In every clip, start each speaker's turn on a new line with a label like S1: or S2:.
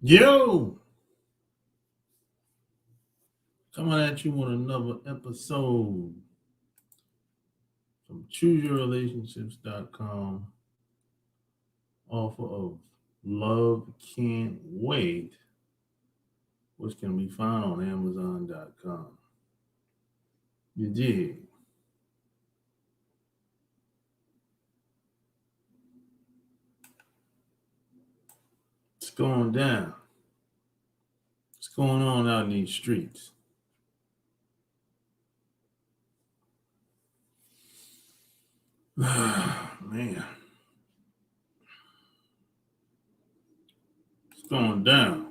S1: Yo, coming at you on another episode from ChooseYourRelationships.com, offer of Love Can't Wait, which can be found on Amazon.com. You dig? What's going down? What's going on out in these streets? Man, what's going down?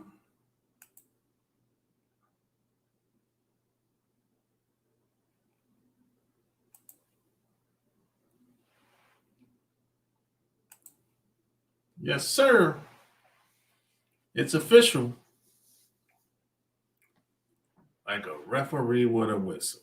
S1: Yes, sir. It's official. Like a referee with a whistle.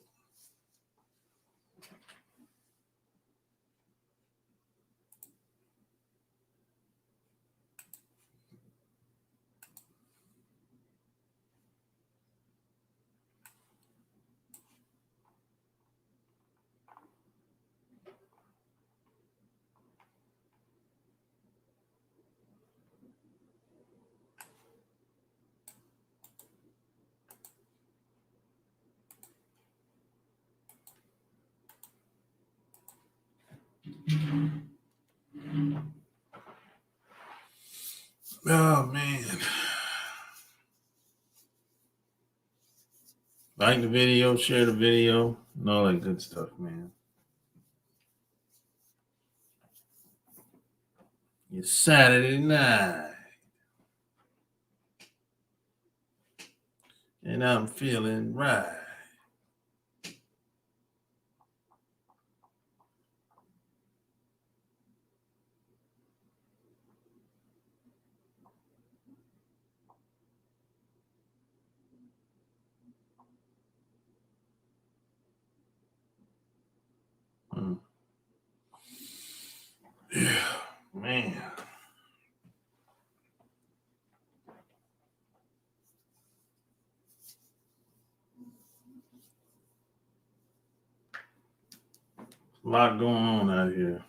S1: Oh, man. Like the video, share the video, and all that good stuff, man. It's Saturday night, and I'm feeling right. Yeah, man. A lot going on out here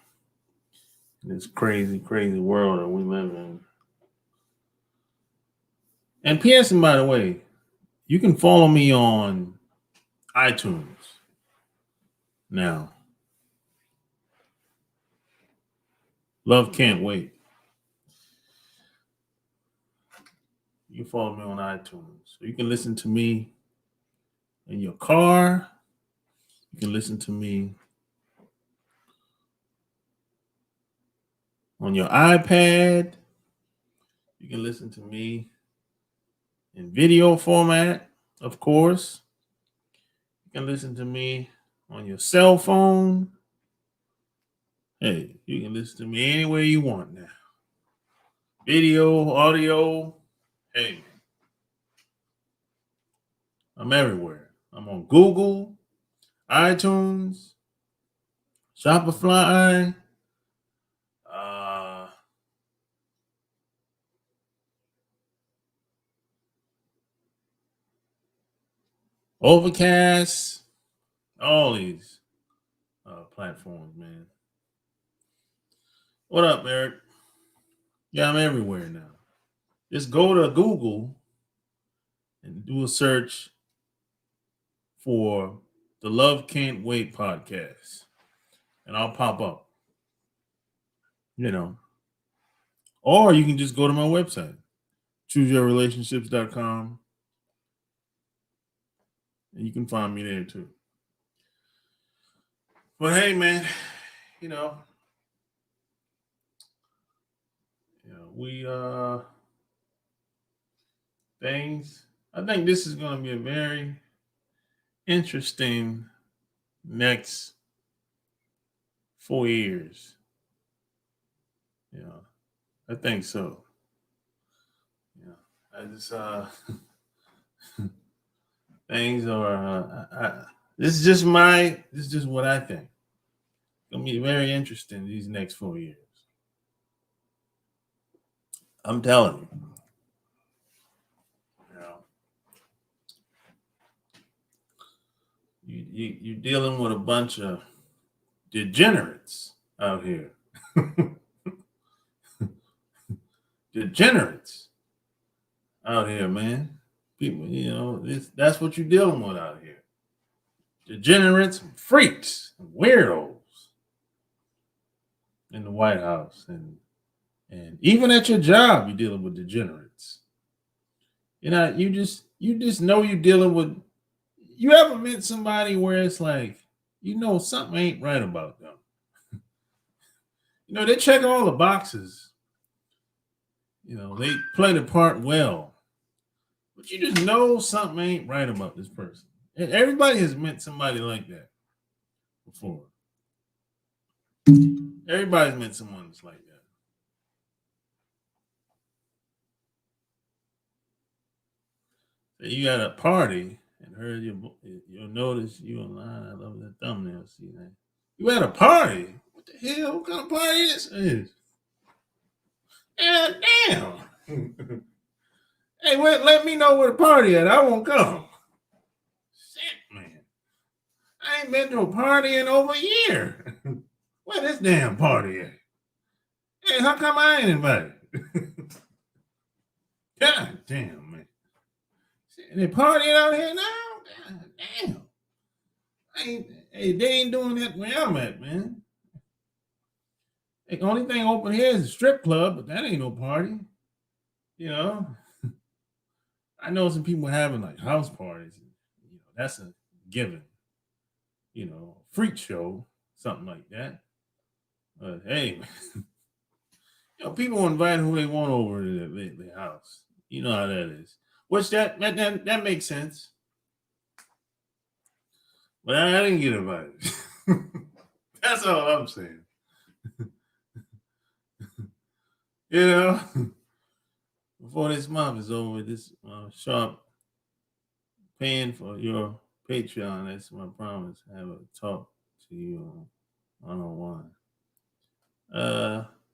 S1: in this crazy, crazy world that we live in. And P.S. and by the way, you can follow me on iTunes now. Love Can't Wait. You can follow me on iTunes. So you can listen to me in your car. You can listen to me on your iPad. You can listen to me in video format, of course. You can listen to me on your cell phone. Hey, you can listen to me anywhere you want now. Video, audio. Hey, I'm everywhere. I'm on Google, iTunes, Shopify, Overcast, all these platforms, man. What up, Eric? Yeah, I'm everywhere now. Just go to Google and do a search for the Love Can't Wait podcast, and I'll pop up. Or you can just go to my website, ChooseYourRelationships.com, and you can find me there too. But hey, man, we things. I think this is going to be a very interesting next 4 years. I think so. I just things are. This is just what I think. It's gonna be very interesting these next 4 years. I'm telling you. You're dealing with a bunch of degenerates out here. Degenerates out here, man. People, that's what you're dealing with out here. Degenerates, freaks, weirdos in the White House, and even at your job, you're dealing with degenerates. You just know you're dealing with. You ever met somebody where it's like, something ain't right about them? They check all the boxes. They play the part well, but you just know something ain't right about this person. And everybody has met somebody like that before. Everybody's met someone that's like that. So you got a party and heard you'll notice you online. I love that thumbnail. See that? You at a party? What the hell? What kind of party is this? God damn. Hey, let me know where the party at. I won't come. Shit, man. I ain't been to a party in over a year. Where this damn party at? Hey, how come I ain't invited? God damn, man. They partying out here now? God damn. They ain't doing that where I'm at, man. The only thing open here is a strip club, but that ain't no party. I know some people having like house parties. That's a given. Freak show, something like that. But hey, people invite who they want over to their house. You know how that is. Which that makes sense. But I didn't get invited. That's all I'm saying. Before this month is over, this Sharp paying for your Patreon. That's my promise. I have a talk to you one-on-one.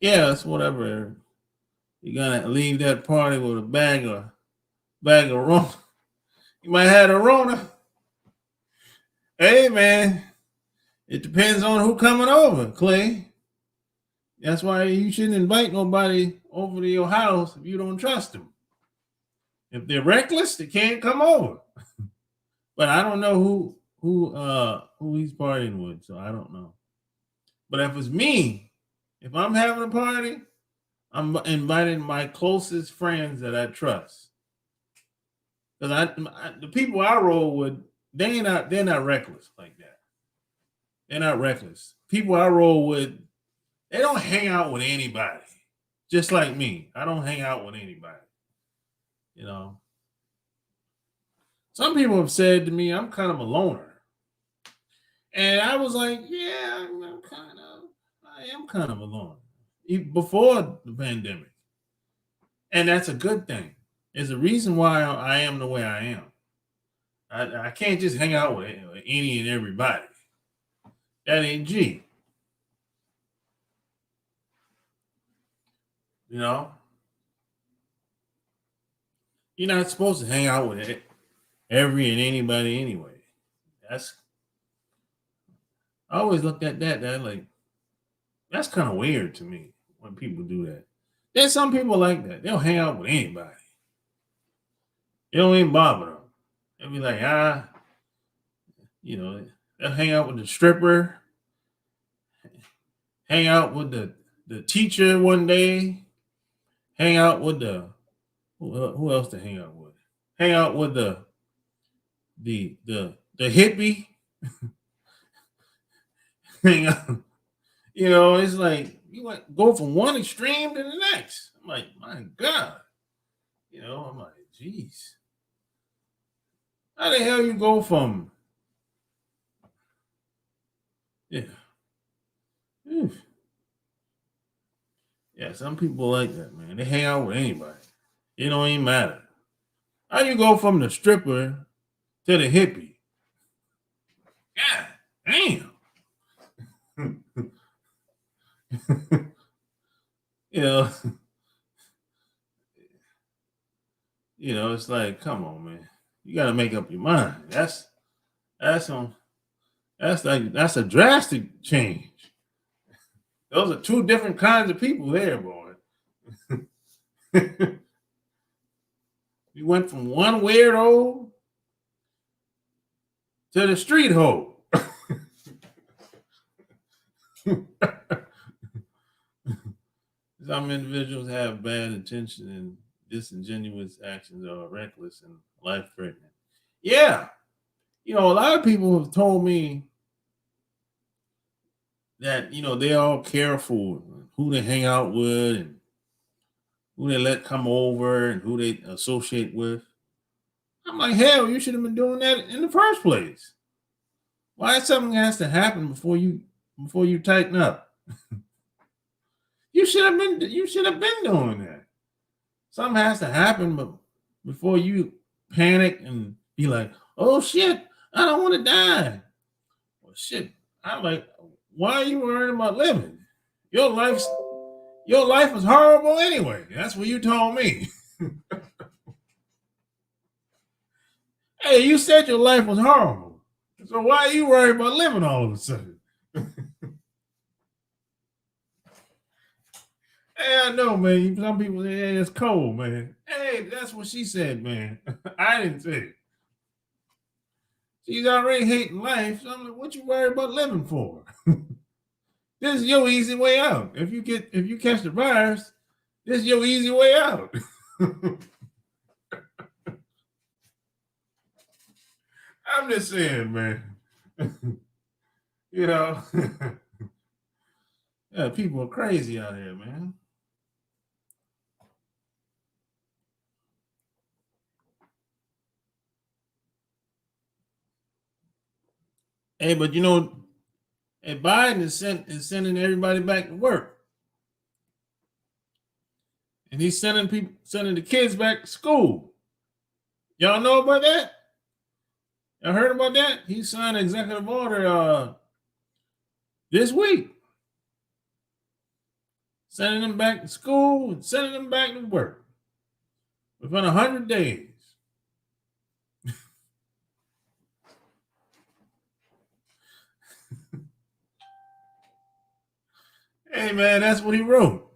S1: Yeah, it's whatever. You're gonna leave that party with a bag of Rona. You might have a Rona. Hey, man, it depends on who coming over, Clay. That's why you shouldn't invite nobody over to your house if you don't trust them. If they're reckless, they can't come over. But I don't know who he's partying with, so I don't know. But if it's me, if I'm having a party, I'm inviting my closest friends that I trust. Because the people I roll with, they're not reckless like that. They're not reckless. People I roll with, they don't hang out with anybody. Just like me. I don't hang out with anybody. Some people have said to me, I'm kind of a loner. And I was like, yeah, I am kind of a loner. Even before the pandemic. And that's a good thing. There's a reason why I am the way I am. I can't just hang out with any and everybody. That ain't G. You're not supposed to hang out with every and anybody anyway. I always looked at that like, that's kind of weird to me when people do that. There's some people like that. They'll hang out with anybody. They don't even bother them. They'll be like, they'll hang out with the stripper, hang out with the teacher one day, hang out with who else to hang out with? Hang out with the hippie. Hang out. It's like you go from one extreme to the next. I'm like, my God. I'm like, geez. How the hell you go from Yeah. Yeah, some people like that, man. They hang out with anybody. It don't even matter. How you go from the stripper to the hippie? God damn. It's like, come on, man. You got to make up your mind. That's on. That's a drastic change. Those are two different kinds of people there, boy. You went from one weirdo to the street hoe. Some individuals have bad intention and disingenuous actions are reckless and life-threatening. Yeah. A lot of people have told me that, they're all careful who they hang out with and who they let come over and who they associate with. I'm like, hell, you should have been doing that in the first place. Why something has to happen before you tighten up? You should have been doing that. Something has to happen before you panic and be like, oh shit, I don't want to die. Well, shit, I'm like, why are you worrying about living? Your life is horrible anyway. That's what you told me. Hey, you said your life was horrible. So why are you worried about living all of a sudden? Hey, I know, man. Some people say, hey, it's cold, man. Hey, that's what she said, man. I didn't say it. She's already hating life. So I'm like, what you worried about living for? This is your easy way out. If you catch the virus, this is your easy way out. I'm just saying, man. Yeah, people are crazy out here, man. Hey, but Biden is sending everybody back to work. And he's sending the kids back to school. Y'all know about that? Y'all heard about that? He signed an executive order this week. Sending them back to school and sending them back to work within 100 days. Hey, man, that's what he wrote.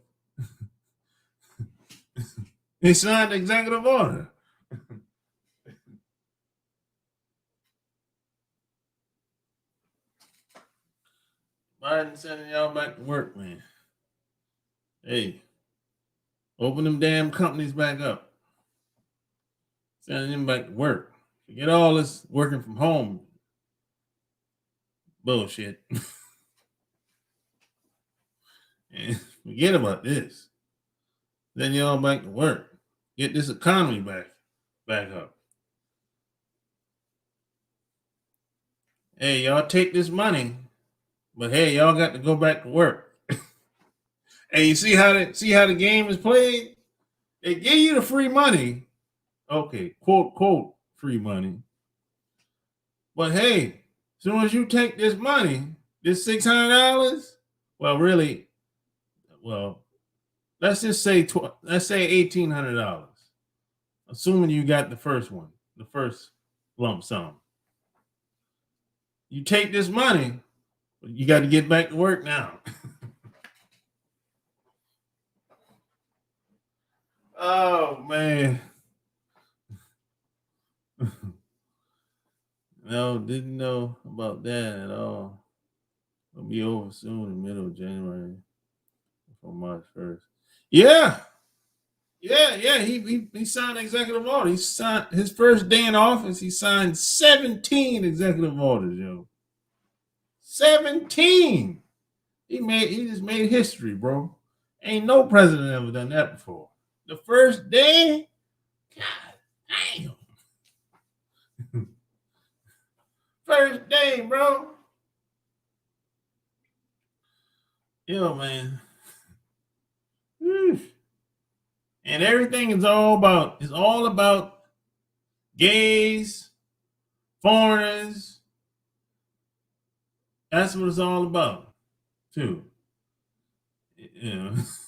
S1: He signed the executive order. Biden sending y'all back to work, man. Hey, open them damn companies back up. Sending them back to work. Forget all this working from home bullshit. And forget about this. Then y'all back to work. Get this economy back up. Hey, y'all take this money, but hey, y'all got to go back to work. Hey, you see how the game is played? They give you the free money. Okay, quote free money. But hey, as soon as you take this money, this $600, let's just say $1,800. Assuming you got the first one, the first lump sum. You take this money, you got to get back to work now. Oh, man. No, didn't know about that at all. It'll be over soon in the middle of January before March 1st. Yeah. He signed executive order. He signed his first day in office. He signed 17 executive orders, yo. 17. He just made history, bro. Ain't no president ever done that before. The first day, God damn. First day, bro. Yo, man. And everything is all about gays, foreigners. That's what it's all about, too. It's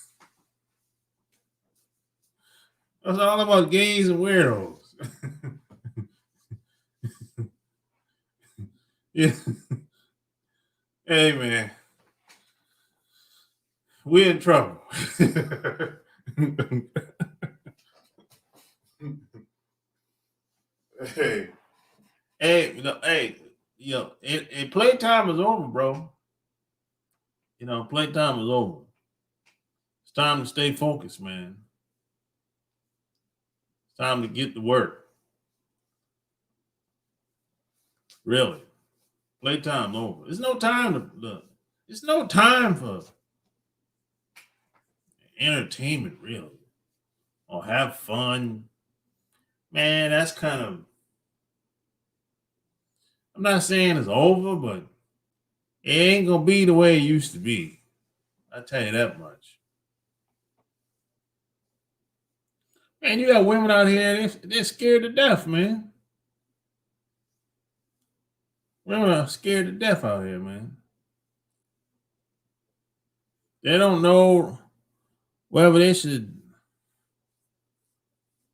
S1: all about gays and weirdos. Yeah. Hey, man. We're in trouble. hey, hey, playtime is over, bro. Playtime is over. It's time to stay focused, man. It's time to get to work. Really. Playtime over. There's no time to look. There's no time for entertainment, really. Or have fun. Man, that's kind of, I'm not saying it's over, but it ain't gonna be the way it used to be. I tell you that much. Man, you got women out here, they're scared to death, man. Women are scared to death out here, man. They don't know whether they should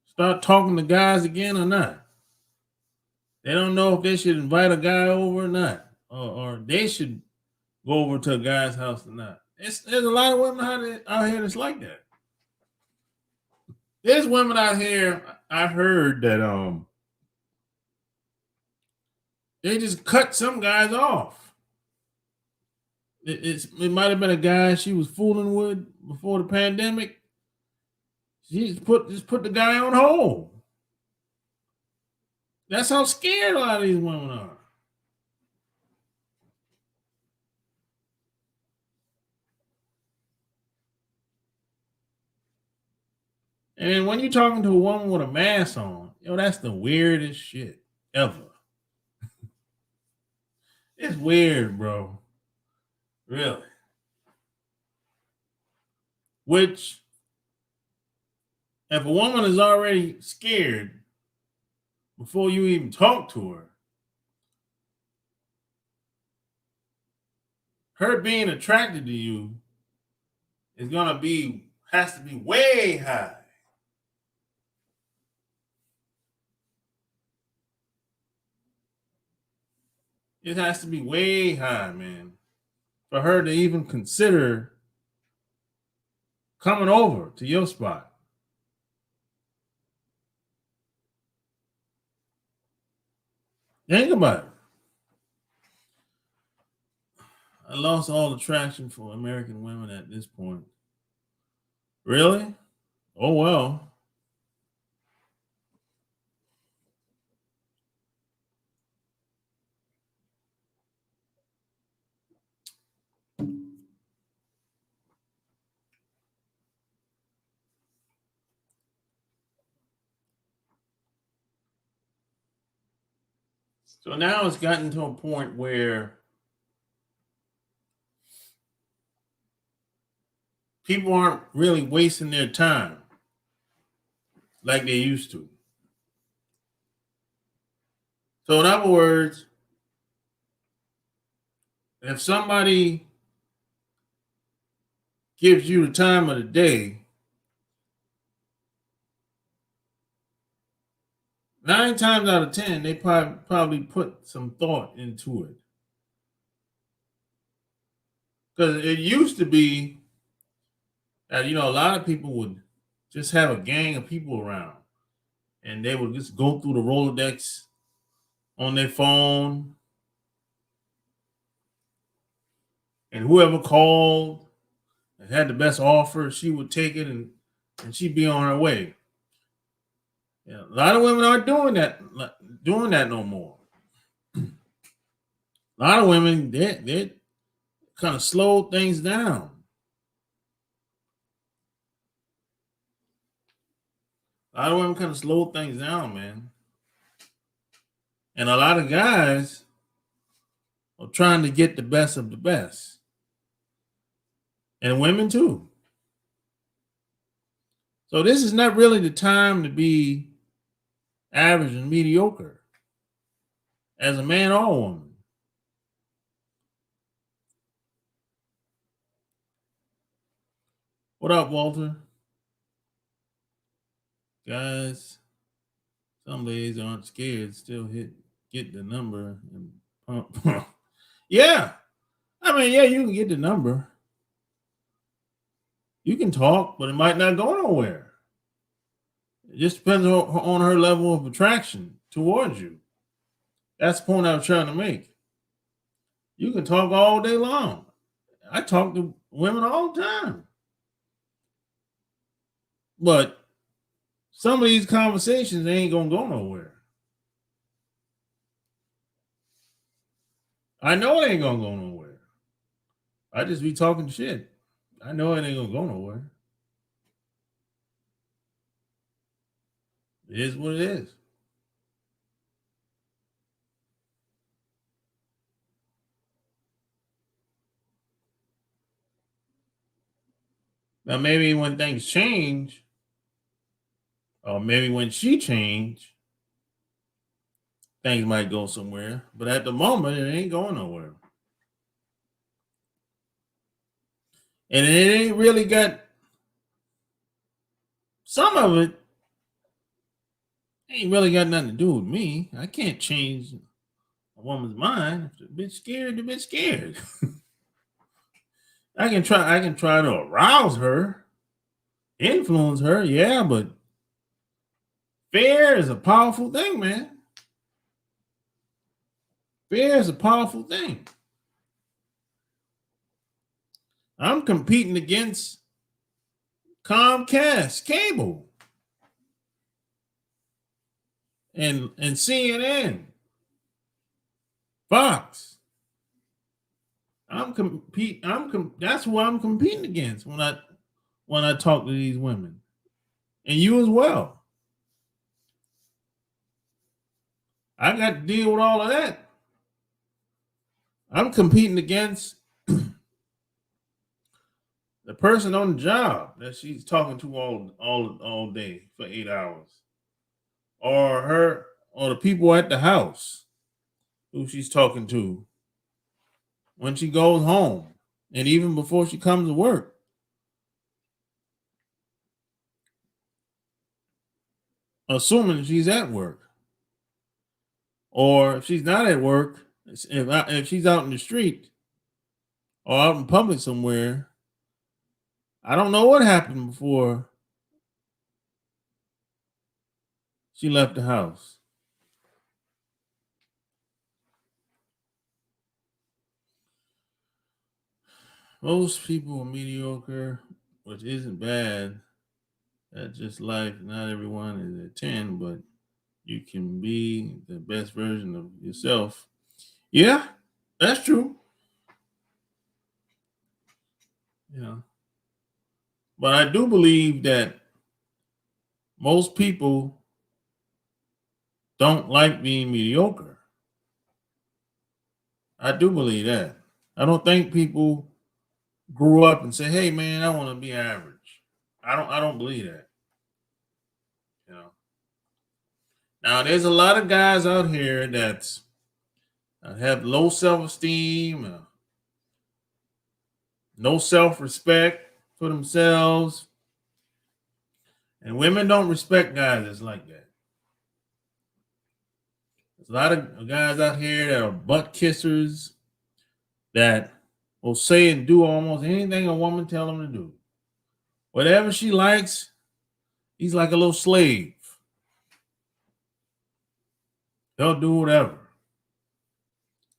S1: start talking to guys again or not. They don't know if they should invite a guy over or not, or they should go over to a guy's house or not. There's a lot of women out here that's like that. There's women out here, I heard that they just cut some guys off. It might have been a guy she was fooling with before the pandemic. She just put the guy on hold. That's how scared a lot of these women are. And when you're talking to a woman with a mask on, that's the weirdest shit ever. It's weird, bro. Really. Which, if a woman is already scared before you even talk to her being attracted to you has to be way high. It has to be way high, man, for her to even consider coming over to your spot. Think about it. I lost all attraction for American women at this point. Really? Oh, well. So now it's gotten to a point where people aren't really wasting their time like they used to. So in other words, if somebody gives you the time of the day, 9 times out of 10, they probably put some thought into it. Because it used to be that, a lot of people would just have a gang of people around and they would just go through the Rolodex on their phone, and whoever called and had the best offer, she would take it and she'd be on her way. A lot of women aren't doing that no more. A lot of women, they kind of slowed things down. A lot of women kind of slowed things down, man. And a lot of guys are trying to get the best of the best. And women too. So this is not really the time to be average and mediocre as a man or woman. What up, Walter? Guys, some ladies aren't scared, still get the number and pump. Yeah. I mean, yeah, you can get the number. You can talk, but it might not go nowhere. It just depends on her level of attraction towards you. That's the point I was trying to make. You can talk all day long. I talk to women all the time. But some of these conversations ain't gonna go nowhere. I know it ain't gonna go nowhere. I just be talking shit. I know it ain't gonna go nowhere. It is what it is. Now maybe when things change, or maybe when she change, things might go somewhere. But at the moment, it ain't going nowhere. And it ain't really got some of it ain't really got nothing to do with me. I can't change a woman's mind. If the bitch scared, the bitch scared. I can try to arouse her, influence her, yeah, but fear is a powerful thing, man. Fear is a powerful thing. I'm competing against Comcast cable and CNN, Fox. That's who I'm competing against when I talk to these women, and you as well. I got to deal with all of that. I'm competing against the person on the job that she's talking to all day for 8 hours, or the people at the house who she's talking to when she goes home, and even before she comes to work. Assuming she's at work, or if she's not at work, if she's out in the street or out in public somewhere, I don't know what happened before she left the house. Most people are mediocre, which isn't bad. That's just life. Not everyone is a 10, but you can be the best version of yourself. Yeah, that's true. You know, but I do believe that most people don't like being mediocre. I do believe that. I don't think people grew up and say, "Hey, man, I want to be average." I don't believe that. You know. Now, there's a lot of guys out here that have low self-esteem, no self-respect for themselves, and women don't respect guys that's like that. There's a lot of guys out here that are butt kissers that will say and do almost anything a woman tell them to do. Whatever she likes, he's like a little slave. He'll do whatever.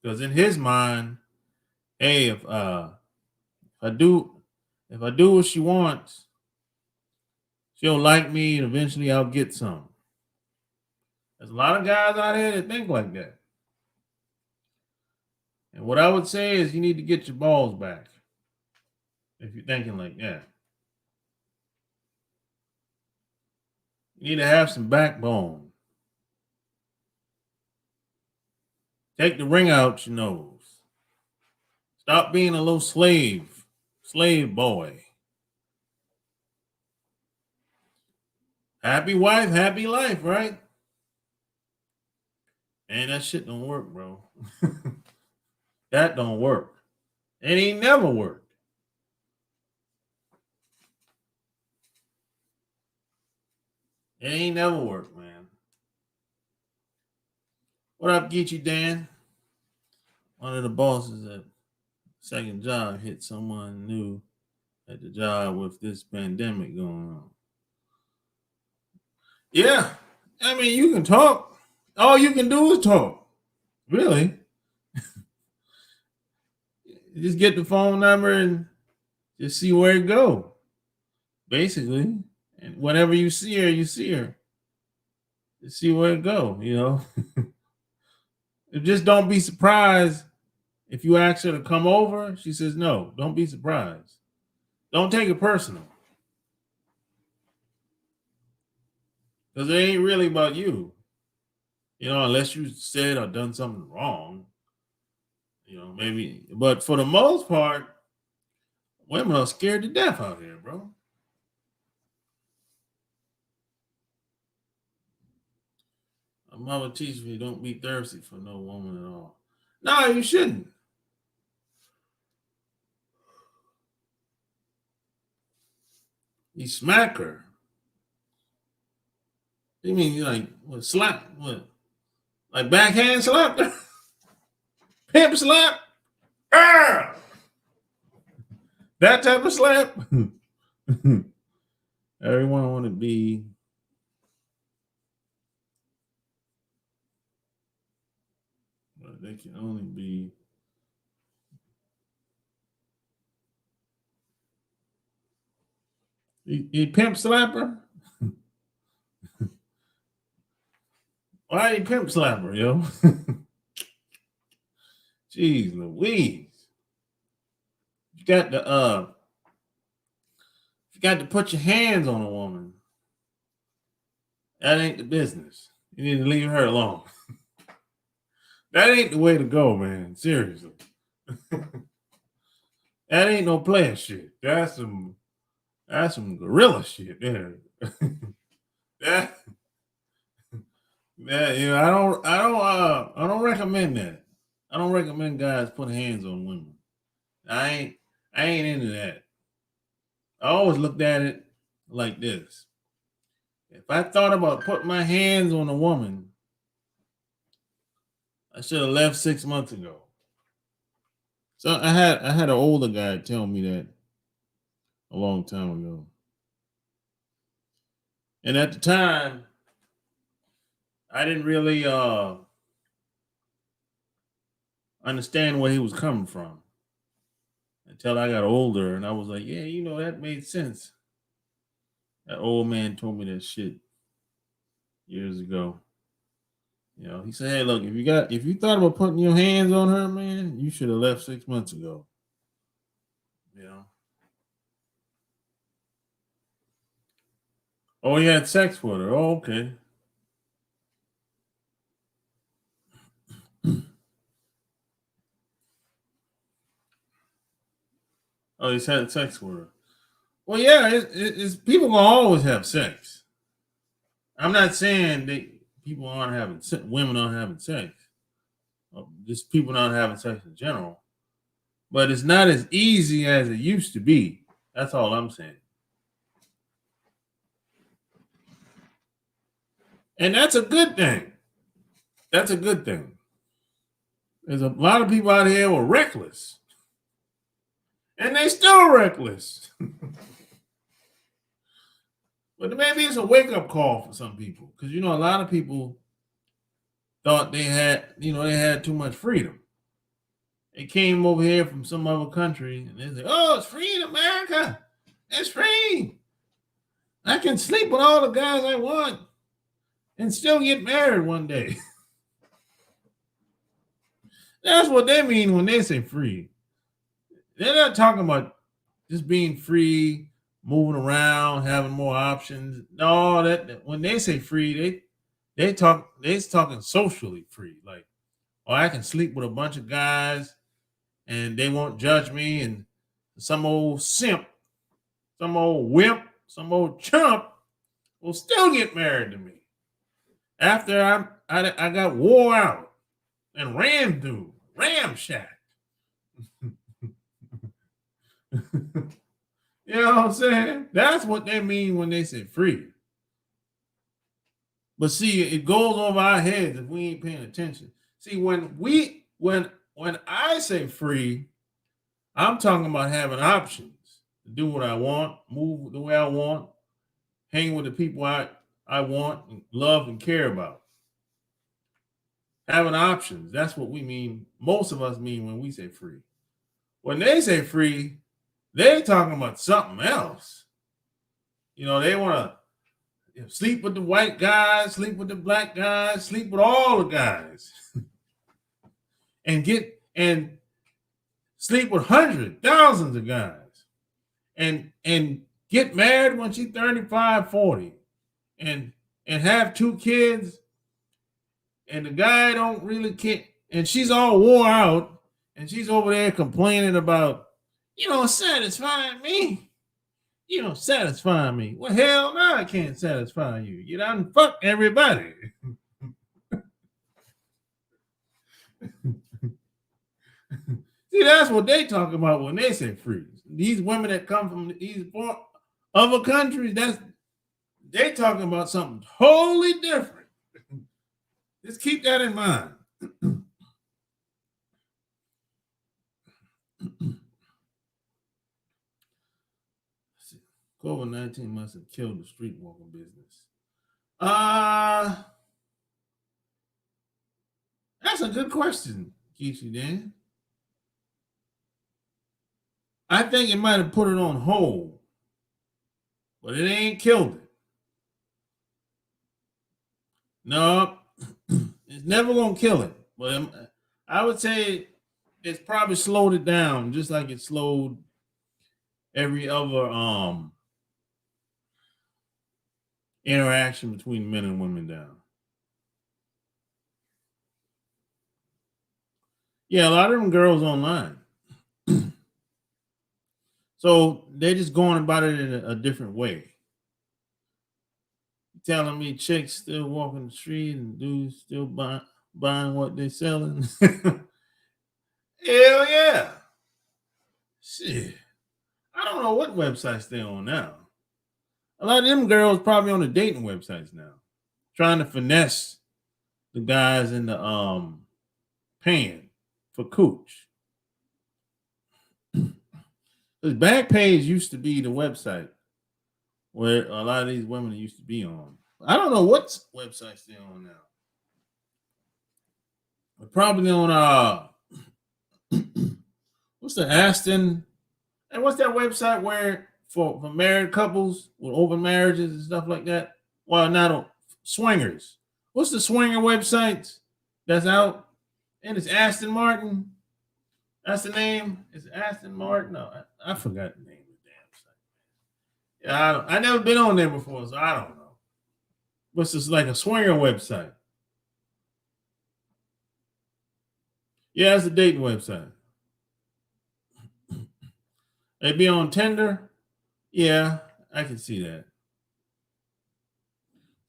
S1: Because in his mind, hey, I do if I do what she wants, she'll like me and eventually I'll get some. There's a lot of guys out here that think like that. And what I would say is you need to get your balls back if you're thinking like that. You need to have some backbone. Take the ring out your nose. Stop being a little slave boy. Happy wife, happy life, right? And that shit don't work, bro. That don't work. It ain't never worked. It ain't never worked, man. What up, Geechee Dan? One of the bosses at second job hit someone new at the job with this pandemic going on. Yeah. I mean, you can talk. All you can do is talk. Really. Just get the phone number and just see where it go. Basically. And whenever you see her, you see her. Just see where it go, you know. Just don't be surprised if you ask her to come over. She says no. Don't be surprised. Don't take it personal. Because it ain't really about you. You know, unless you said or done something wrong. You know, maybe. But for the most part, women are scared to death out here, bro. My mother teaches me don't be thirsty for no woman at all. No, you shouldn't. You smack her. You mean you like what slap? What? Like backhand slap? Pimp slap? Ah! That type of slap? Everyone want to be they can only be you pimp slapper? Why you pimp slapper, yo? Jeez Louise. You got to put your hands on a woman. That ain't the business. You need to leave her alone. That ain't the way to go, man. Seriously. That ain't no player shit. That's some gorilla shit there. that you know, I don't recommend that. I don't recommend guys putting hands on women. I ain't into that. I always looked at it like this. If I thought about putting my hands on a woman, I should have left 6 months ago. So I had an older guy tell me that a long time ago. And at the time, I didn't really understand where he was coming from until I got older, and I was like, yeah, you know, that made sense. That old man told me that shit years ago. You know, he said, hey, look, if you thought about putting your hands on her, man, you should have left 6 months ago. You know. Oh, he had sex with her. Oh, okay. Oh, he's had sex with her. Well, yeah, it's people gonna always have sex. I'm not saying that people aren't having women aren't having sex. Just people not having sex in general. But it's not as easy as it used to be. That's all I'm saying. And that's a good thing. That's a good thing. There's a lot of people out here who are reckless. And they still reckless. But maybe it's a wake-up call for some people. Because, you know, a lot of people thought they had too much freedom. They came over here from some other country and they say, oh, it's free in America. It's free. I can sleep with all the guys I want and still get married one day. That's what they mean when they say free. They're not talking about just being free, moving around, having more options. No, that when they say free, they're talking socially free. Like, oh, I can sleep with a bunch of guys and they won't judge me, and some old simp, some old wimp, some old chump will still get married to me after I got wore out and ran through, ramshacked. You know what I'm saying? That's what they mean when they say free. But see, it goes over our heads if we ain't paying attention. See, when I say free, I'm talking about having options to do what I want, move the way I want, hang with the people I want, and love and care about. Having options. That's what we mean. Most of us mean when we say free. When they say free, they're talking about something else. You know, they want to sleep with the white guys, sleep with the black guys, sleep with all the guys, and sleep with hundreds, thousands of guys, and get married when she's 35, 40, and have 2 kids, and the guy don't really care, and she's all wore out, and she's over there complaining about, you don't satisfy me. You don't satisfy me. Well, hell no, I can't satisfy you. You done fuck everybody. See, that's what they talk about when they say free. These women that come from these other countries, they talking about something totally different. Just keep that in mind. COVID-19 must have killed the streetwalking business. That's a good question, Keisha Dan. I think it might have put it on hold, but it ain't killed it. No, it's never gonna kill it. But I would say it's probably slowed it down, just like it slowed every other interaction between men and women down. Yeah, a lot of them girls online. So they're just going about it in a different way. Telling me chicks still walking the street and dudes still buying what they're selling. Hell yeah. Shit. I don't know what websites they're on now. A lot of them girls probably on the dating websites now, trying to finesse the guys in the paying for cooch. Because Backpage used to be the website where a lot of these women used to be on. I don't know what websites they're on now. They're probably on what's the Aston? And what's that website where for married couples with open marriages and stuff like that? Well, not on swingers. What's the swinger website that's out? And it's Aston Martin. That's the name. It's Aston Martin. No, I forgot the name of the damn site. Yeah, I never been on there before, so I don't know. What's this, like a swinger website? Yeah, it's a dating website. They be on Tinder. Yeah, I can see that.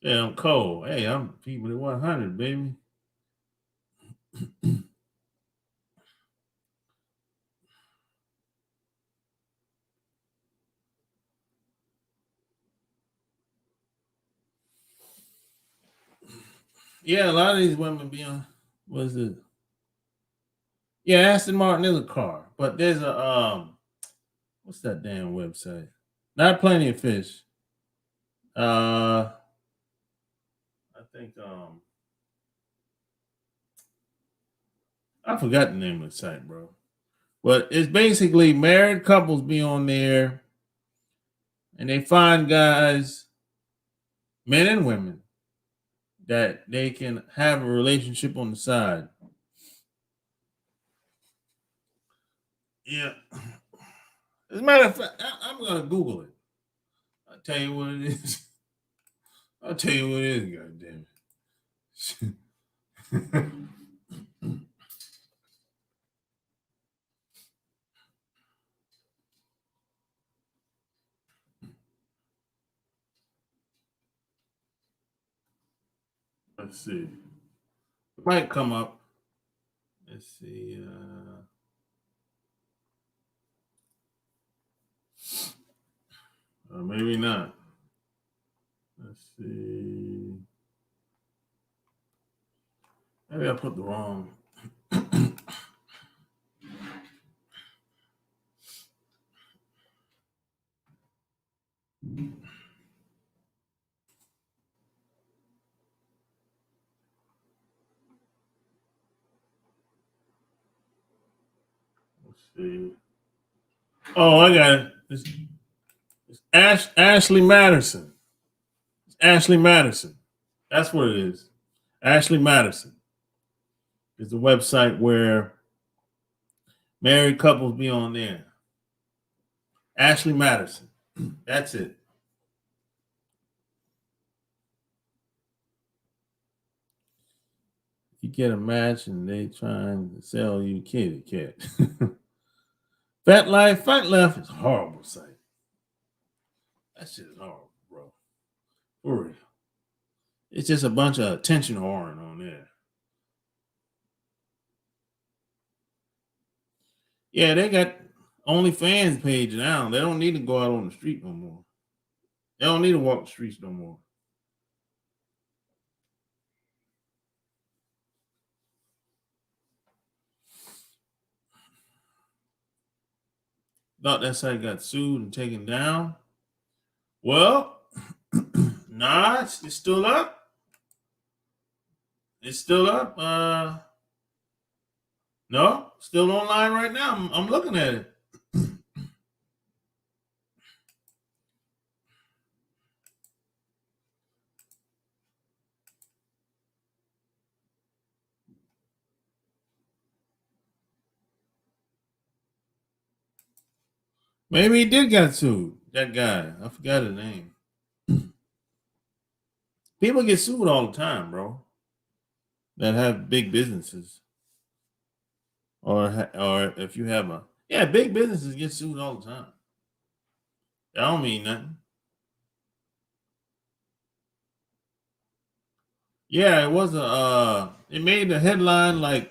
S1: Yeah, I'm cold. Hey, I'm people at 100, baby. Yeah, a lot of these women be on. What's it? Yeah, Aston Martin is a car, but there's a what's that damn website? Not Plenty of Fish. I think I forgot the name of the site, bro. But it's basically married couples be on there, and they find guys, men and women, that they can have a relationship on the side. Yeah. As a matter of fact, I'm gonna Google it. I'll tell you what it is. I'll tell you what it is, goddamn it. Let's see. It might come up. Let's see. Maybe not. Let's see. Maybe I put the wrong. Let's see. Oh, I got it. It's Ashley Madison. It's Ashley Madison. That's what it is. Ashley Madison is the website where married couples be on there. Ashley Madison. That's it. You get a match and they trying to sell you kitty cat. Fat Life, Fight Left is a horrible site. That shit is horrible, bro. For real. It's just a bunch of attention whoring on there. Yeah, they got OnlyFans page now. They don't need to go out on the street no more. They don't need to walk the streets no more. Thought that site got sued and taken down. Well, nah, it's still up. It's still up. No, still online right now. I'm looking at it. Maybe he did get sued. That guy. I forgot his name. People get sued all the time, bro. That have big businesses. Or if you have big businesses get sued all the time. That don't mean nothing. Yeah, it was it made the headline like,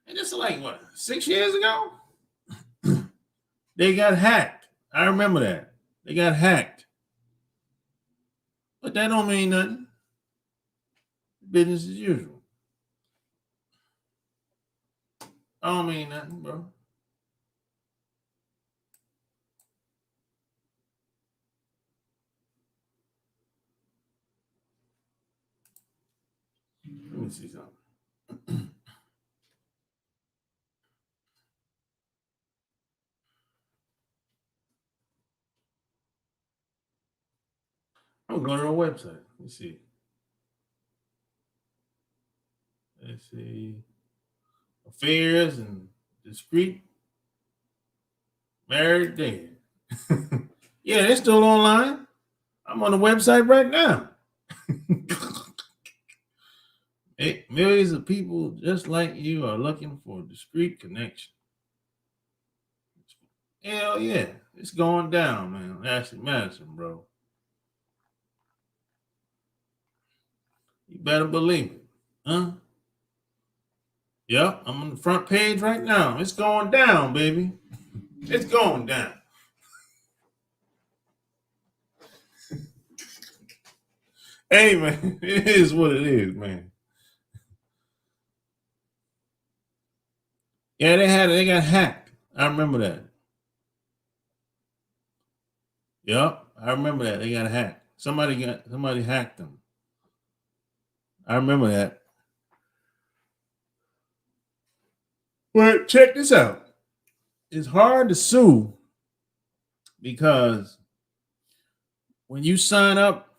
S1: and it's like what, 6 years ago? They got hacked. I remember that. They got hacked. But that don't mean nothing. Business as usual. I don't mean nothing, bro. Let me see something. I'm going to our website. Let me see. Let's see. Affairs and discreet married dead. Yeah, they're still online. I'm on the website right now. Millions of people just like you are looking for a discreet connection. Hell yeah. It's going down, man. Ashley Madison, bro. You better believe it. Huh? Yep, I'm on the front page right now. It's going down, baby. It's going down. Hey, man, it is what it is, man. Yeah, they got hacked. I remember that. Yep, I remember that. They got hacked. Somebody hacked them. I remember that. But check this out. It's hard to sue because when you sign up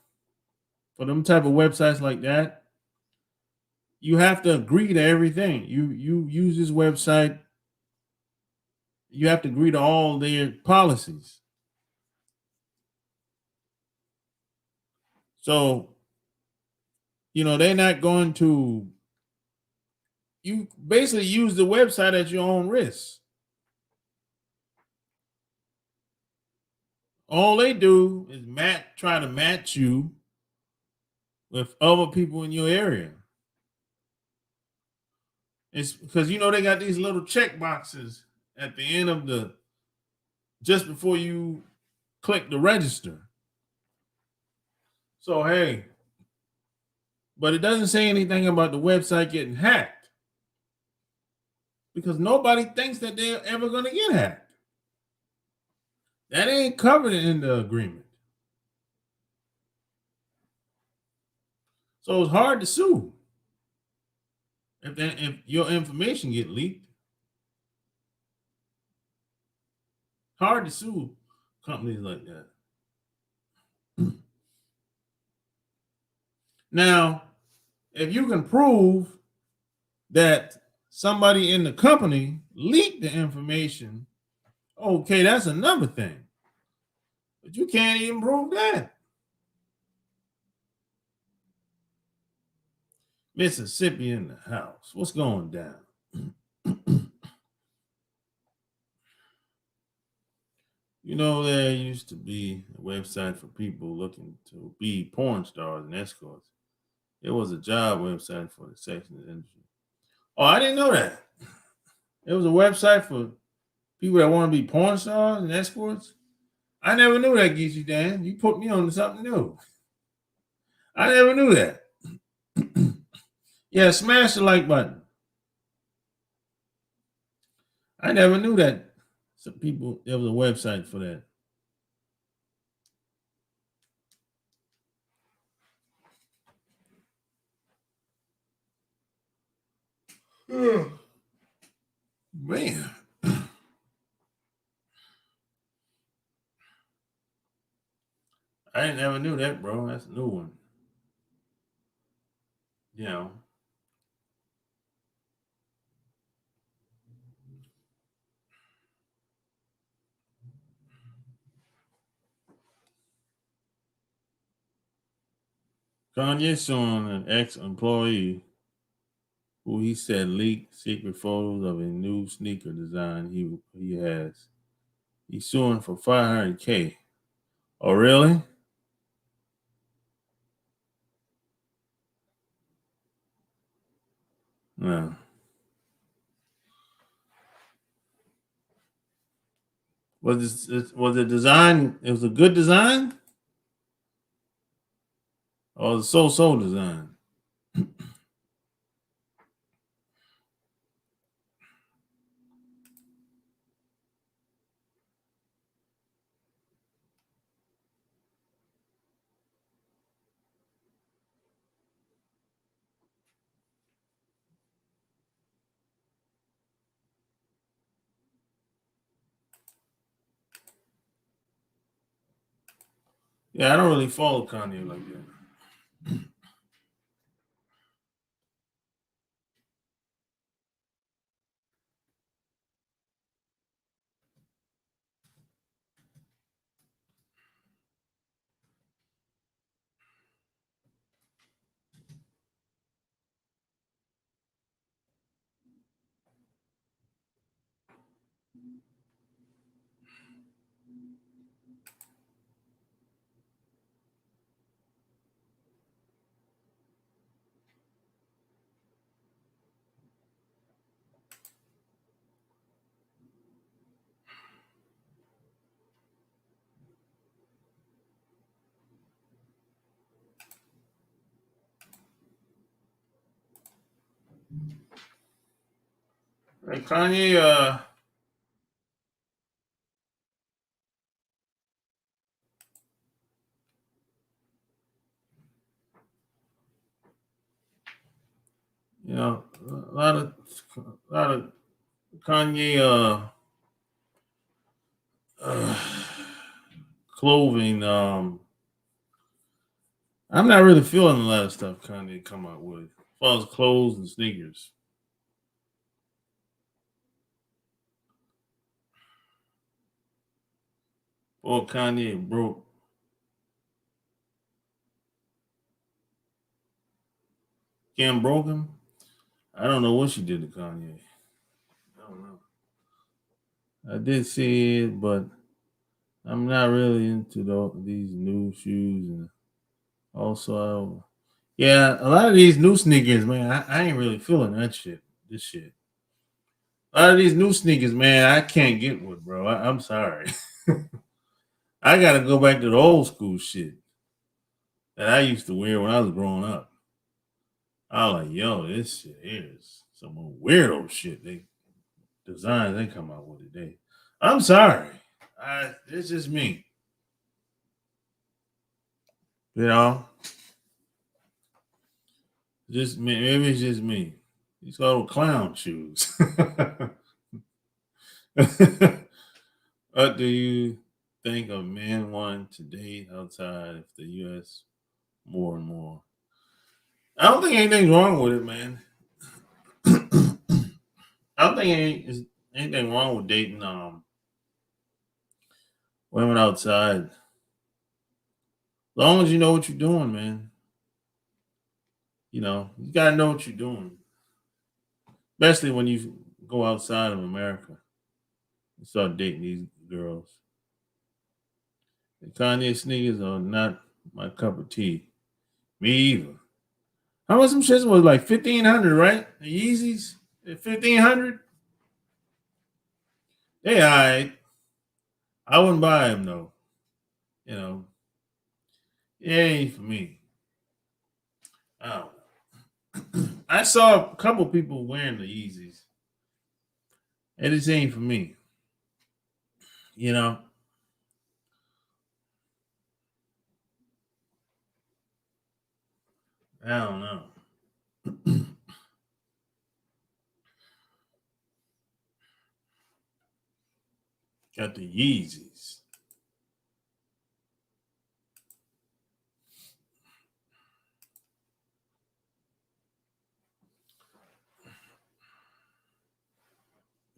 S1: for them type of websites like that, you have to agree to everything. You use this website, you have to agree to all their policies. So, they're not going to, you basically use the website at your own risk. All they do is try to match you with other people in your area. It's because they got these little check boxes at the end of just before you click the register. So hey, but it doesn't say anything about the website getting hacked because nobody thinks that they're ever going to get hacked. That ain't covered in the agreement. So it's hard to sue if your information get leaked. Hard to sue companies like that. Now, if you can prove that somebody in the company leaked the information, okay, that's another thing. But you can't even prove that. Mississippi in the house. What's going down? You know, there used to be a website for people looking to be porn stars and escorts. It was a job website for the sex industry. Oh, I didn't know that. It was a website for people that want to be porn stars and escorts. I never knew that, Geechee Dan. You put me on to something new. I never knew that. Yeah, smash the like button. I never knew that. Some people, there was a website for that. Man. I never knew that, bro. That's a new one. You know. Kanye suing an ex-employee who he said leaked secret photos of a new sneaker design he has. He's suing for $500K. Oh, really? No. Was the design? It was a good design, or was it so design? Yeah, I don't really follow Kanye like that. Like Kanye, you know, a lot of Kanye, uh, clothing. I'm not really feeling a lot of stuff Kanye come out with, as far as clothes and sneakers. Or Kanye broke. Kim broke him. I don't know what she did to Kanye. I don't know. I did see it, but I'm not really into these new shoes, and also, yeah, a lot of these new sneakers, man. I ain't really feeling that shit. This shit. A lot of these new sneakers, man. I can't get with, bro. I'm sorry. I gotta go back to the old school shit that I used to wear when I was growing up. I was like, yo, this shit here is some weirdo shit. They designs they come out with today. I'm sorry. It's just me. You know, just me. Maybe it's just me. These little clown shoes. What do you think of men wanting to date outside of the U.S. more and more? I don't think anything's wrong with it, man. I don't think anything wrong with dating women outside. As long as you know what you're doing, man. You know, you gotta know what you're doing. Especially when you go outside of America and start dating these girls. The Kanye sneakers are not my cup of tea. Me either. How much some shits was like 1,500, right? The Yeezys at 1,500. They alright. I wouldn't buy them though. You know, it ain't for me. I don't know. I saw a couple people wearing the Yeezys. It just ain't for me. You know. I don't know. Got the Yeezys.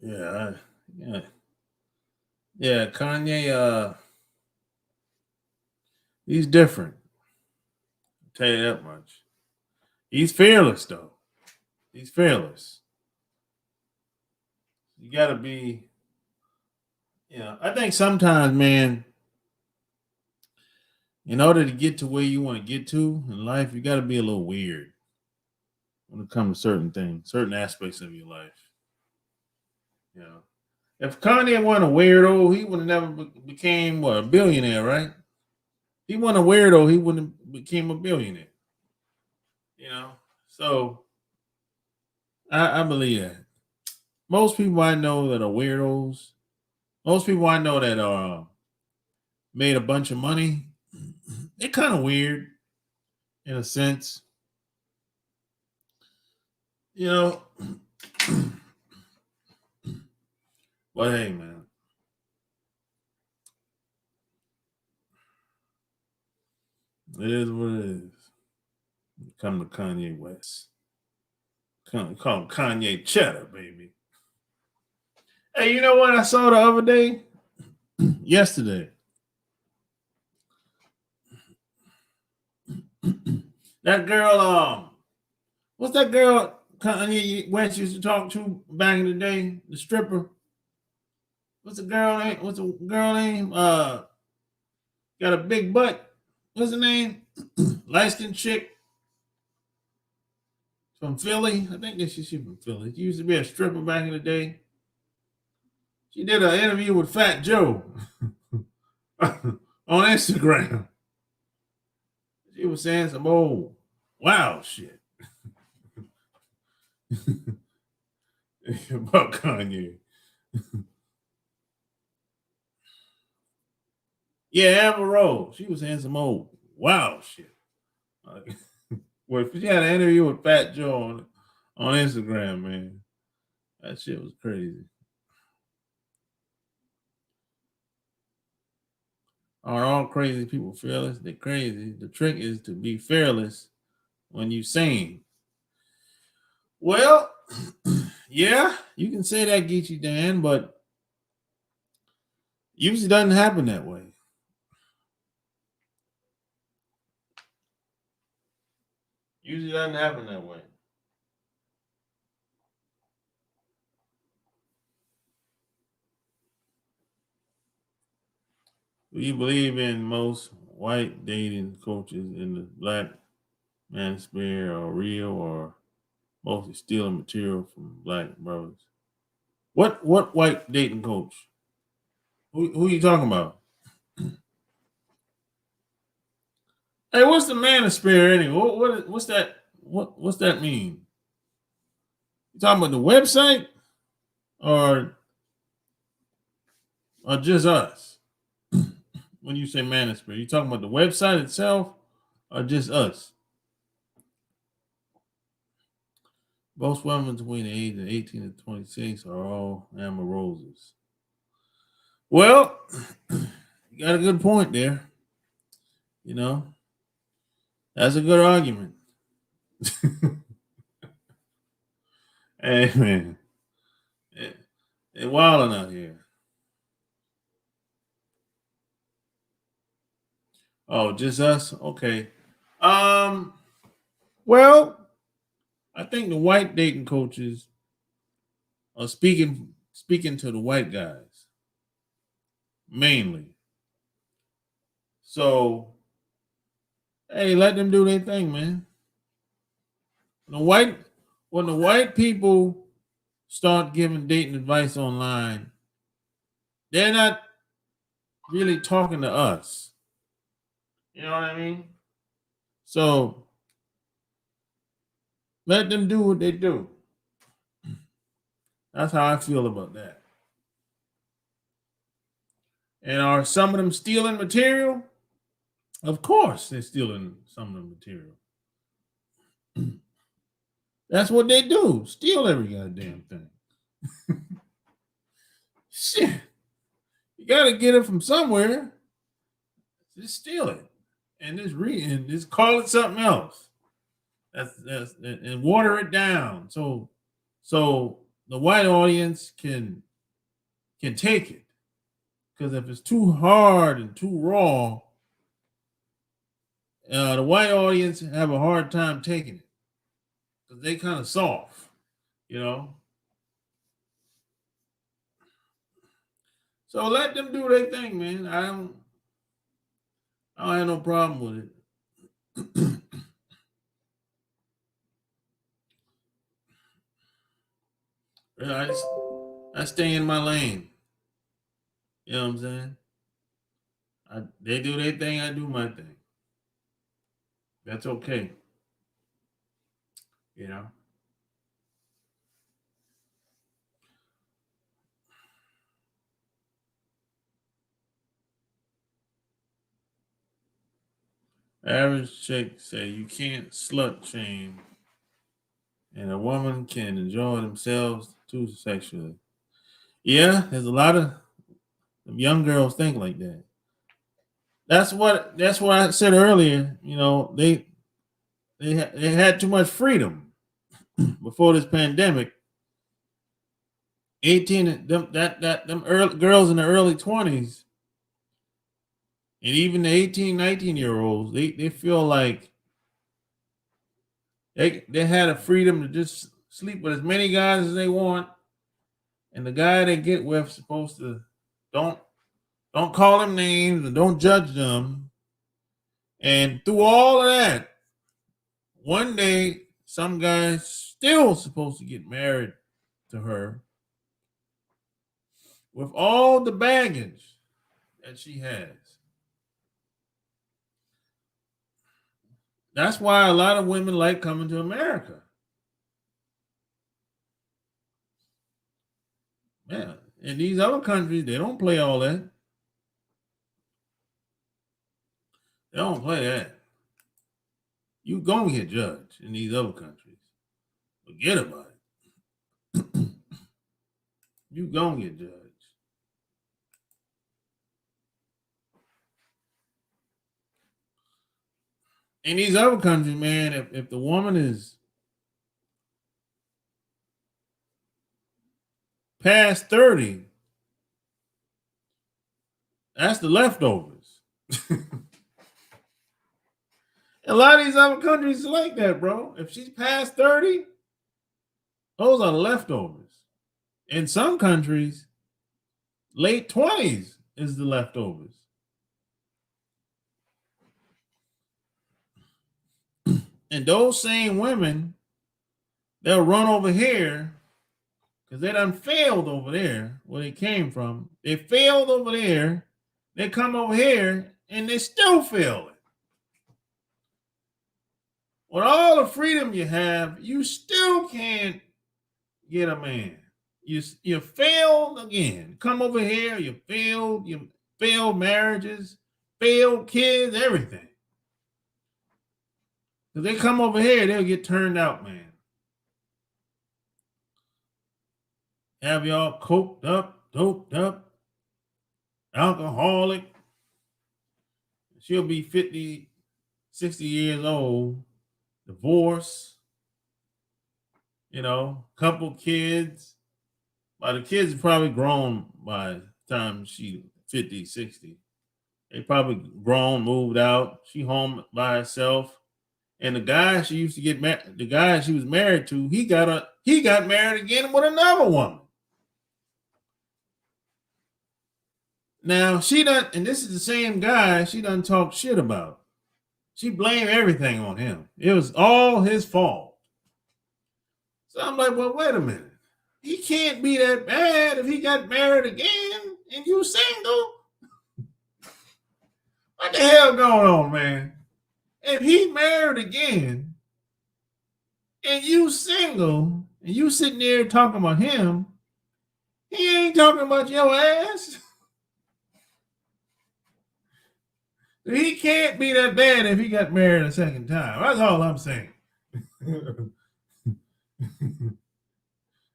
S1: Yeah, yeah. Kanye, he's different. I'll tell you that much. He's fearless though. He's fearless. You gotta be, I think sometimes, man, in order to get to where you want to get to in life, you gotta be a little weird when it comes to certain things, certain aspects of your life. You know. If Kanye wasn't a weirdo, he would have never became a billionaire, right? He wasn't a weirdo, he wouldn't have became a billionaire. You know, so I believe that. Most people I know that are weirdos, most people I know that are made a bunch of money, they're kind of weird in a sense. You know, but hey, man, it is what it is. Come to Kanye West. Call him Kanye Cheddar, baby. Hey, you know what I saw the other day? Yesterday. That girl, what's that girl Kanye West used to talk to back in the day? The stripper. What's the girl name? Got a big butt. What's her name? Light skinned chick from Philly. I think that she's from Philly. She used to be a stripper back in the day. She did an interview with Fat Joe on Instagram. She was saying some old wow shit about Kanye. Yeah, Amber Rose. She was saying some old wow shit. Well, she had an interview with Fat Joe on Instagram, man. That shit was crazy. Are all crazy people fearless? They're crazy. The trick is to be fearless when you sing. Well, yeah, you can say that, Geechee Dan, but usually doesn't happen that way. Usually doesn't happen that way. Do you believe in most white dating coaches in the black manosphere are real or mostly stealing material from black brothers? What white dating coach? Who are you talking about? Hey, what's the manosphere anyway? What's that? What's that mean? You talking about the website or or just us? When you say manosphere, you talking about the website itself or just us? Most women between the age of 18 and 26 are all amoroses. Well, you got a good point there. You know, that's a good argument. Hey, man. It's wilding out here. Oh, just us? Okay. Well, I think the white dating coaches are speaking to the white guys mainly. So, hey, let them do their thing, man. The white when the white people start giving dating advice online, they're not really talking to us. You know what I mean? So let them do what they do. That's how I feel about that. And are some of them stealing material? Of course, they're stealing some of the material. That's what they do. Steal every goddamn thing. Shit. You gotta get it from somewhere. Just steal it. And just call it something else. That's and water it down. So the white audience can take it. Because if it's too hard and too raw, the white audience have a hard time taking it. Because they kind of soft, you know. So let them do their thing, man. I don't have no problem with it. I stay in my lane. You know what I'm saying? They do their thing, I do my thing. That's okay. You know. Average chick say you can't slut shame, and a woman can enjoy themselves too sexually. Yeah, there's a lot of young girls think like that. That's what I said earlier. You know, they had too much freedom before this pandemic. 18 them girls in the early 20s and even the 18, 19-year olds, they feel like they had a freedom to just sleep with as many guys as they want, and the guy they get with supposed to don't call them names and don't judge them. And through all of that, one day some guy's still supposed to get married to her with all the baggage that she has. That's why a lot of women like coming to America. Man, in these other countries, they don't play all that. They don't play that. You gonna get judged in these other countries. Forget about it. You gonna get judged. In these other countries, man, if the woman is past 30, that's the leftovers. A lot of these other countries are like that, bro. If she's past 30, those are leftovers. In some countries, late 20s is the leftovers. And those same women, they'll run over here because they done failed over there where they came from. They failed over there. They come over here and they still fail it. With all the freedom you have, you still can't get a man. You failed again. Come over here. You failed marriages, failed kids, everything. If they come over here, they'll get turned out, man. Have y'all coked up, doped up, alcoholic. She'll be 50, 60 years old, divorced, couple kids. But the kids are probably grown by the time she 50, 60. They probably grown, moved out. She home by herself. And the guy she used to get married, the guy she was married to, he got married again with another woman. Now she done, and this is the same guy she done talk shit about. She blamed everything on him. It was all his fault. So I'm like, well, wait a minute. He can't be that bad if he got married again and you single. What the hell going on, man? If he married again and you single and you sitting there talking about him, he ain't talking about your ass. He can't be that bad if he got married a second time. That's all I'm saying.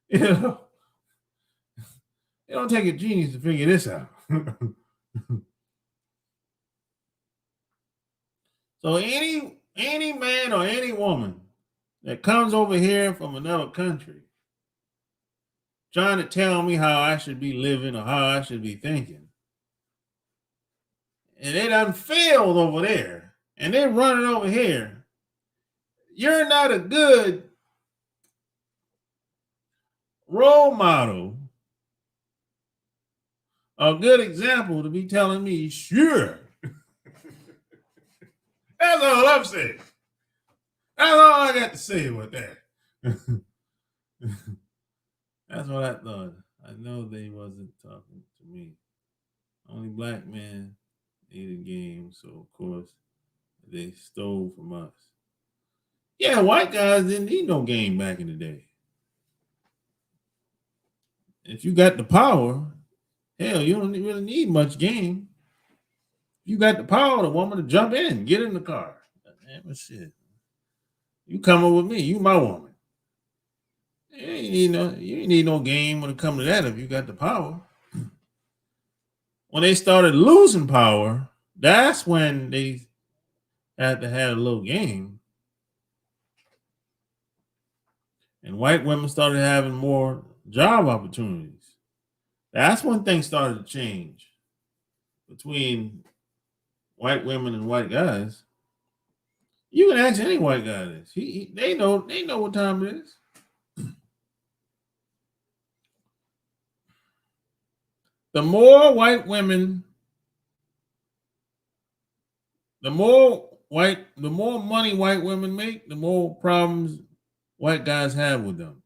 S1: It don't take a genius to figure this out. So any man or any woman that comes over here from another country trying to tell me how I should be living or how I should be thinking, and they done failed over there, and they're running over here, you're not a good role model, a good example to be telling me, sure. That's all I'm saying. That's all I got to say with that. That's what I thought. I know they wasn't talking to me. Only black men need a game, so of course they stole from us. Yeah, white guys didn't need no game back in the day. If you got the power, hell, you don't really need much game. You got the power, the woman to jump in, get in the car. Damn shit. You coming with me, you my woman. You ain't need no game when it comes to that if you got the power. When they started losing power, that's when they had to have a little game. And white women started having more job opportunities. That's when things started to change between white women and white guys. You can ask any white guy this. They know what time it is. The more money white women make, the more problems white guys have with them.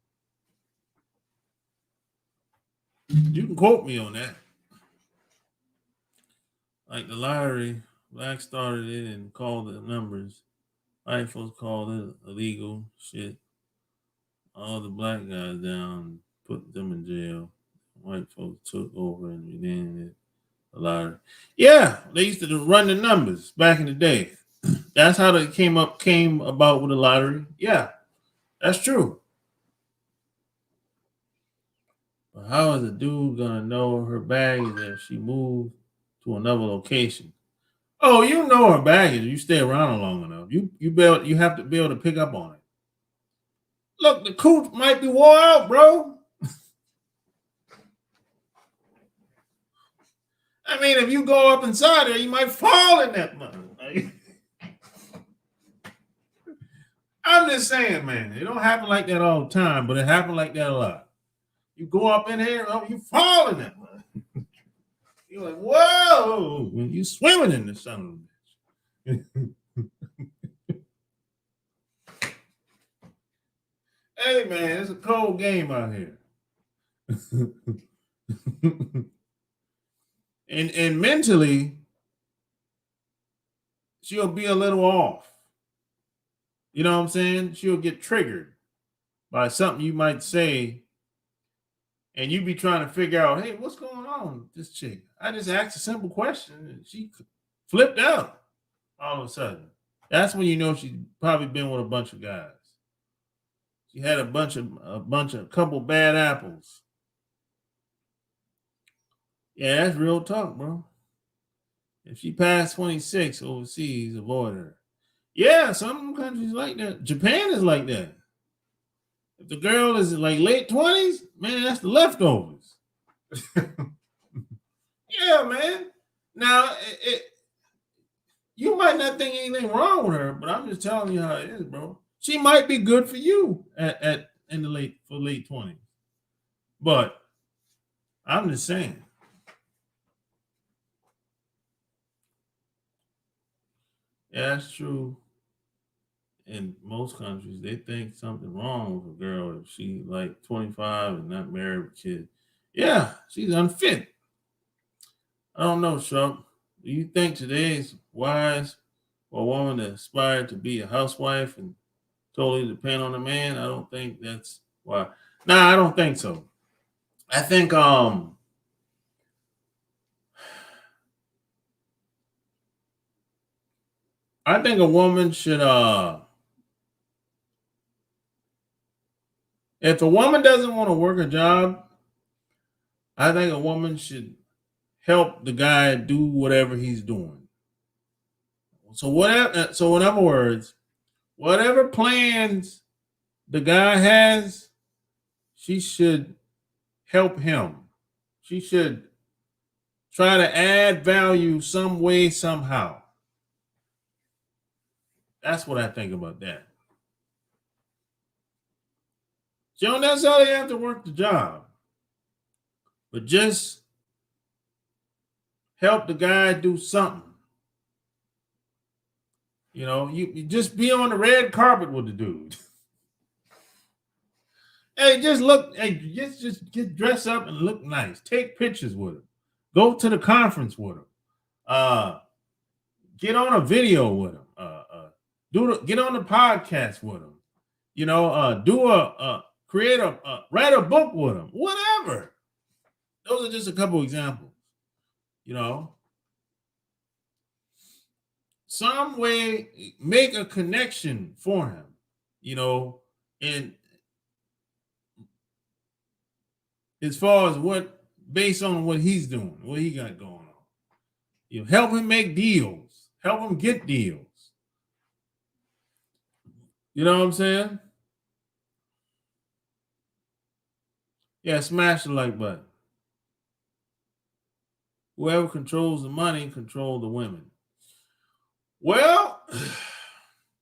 S1: You can quote me on that. Like the lottery, blacks started it and called the numbers. White folks called it illegal shit. All the black guys down, put them in jail. White folks took over and renamed it the lottery. Yeah, they used to run the numbers back in the day. That's how they came about with the lottery. Yeah, that's true. But how is a dude gonna know her baggage if she moved to another location? Oh, you know her baggage. You stay around long enough. You have to be able to pick up on it. Look, the coot might be wore out, bro. I mean, if you go up inside there, you might fall in that mother. I'm just saying, man. It don't happen like that all the time, but it happened like that a lot. You go up in here, you fall in that mother. You're like, whoa, you swimming in the sun. Hey, man, it's a cold game out here. and mentally, she'll be a little off. You know what I'm saying? She'll get triggered by something you might say, and you be trying to figure out, hey, what's going on with this chick? I just asked a simple question and she flipped out all of a sudden. That's when you know she's probably been with a bunch of guys. She had a couple bad apples. Yeah, that's real talk, bro. If she passed 26 overseas, avoid her. Yeah, some countries like that. Japan is like that. If the girl is like late 20s, man, that's the leftovers. Yeah, man. Now, you might not think anything wrong with her, but I'm just telling you how it is, bro. She might be good for you in the late 20s. But I'm just saying. Yeah, that's true. In most countries, they think something wrong with a girl if she like 25 and not married with kids. Yeah, she's unfit. I don't know, Trump. Do you think today is wise for a woman to aspire to be a housewife and totally depend on a man? I don't think that's why. Nah, I don't think so. I think a woman should if a woman doesn't want to work a job, I think a woman should help the guy do whatever he's doing. So in other words, whatever plans the guy has, she should help him. She should try to add value some way, somehow. That's what I think about that. She don't necessarily have to work the job, but just help the guy do something. You know, you just be on the red carpet with the dude. Hey, just get dressed up and look nice. Take pictures with him. Go to the conference with him. Get on a video with him. Get on the podcast with him. You know, write a book with him. Whatever. Those are just a couple examples. You know, some way make a connection for him. You know, and as far as based on what he's doing, what he got going on. You help him make deals, help him get deals. You know what I'm saying? Yeah, smash the like button. Whoever controls the money control the women. Well,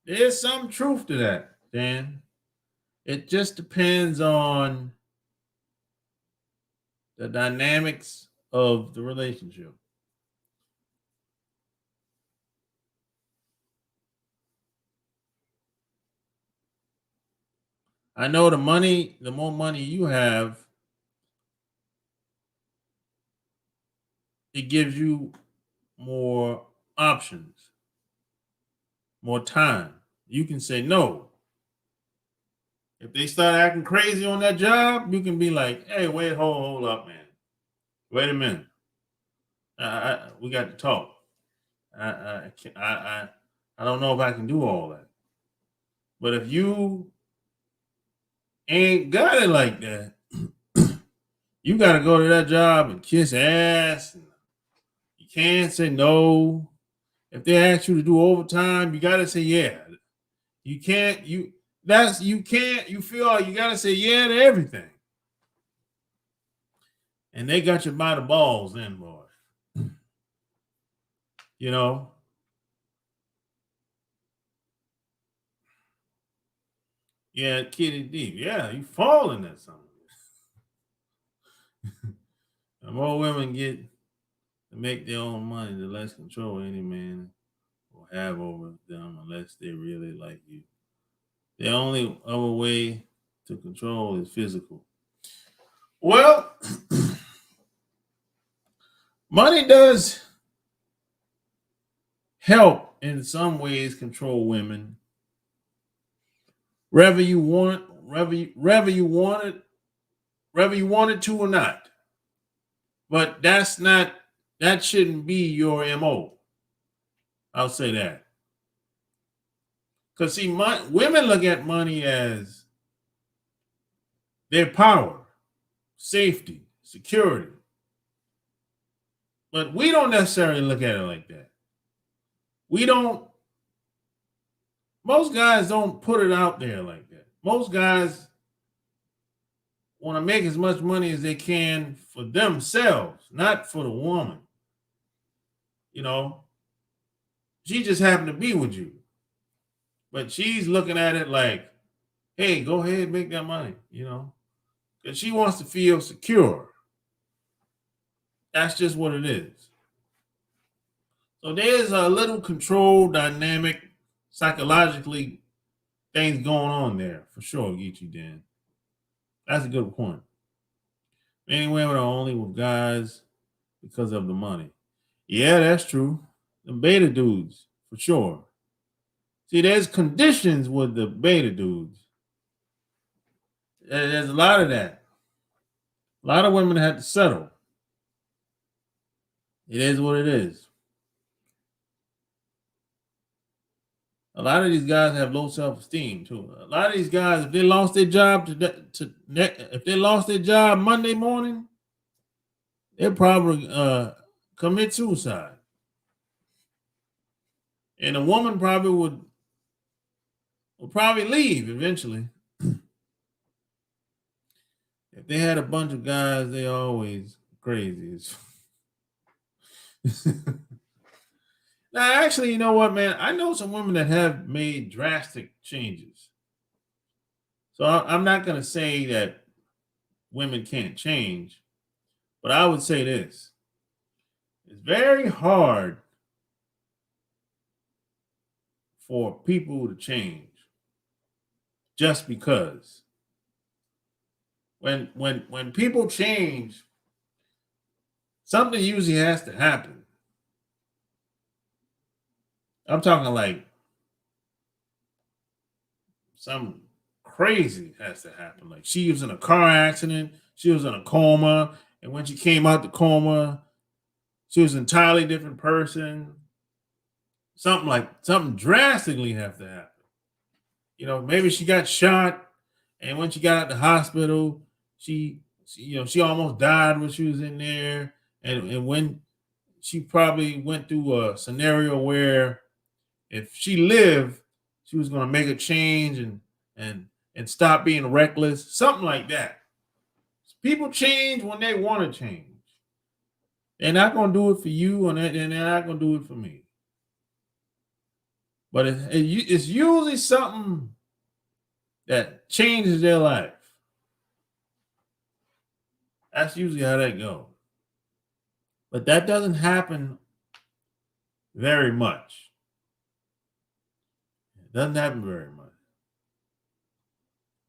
S1: there's some truth to that, Dan. It just depends on the dynamics of the relationship. I know the more money you have, it gives you more options, more time. You can say no. If they start acting crazy on that job, you can be like, hey, hold up, man. Wait a minute. We got to talk. I don't know if I can do all that. But if you ain't got it like that, you got to go to that job and kiss ass. You can't say no. If they ask you to do overtime, you got to say yeah. You can't. You feel like you got to say yeah to everything. And they got you by the balls then, boy. You know. Yeah, kitty deep. Yeah, you falling at something. The more women get to make their own money, the less control any man will have over them unless they really like you. The only other way to control is physical. Well, money does help in some ways control women. Whether you want it whether you wanted to or not. But that shouldn't be your MO. I'll say that. Because see, women look at money as their power, safety, security. But we don't necessarily look at it like that. Most guys don't put it out there like that. Most guys want to make as much money as they can for themselves, not for the woman. You know, she just happened to be with you. But she's looking at it like, hey, go ahead, make that money, because she wants to feel secure. That's just what it is. So there's a little control dynamic, psychologically, things going on there for sure, Geechee Dan. That's a good point. Many women are only with guys because of the money. Yeah, that's true. The beta dudes, for sure. See, there's conditions with the beta dudes. There's a lot of that. A lot of women have to settle. It is what it is. A lot of these guys have low self-esteem too. A lot of these guys, if they lost their job if they lost their job Monday morning, they'll probably commit suicide. And a woman probably will probably leave eventually. If they had a bunch of guys, they always crazy. Now, actually, you know what, man? I know some women that have made drastic changes. So I'm not going to say that women can't change, but I would say this. It's very hard for people to change just because. When people change, something usually has to happen. I'm talking like something crazy has to happen. Like she was in a car accident, she was in a coma, and when she came out the coma, she was an entirely different person. Something drastically have to happen. Maybe she got shot, and when she got out the hospital, she almost died when she was in there. And when she probably went through a scenario where if she lived, she was going to make a change and stop being reckless, something like that. People change when they want to change. They're not going to do it for you, and they're not going to do it for me. But it's usually something that changes their life. That's usually how that goes. But that doesn't happen very much. It doesn't happen very much.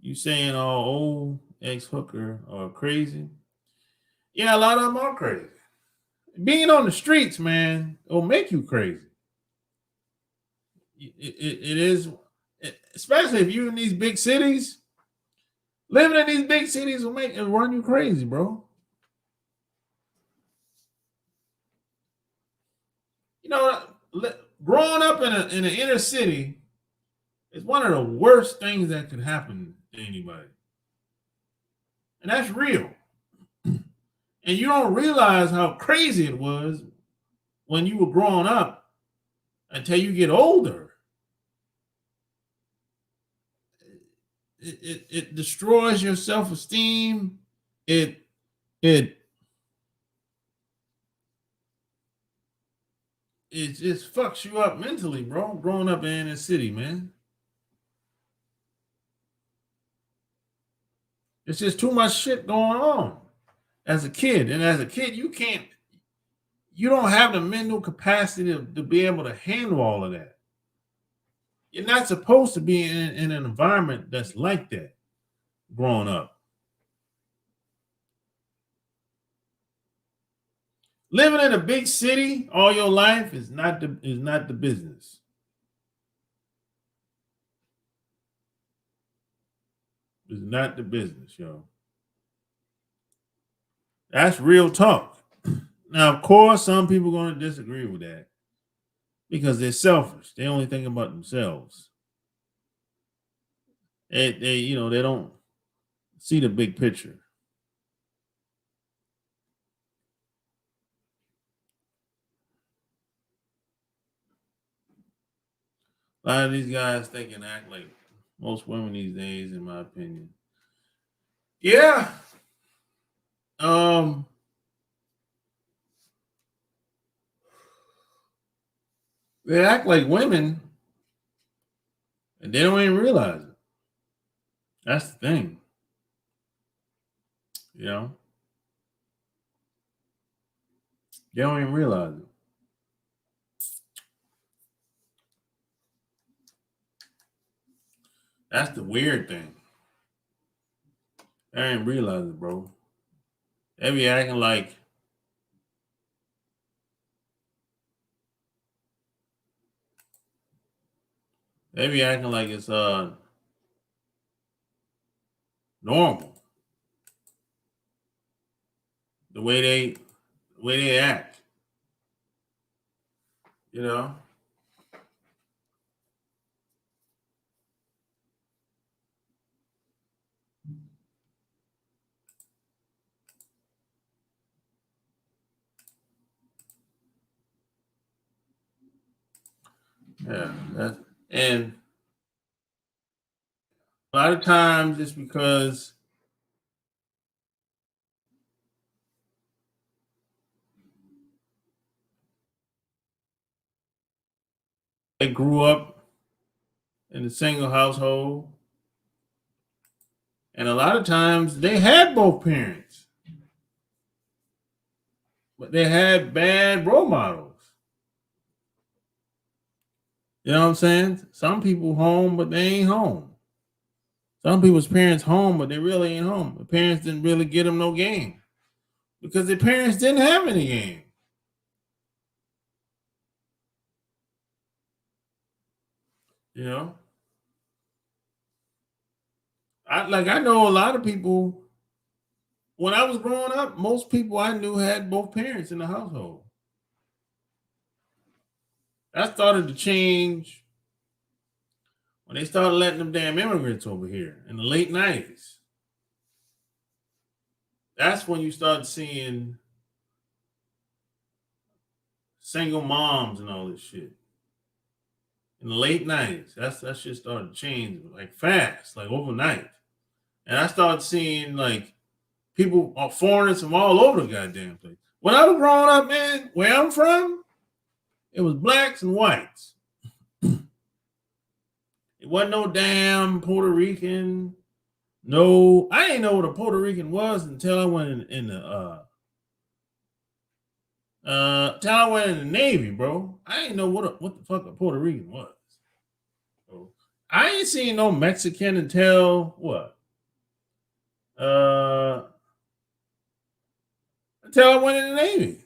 S1: You saying all old ex-hooker are crazy? Yeah, a lot of them are crazy. Being on the streets, man, will make you crazy. It is, especially if you're in these big cities. Living in these big cities will run you crazy, bro. Growing up in an inner city is one of the worst things that could happen to anybody. And that's real. And you don't realize how crazy it was when you were growing up until you get older. It destroys your self-esteem. It just fucks you up mentally, bro, growing up in a city, man. It's just too much shit going on as a kid. And as a kid, you don't have the mental capacity to be able to handle all of that. You're not supposed to be in an environment that's like that growing up. Living in a big city all your life is not the business. It's not the business, yo. That's real talk. Now, of course, some people are going to disagree with that because they're selfish. They only think about themselves. They don't see the big picture. A lot of these guys think and act like most women these days, in my opinion. Yeah. Um, they act like women and they don't even realize it. That's the thing. You know, they don't even realize it. That's the weird thing. I didn't realize it, bro. They be acting like it's normal the way they act. You know. Yeah. And a lot of times it's because they grew up in a single household, and a lot of times they had both parents, but they had bad role models. You know what I'm saying? Some people home, but they ain't home. Some people's parents home, but they really ain't home. The parents didn't really get them no game because their parents didn't have any game. You know, I know a lot of people. When I was growing up, most people I knew had both parents in the household. That started to change when they started letting them damn immigrants over here in the late 90s. That's when you started seeing single moms and all this shit. In the late 90s, that shit started to change like fast, like overnight. And I started seeing like people, foreigners from all over the goddamn place. When I was growing up, man, where I'm from, it was blacks and whites. It wasn't no damn Puerto Rican. No, I didn't know what a Puerto Rican was until I went in the till I went in the Navy, bro. I didn't know what the fuck a Puerto Rican was. So, I ain't seen no Mexican until what? Uh, until I went in the Navy.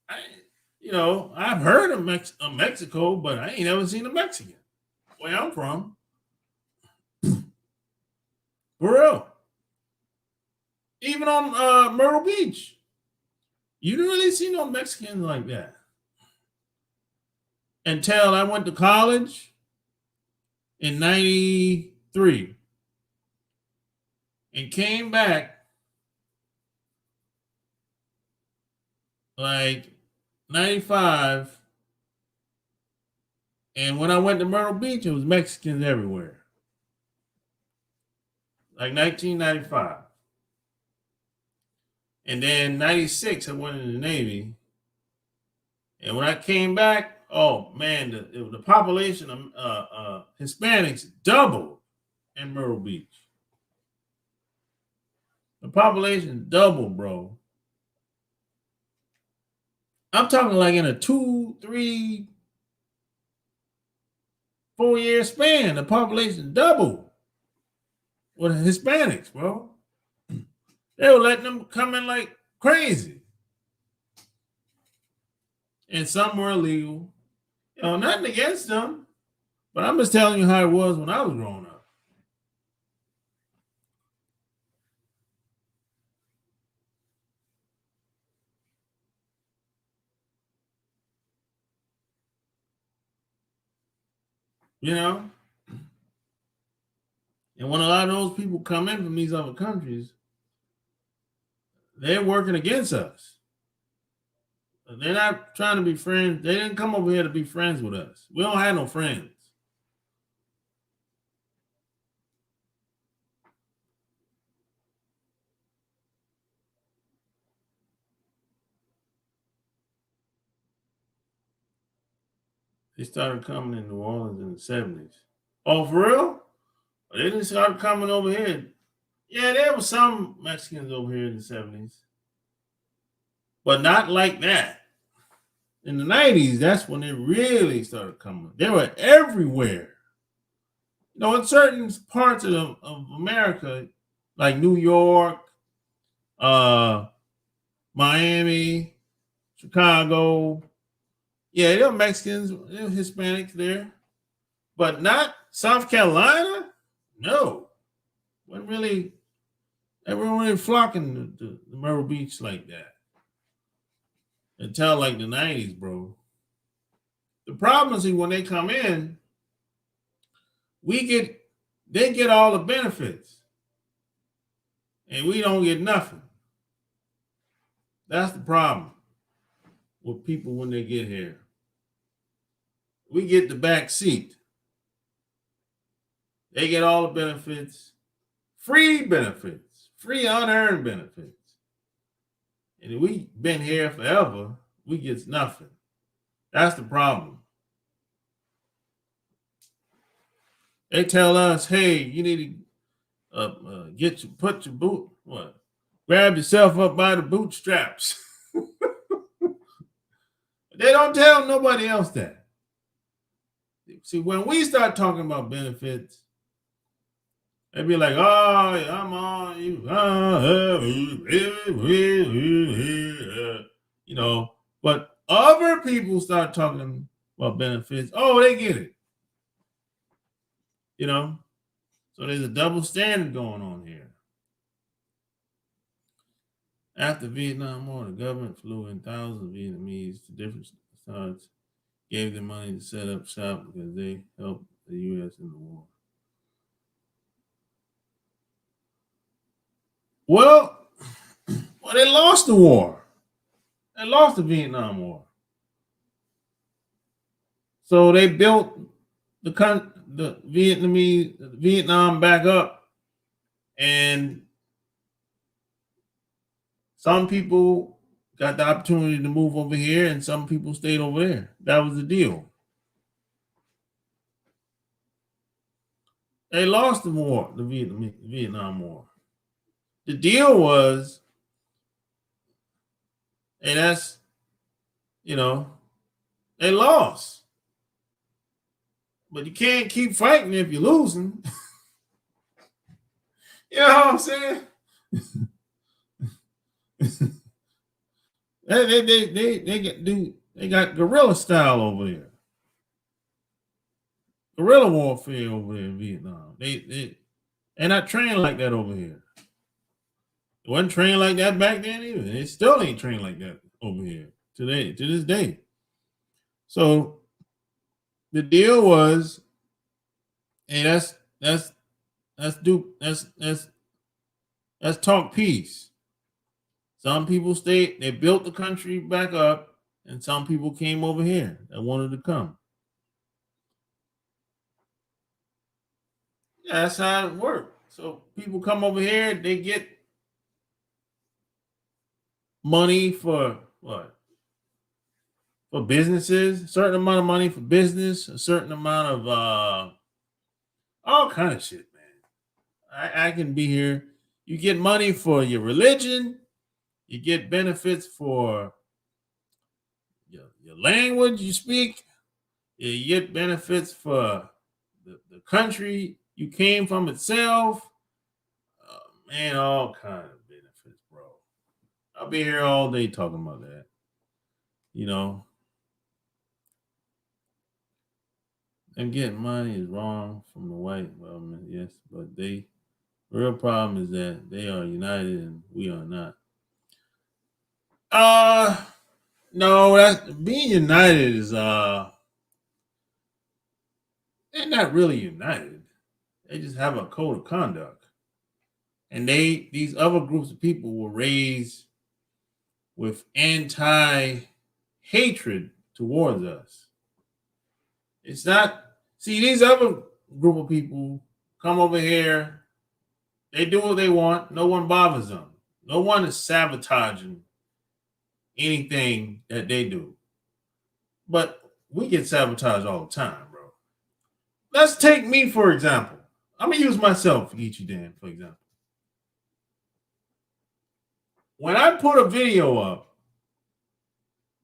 S1: I, I've heard of Mexico, but I ain't never seen a Mexican. Where I'm from, for real. Even on Myrtle Beach, you didn't really see no Mexicans like that until I went to college in '93 and came back like '95. And when I went to Myrtle Beach, it was Mexicans everywhere. Like 1995. And then '96, I went in the Navy. And when I came back, oh man, the population of Hispanics doubled in Myrtle Beach. The population doubled, bro. I'm talking like in a 2, 3, 4 year span, the population doubled with Hispanics, bro. They were letting them come in like crazy. And some were illegal. Nothing against them, but I'm just telling you how it was when I was growing up. you know. And when a lot of those people come in from these other countries, they're working against us. They're not trying to be friends. They didn't come over here to be friends with us. We don't have no friends. They started coming in New Orleans in the 70s. Oh, for real? They didn't start coming over here. Yeah, there were some Mexicans over here in the 70s, but not like that. In the 90s, that's when they really started coming. They were everywhere. You know, in certain parts of America, like New York, Miami, Chicago, yeah, there were Mexicans, there were Hispanics there, but not South Carolina. No, wasn't really. Everyone really flocking to Myrtle Beach like that until like the 90s, bro. The problem is when they come in, they get all the benefits, and we don't get nothing. That's the problem with people when they get here. We get the back seat. They get all the benefits, free unearned benefits. And if we been here forever, we get nothing. That's the problem. They tell us, hey, you need to grab yourself up by the bootstraps. They don't tell nobody else that. See, when we start talking about benefits, they be like, oh, I'm on you. You know, but other people start talking about benefits. Oh, they get it. You know, so there's a double standard going on here. After Vietnam War, the government flew in thousands of Vietnamese to different sides, gave them money to set up shop because they helped the U.S. in the war. Well, they lost the war. They lost the Vietnam War. So they built the Vietnam back up, and some people got the opportunity to move over here, and some people stayed over there. That was the deal. They lost the war, the Vietnam War. The deal was, and that's, you know, they lost. But you can't keep fighting if you're losing. You know what I'm saying? They got guerrilla style over there. Guerrilla warfare over there in Vietnam. They're not trained like that over here. It wasn't trained like that back then either. They still ain't trained like that over here today, to this day. So the deal was, hey, let's talk peace. Some people stayed, they built the country back up, and some people came over here that wanted to come. Yeah, that's how it worked. So people come over here, they get money for what? For businesses, a certain amount of money for business, a certain amount of all kind of shit, man. I can be here. You get money for your religion, you get benefits for your language you speak, you get benefits for the country you came from itself. Man, all kind of benefits, bro. I'll be here all day talking about that. You know, them getting money is wrong from the white government, yes, but the real problem is that they are united and we are not. No, that being united is they're not really united. They just have a code of conduct. And these other groups of people were raised with anti-hatred towards us. It's not, see, these other group of people come over here, they do what they want, no one bothers them. No one is sabotaging anything that they do. But we get sabotaged all the time, bro. Let's take me, for example. I'm going to use myself, Geechee Dan, for example. When I put a video up,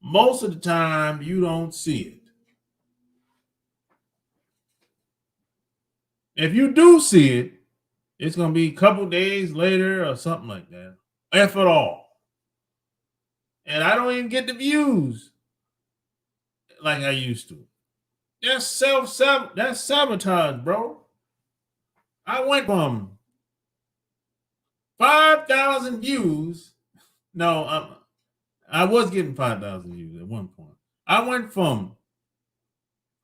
S1: most of the time you don't see it. If you do see it, it's going to be a couple days later or something like that, if at all. And I don't even get the views like I used to. That's sabotage, bro. I went from 5,000 views. No, I was getting 5,000 views at one point. I went from,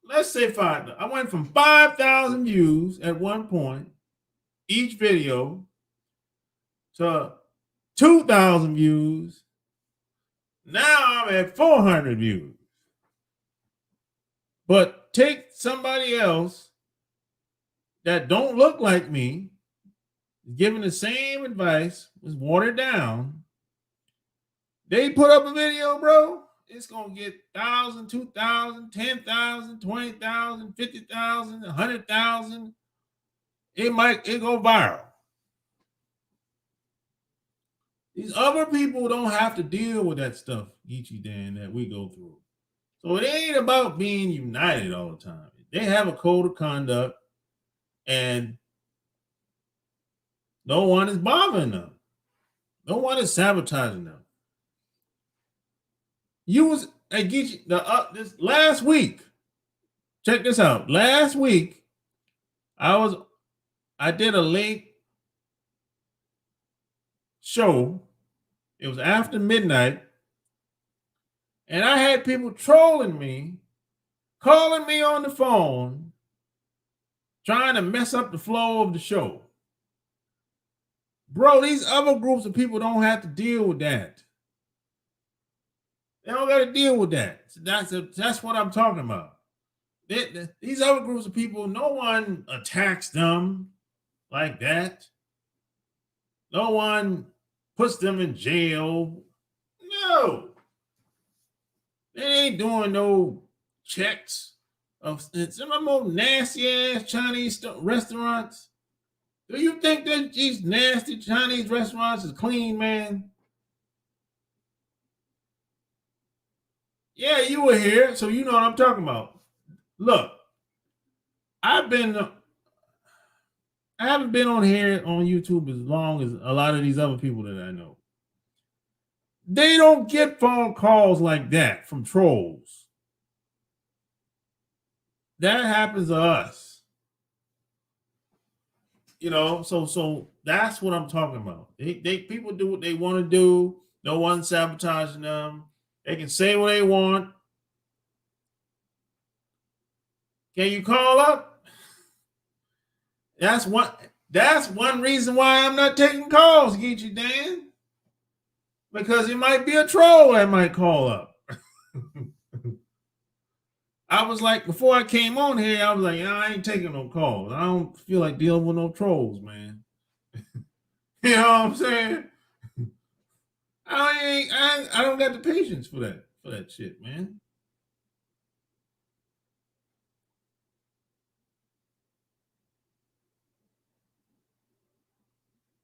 S1: let's say 5. I went from 5,000 views at one point, each video, to 2,000 views. Now I'm at 400 views. But take somebody else that don't look like me, giving the same advice, was watered down. They put up a video, bro. It's gonna get 1,000, 2,000, 10,000, 20,000, 50,000, 100,000. It go viral. These other people don't have to deal with that stuff, Geechee Dan, that we go through. So it ain't about being united all the time. They have a code of conduct, and no one is bothering them. No one is sabotaging them. This last week. Check this out. Last week, I did a late show. It was after midnight. And I had people trolling me, calling me on the phone, trying to mess up the flow of the show. Bro, these other groups of people don't have to deal with that. They don't got to deal with that. That's what I'm talking about. These other groups of people, no one attacks them like that. No one puts them in jail. No. They ain't doing no checks of some of them nasty ass Chinese restaurants. Do you think that these nasty Chinese restaurants is clean, man? Yeah, you were here, so you know what I'm talking about. Look, I haven't been on here on YouTube as long as a lot of these other people that I know. They don't get phone calls like that from trolls. That happens to us. You know, so that's what I'm talking about. People do what they want to do. No one's sabotaging them. They can say what they want. Can you call up? That's one reason why I'm not taking calls, Geechee Dan. Because it might be a troll that might call up. I was like, before I came on here, I was like, I ain't taking no calls. I don't feel like dealing with no trolls, man. You know what I'm saying? I don't got the patience for that shit, man.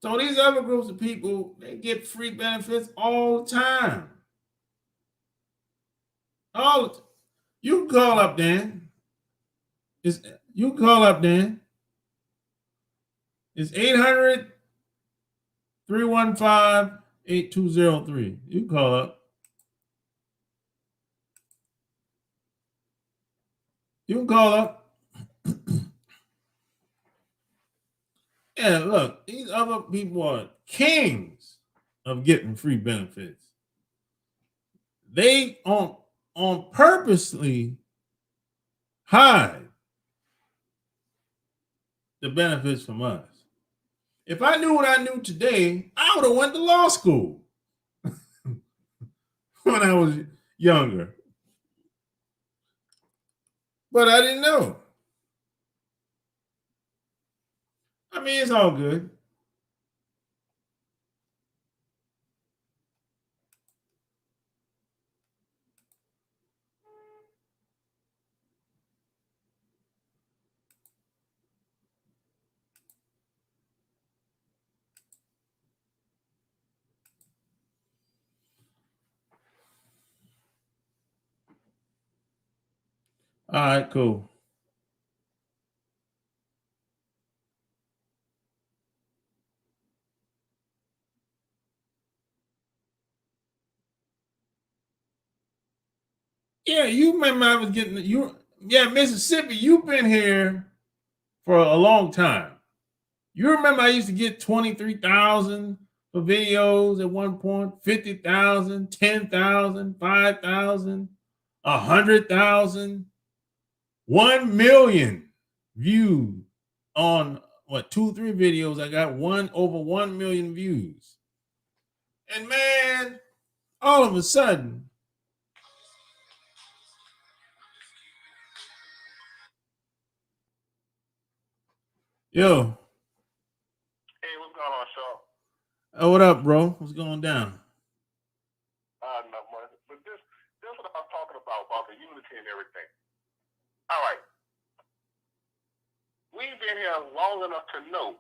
S1: So these other groups of people, they get free benefits all the time. You can call up, Dan. You can call up, Dan. It's 800-315-8203. You can call up. You can call up. Yeah, look, these other people are kings of getting free benefits. They on purposely hide the benefits from us. If I knew what I knew today, I would have went to law school when I was younger. But I didn't know. I mean, it's all good. All right, cool. Yeah, you remember I was getting you. Yeah, Mississippi, you've been here for a long time. You remember I used to get 23,000 for videos at one point, 50,000, 10,000, 5,000, 100,000, 1 million views on what 2-3 videos. I got over 1 million views. And man, all of a sudden, yo.
S2: Hey, what's going on, Sean?
S1: Oh, what up, bro? What's going down?
S2: Not much. But this is what I'm talking about the unity and everything. All right. We've been here long enough to know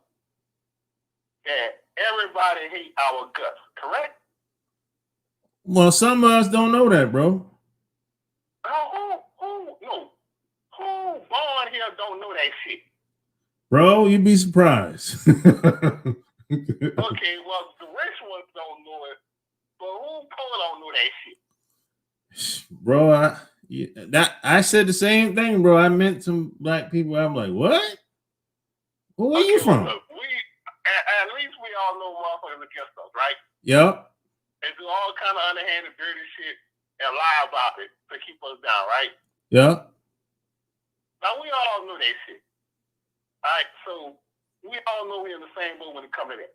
S2: that everybody hates our guts, correct?
S1: Well, some of us don't know that, bro.
S2: Who born here don't know that shit?
S1: Bro, you'd be surprised.
S2: Okay, well, the rich ones don't know it, but who don't know that shit?
S1: Bro, I said the same thing, bro. I met some black people. I'm like, what? Where are you from?
S2: Look, at least we all know motherfuckers against us, right?
S1: Yep.
S2: And do all kind of underhanded, dirty shit and lie about it to keep us down, right?
S1: Yep.
S2: Now, we all know that shit. All right, so we all know we're in the same boat when it comes to that.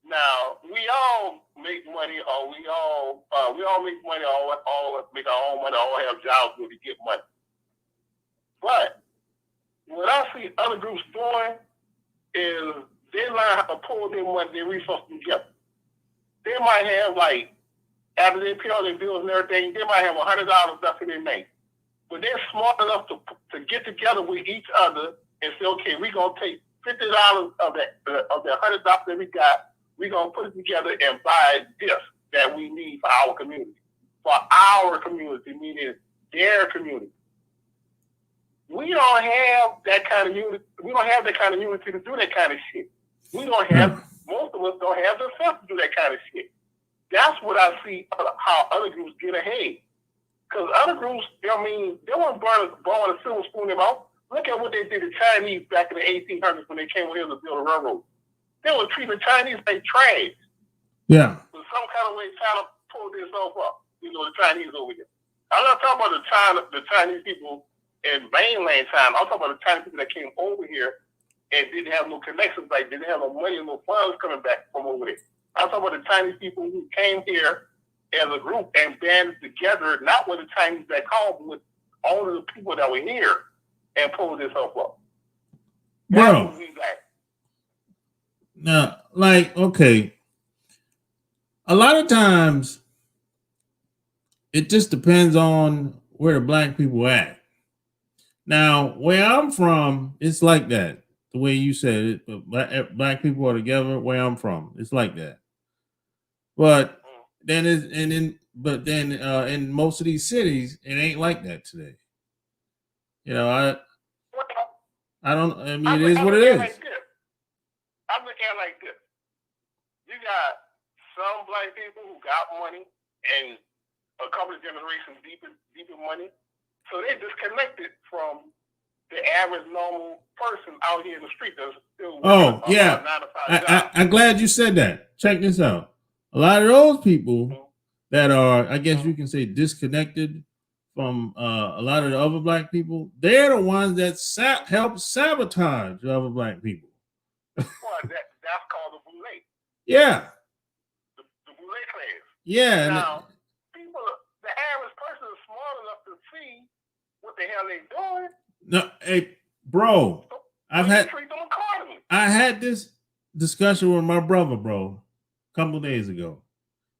S2: Now, we all make money, or we all make money, all make our own money, all have jobs where we get money. But what I see other groups doing is they learn how to pull their money, their resources together. They might have, like, after they pay all their bills and everything, they might have $100 left in their name. But they're smart enough to get together with each other and say, okay, we're going to take $50 of the $100 that we got, we're going to put it together and buy this that we need for our community. For our community, meaning their community. We don't have that kind of unity. We don't have that kind of unity to do that kind of shit. We don't have, most of us don't have the sense to do that kind of shit. That's what I see how other groups get ahead. Because other groups, I mean, they weren't blowing a silver spoon in their mouth. Look at what they did to Chinese back in the 1800s when they came over here to build a railroad. They were treating the Chinese like trash.
S1: Yeah.
S2: With some kind of way trying to pull this off up. You know, the Chinese over here. I'm not talking about the Chinese people in mainland China. I'm talking about the Chinese people that came over here and didn't have no connections, like didn't have no money, no funds coming back from over there. I'm talking about the Chinese people who came here as a group and banded together, not with the Chinese that called, but with all of the people that were here and pulled this off up.
S1: Bro. Now, like, okay. A lot of times it just depends on where the black people at. Now, where I'm from, it's like that. The way you said it, black people are together. Where I'm from, it's like that. But then in most of these cities, it ain't like that today. You know, I mean, it is what it is.
S2: I'm looking at it like this. You got some black people who got money and a couple of generations deep in money. So they're disconnected from the average normal person out here in the street that's still
S1: I'm glad you said that. Check this out. A lot of those people that are, I guess you can say, disconnected a lot of the other black people, they're the ones that help sabotage the other black people.
S2: Well, that's called the boule.
S1: Yeah.
S2: The boule class.
S1: Yeah.
S2: Now, the average person is smart enough to see what the hell they're doing.
S1: No, hey, bro,
S2: so
S1: I had this discussion with my brother, bro, a couple of days ago.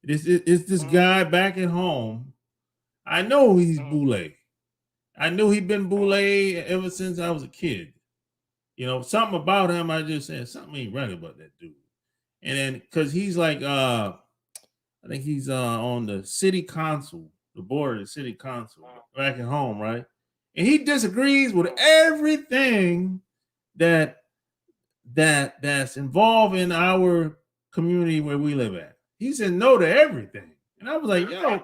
S1: It's this guy back at home. I know he's boule. I knew he'd been boule ever since I was a kid. You know, something about him, I just said, something ain't right about that dude. And then, because he's like, I think he's on the city council, the board of the city council back at home, right? And he disagrees with everything that's involved in our community where we live at. He said no to everything. And I was like, yo,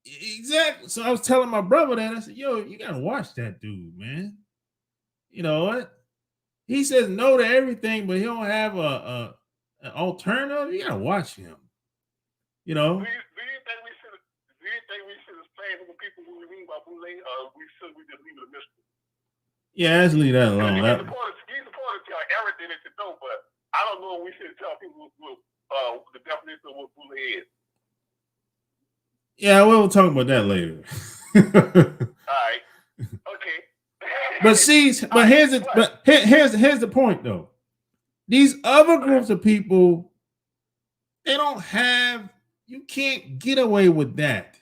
S1: exactly. So I was telling my brother that. I said, yo, you gotta watch that dude, man. You know what? He says no to everything, but he don't have an alternative. You gotta watch him. You know.
S2: Do you think we should explain to the people what we mean by boule, or we just leave it a mystery?
S1: Yeah, let's leave that alone.
S2: He's supposed to tell everything that you know, but I don't know if we should tell people the definition of what boule is.
S1: Yeah, we'll talk about that later.
S2: All right. Okay.
S1: But here's the point though. These other groups of people, they don't have. You can't get away with that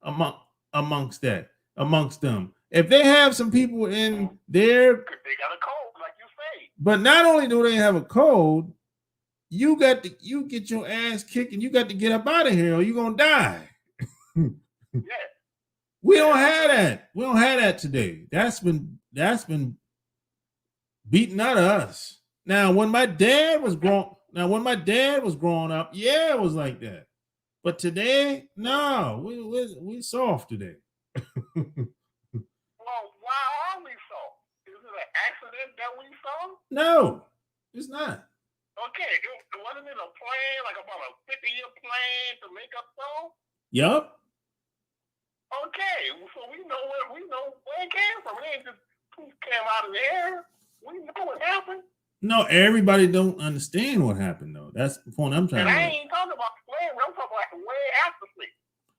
S1: amongst them. If they have some people in there,
S2: they got a code, like you say.
S1: But not only do they have a code, you get your ass kicked and you got to get up out of here or you're gonna die.
S2: Yeah.
S1: We don't have that. We don't have that today. That's been beaten out of us. Now, when my dad was growing up, yeah, it was like that. But today, no, we soft today.
S2: Well, why are we soft? Is it an accident that we soft?
S1: No, it's not.
S2: Okay, wasn't it a plan, like about a 50-year plan to make us soft?
S1: Yup.
S2: Okay, so we know where it came from. It ain't just came out of the air. We know what happened.
S1: No, everybody don't understand what happened though. That's the point I'm trying to make.
S2: And I ain't talking about slavery. I'm talking about way after slavery.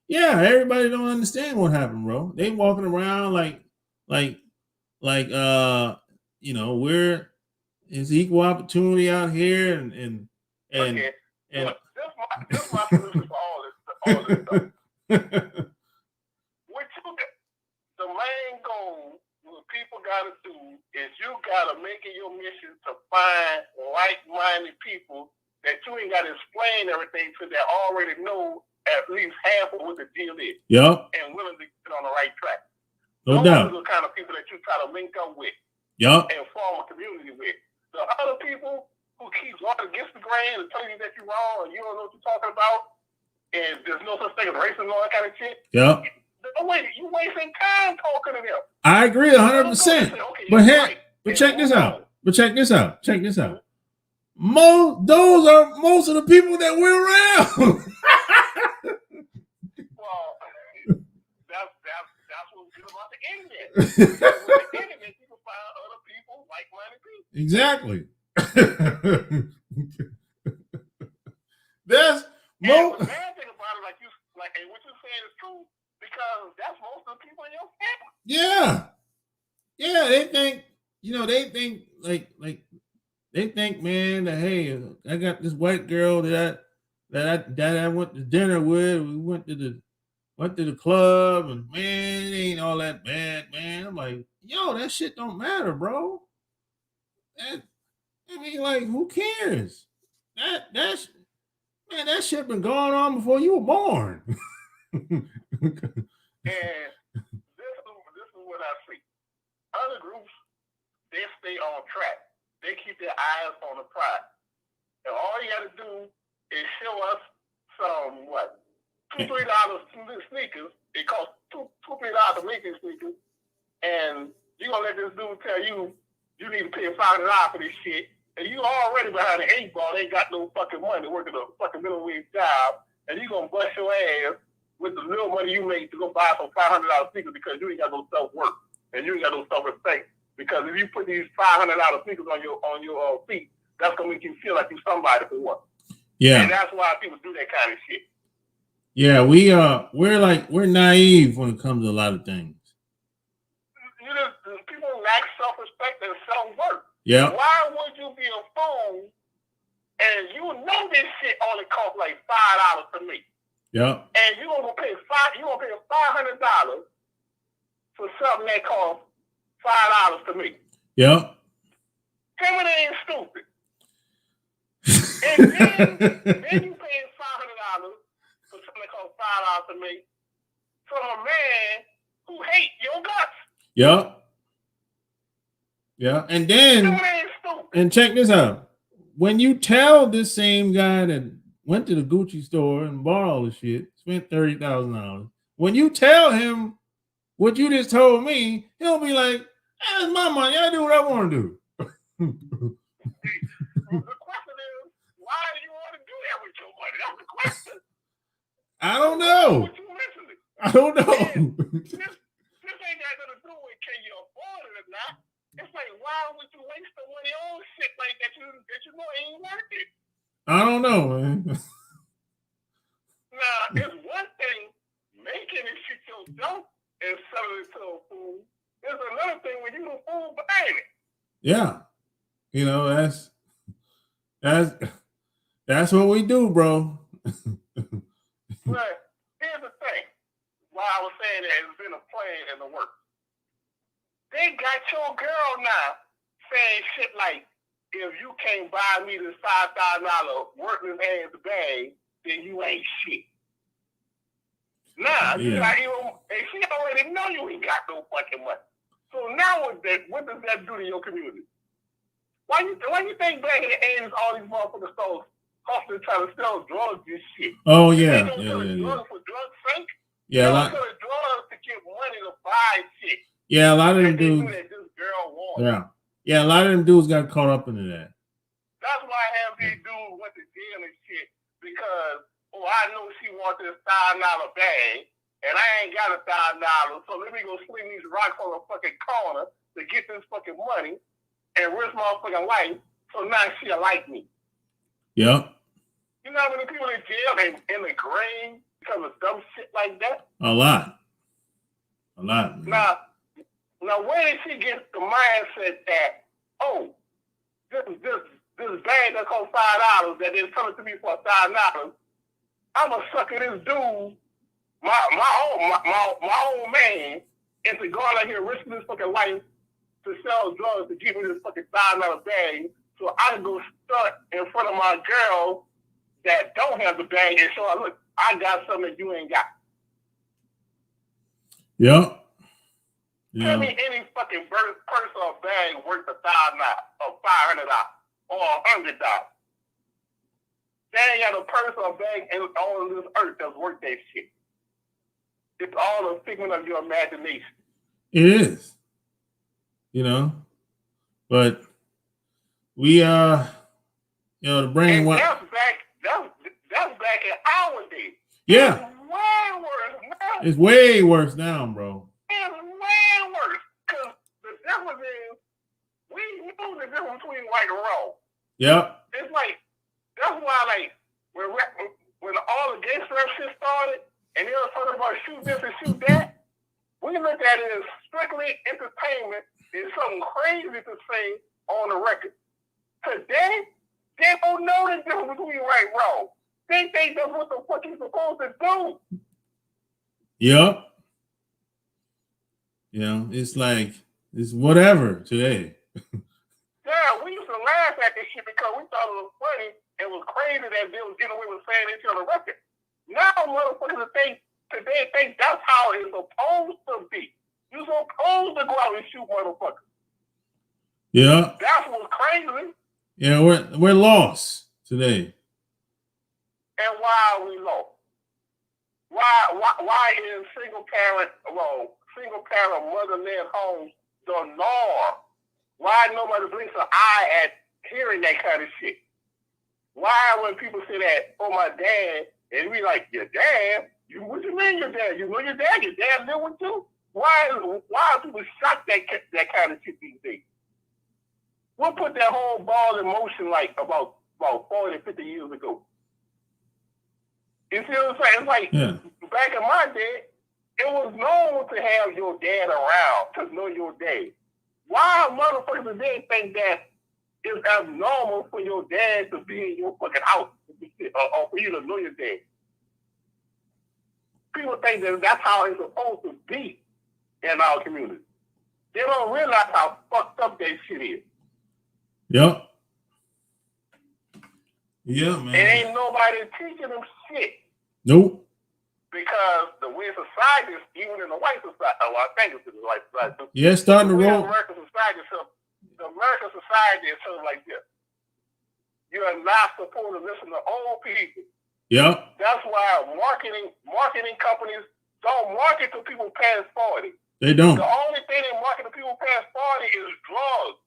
S1: Yeah, everybody don't understand what happened, bro. They walking around like it's equal opportunity out here and
S2: okay. Look, this my solution for all this stuff. The main goal what people gotta do is you gotta make it your mission to find like-minded people that you ain't gotta explain everything to, that already know at least half of what the deal is.
S1: Yep.
S2: And willing to get on the right track.
S1: No doubt.
S2: Those are the kind of people that you try to link up with.
S1: Yep.
S2: And form a community with. The other people who keep going against the grain and telling you that you're wrong and you don't know what you're talking about, and there's no such thing as racism and all that kind of shit.
S1: Yep.
S2: You wasting time talking to them.
S1: I agree 100%. But check this out. Check this out. Those are most of the people that we're around.
S2: Well, that's what we're about the internet. With the internet, you can find other people, like-minded people.
S1: Exactly.
S2: The bad thing about it, and what you're saying is true, because that's most of the people in your family.
S1: Yeah. Yeah, they think, man, that hey, I got this white girl that I went to dinner with. We went to the club, and man, it ain't all that bad, man. I'm like, yo, that shit don't matter, bro. Who cares? That shit been going on before you were born.
S2: And this is what I see. Other groups, they stay on track. They keep their eyes on the prize. And all you got to do is show us some, $2-3 sneakers. It costs $2-3 to make these sneakers. And you're going to let this dude tell you need to pay $500 for this shit. And you already behind the 8 ball. They ain't got no fucking money working a fucking minimum wage job. And you're going to bust your ass with the little money you make to go buy some $500 sneakers because you ain't got no self-worth and you ain't got no self-respect. Because if you put these $500 sneakers on your feet, that's gonna make you feel like you're somebody for what.
S1: Yeah.
S2: And that's why people do that kind of shit.
S1: Yeah, we're naive when it comes to a lot of things.
S2: People lack self-respect and self-worth.
S1: Yeah.
S2: Why would you be a fool and you know this shit only costs like $5 to make?
S1: Yeah.
S2: And you're gonna pay $500 for something that costs $5 to make.
S1: Yeah.
S2: Tell me they ain't stupid. And then you pay $500 for something that costs $5 to make from a man who hates your guts.
S1: Yeah. Yeah. And then, and check this out. When you tell this same guy that went to the Gucci store and bought all the shit, spent $30,000, when you tell him what you just told me, he'll be like, that's my money. I do what I want to do.
S2: The question is, why do you want to do that with your money? That's the question.
S1: I don't know. I don't know.
S2: This ain't got nothing to do with can you afford it or not. It's like, why would you waste the money on shit like that you know ain't worth it?
S1: I don't know, man.
S2: Now, it's one thing making it shit yourself and selling it to a fool. There's another thing when you a fool buying it.
S1: Yeah. You know, that's what we do, bro.
S2: But here's the thing. Why I was saying that it's been a plan in the works. They got your girl now saying shit like, if you can't buy me this $5,000 working hands bag, then you ain't shit. Nah,
S1: yeah.
S2: And she already know you ain't got no fucking money. So now what does that do to your community? Why you think back in the 80s all these motherfuckers stole hustling trying to sell drugs and shit?
S1: Oh yeah.
S2: They don't sell drugs for drugs' sake.
S1: Yeah,
S2: they don't sell drugs to get money to buy shit.
S1: Yeah, a lot of them dudes.
S2: This girl wants.
S1: Yeah, a lot of them dudes got caught up into that.
S2: That's why half these dudes went to jail and shit because I know she wants this $1,000 bag and I ain't got $1,000, so let me go sling these rocks on the fucking corner to get this fucking money and risk my fucking life. So now she'll like me.
S1: Yep.
S2: You know how many people in jail and in the grave because of dumb shit like that?
S1: A lot. Man.
S2: Now, where did she get the mindset that, this bag that costs $5 that they're selling to me for $1,000, I'm gonna sucker this dude, my old man, into going out here risking his fucking life to sell drugs to give me this fucking $1,000 bag, so I can go stunt in front of my girl that don't have the bag and show her, look, I got something that you ain't got.
S1: Yep.
S2: Tell me any fucking purse or bag worth $1,000 or $500 or $100. They ain't got a purse or bag on this earth that's worth that shit. It's all a figment of your imagination.
S1: It is. You know, but we the brain.
S2: And that's back in our day.
S1: Yeah.
S2: It's way worse now.
S1: It's way worse now, bro.
S2: It's way worse. Because the difference is, we know the difference between right and wrong.
S1: Yep.
S2: It's like, that's why, like, when all the gangster shit started, and they were talking about shoot this and shoot that, we looked at it as strictly entertainment. It's something crazy to say on the record. Today, they don't know the difference between right and wrong. They think that's what the fuck you're supposed to do.
S1: Yep. You know, it's like, it's whatever today.
S2: Yeah, we used to laugh at this shit because we thought it was funny. It was crazy that they was getting away with saying it on the record. Now motherfuckers think that's how it's supposed to be. You're supposed to go out and shoot motherfuckers.
S1: Yeah.
S2: That's what's crazy.
S1: Yeah, we're lost today.
S2: And why are we lost? Why is single parent mother-led homes the norm? Why nobody blinks an eye at hearing that kind of shit? Why when people say that, oh my dad, and we like, your dad? What you mean your dad? You know your dad? Your dad live with you? Why are people shocked that kind of shit these days? What put that whole ball in motion like about 40, 50 years ago? You see what I'm saying? It's like back in my day, it was normal to have your dad around, to know your dad. Why motherfuckers today think that it's abnormal for your dad to be in your fucking house or for you to know your dad? People think that that's how it's supposed to be in our community. They don't realize how fucked up that shit is.
S1: Yep. Yeah, man.
S2: And ain't nobody teaching them shit.
S1: Nope.
S2: Because the way society is, even in the white society, I think it's in the white society.
S1: Yeah, it's starting to roll.
S2: The American society is sort of like this. You are not supposed to listen to old people.
S1: Yeah.
S2: That's why marketing companies don't market to people past 40.
S1: They don't.
S2: The only thing they market to people past 40 is drugs.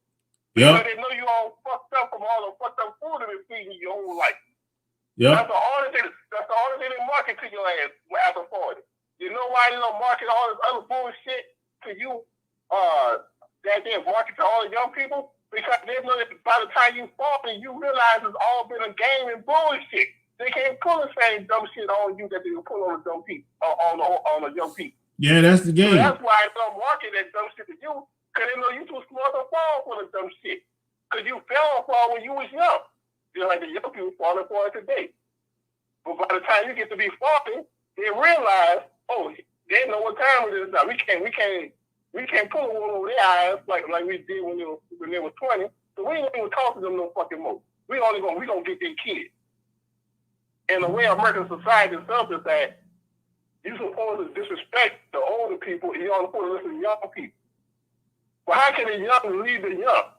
S1: Yeah.
S2: Because they know you all fucked up from all the fucked up food they've been feeding you your whole life.
S1: Yeah.
S2: That's the only thing they market to your ass after 40. You know why they don't market all this other bullshit to you? That they market to all the young people? Because they know that by the time you 40, you realize it's all been a game and bullshit. They can't pull the same dumb shit on you that they can pull on the dumb people, on the young people.
S1: Yeah, that's the game.
S2: So that's why they don't market that dumb shit to you, because they know you too smart to fall for the dumb shit. Because you fell for it when you was young. Just like the young people falling for it today. But by the time you get to be 40, they realize, oh, they know what time it is now. We can't pull one over their eyes like we did when they were 20. So we ain't even talk to them no fucking more. We gonna get their kids. And the way American society is up is that you're supposed to disrespect the older people and you're not supposed to listen to young people. But how can the young lead the young?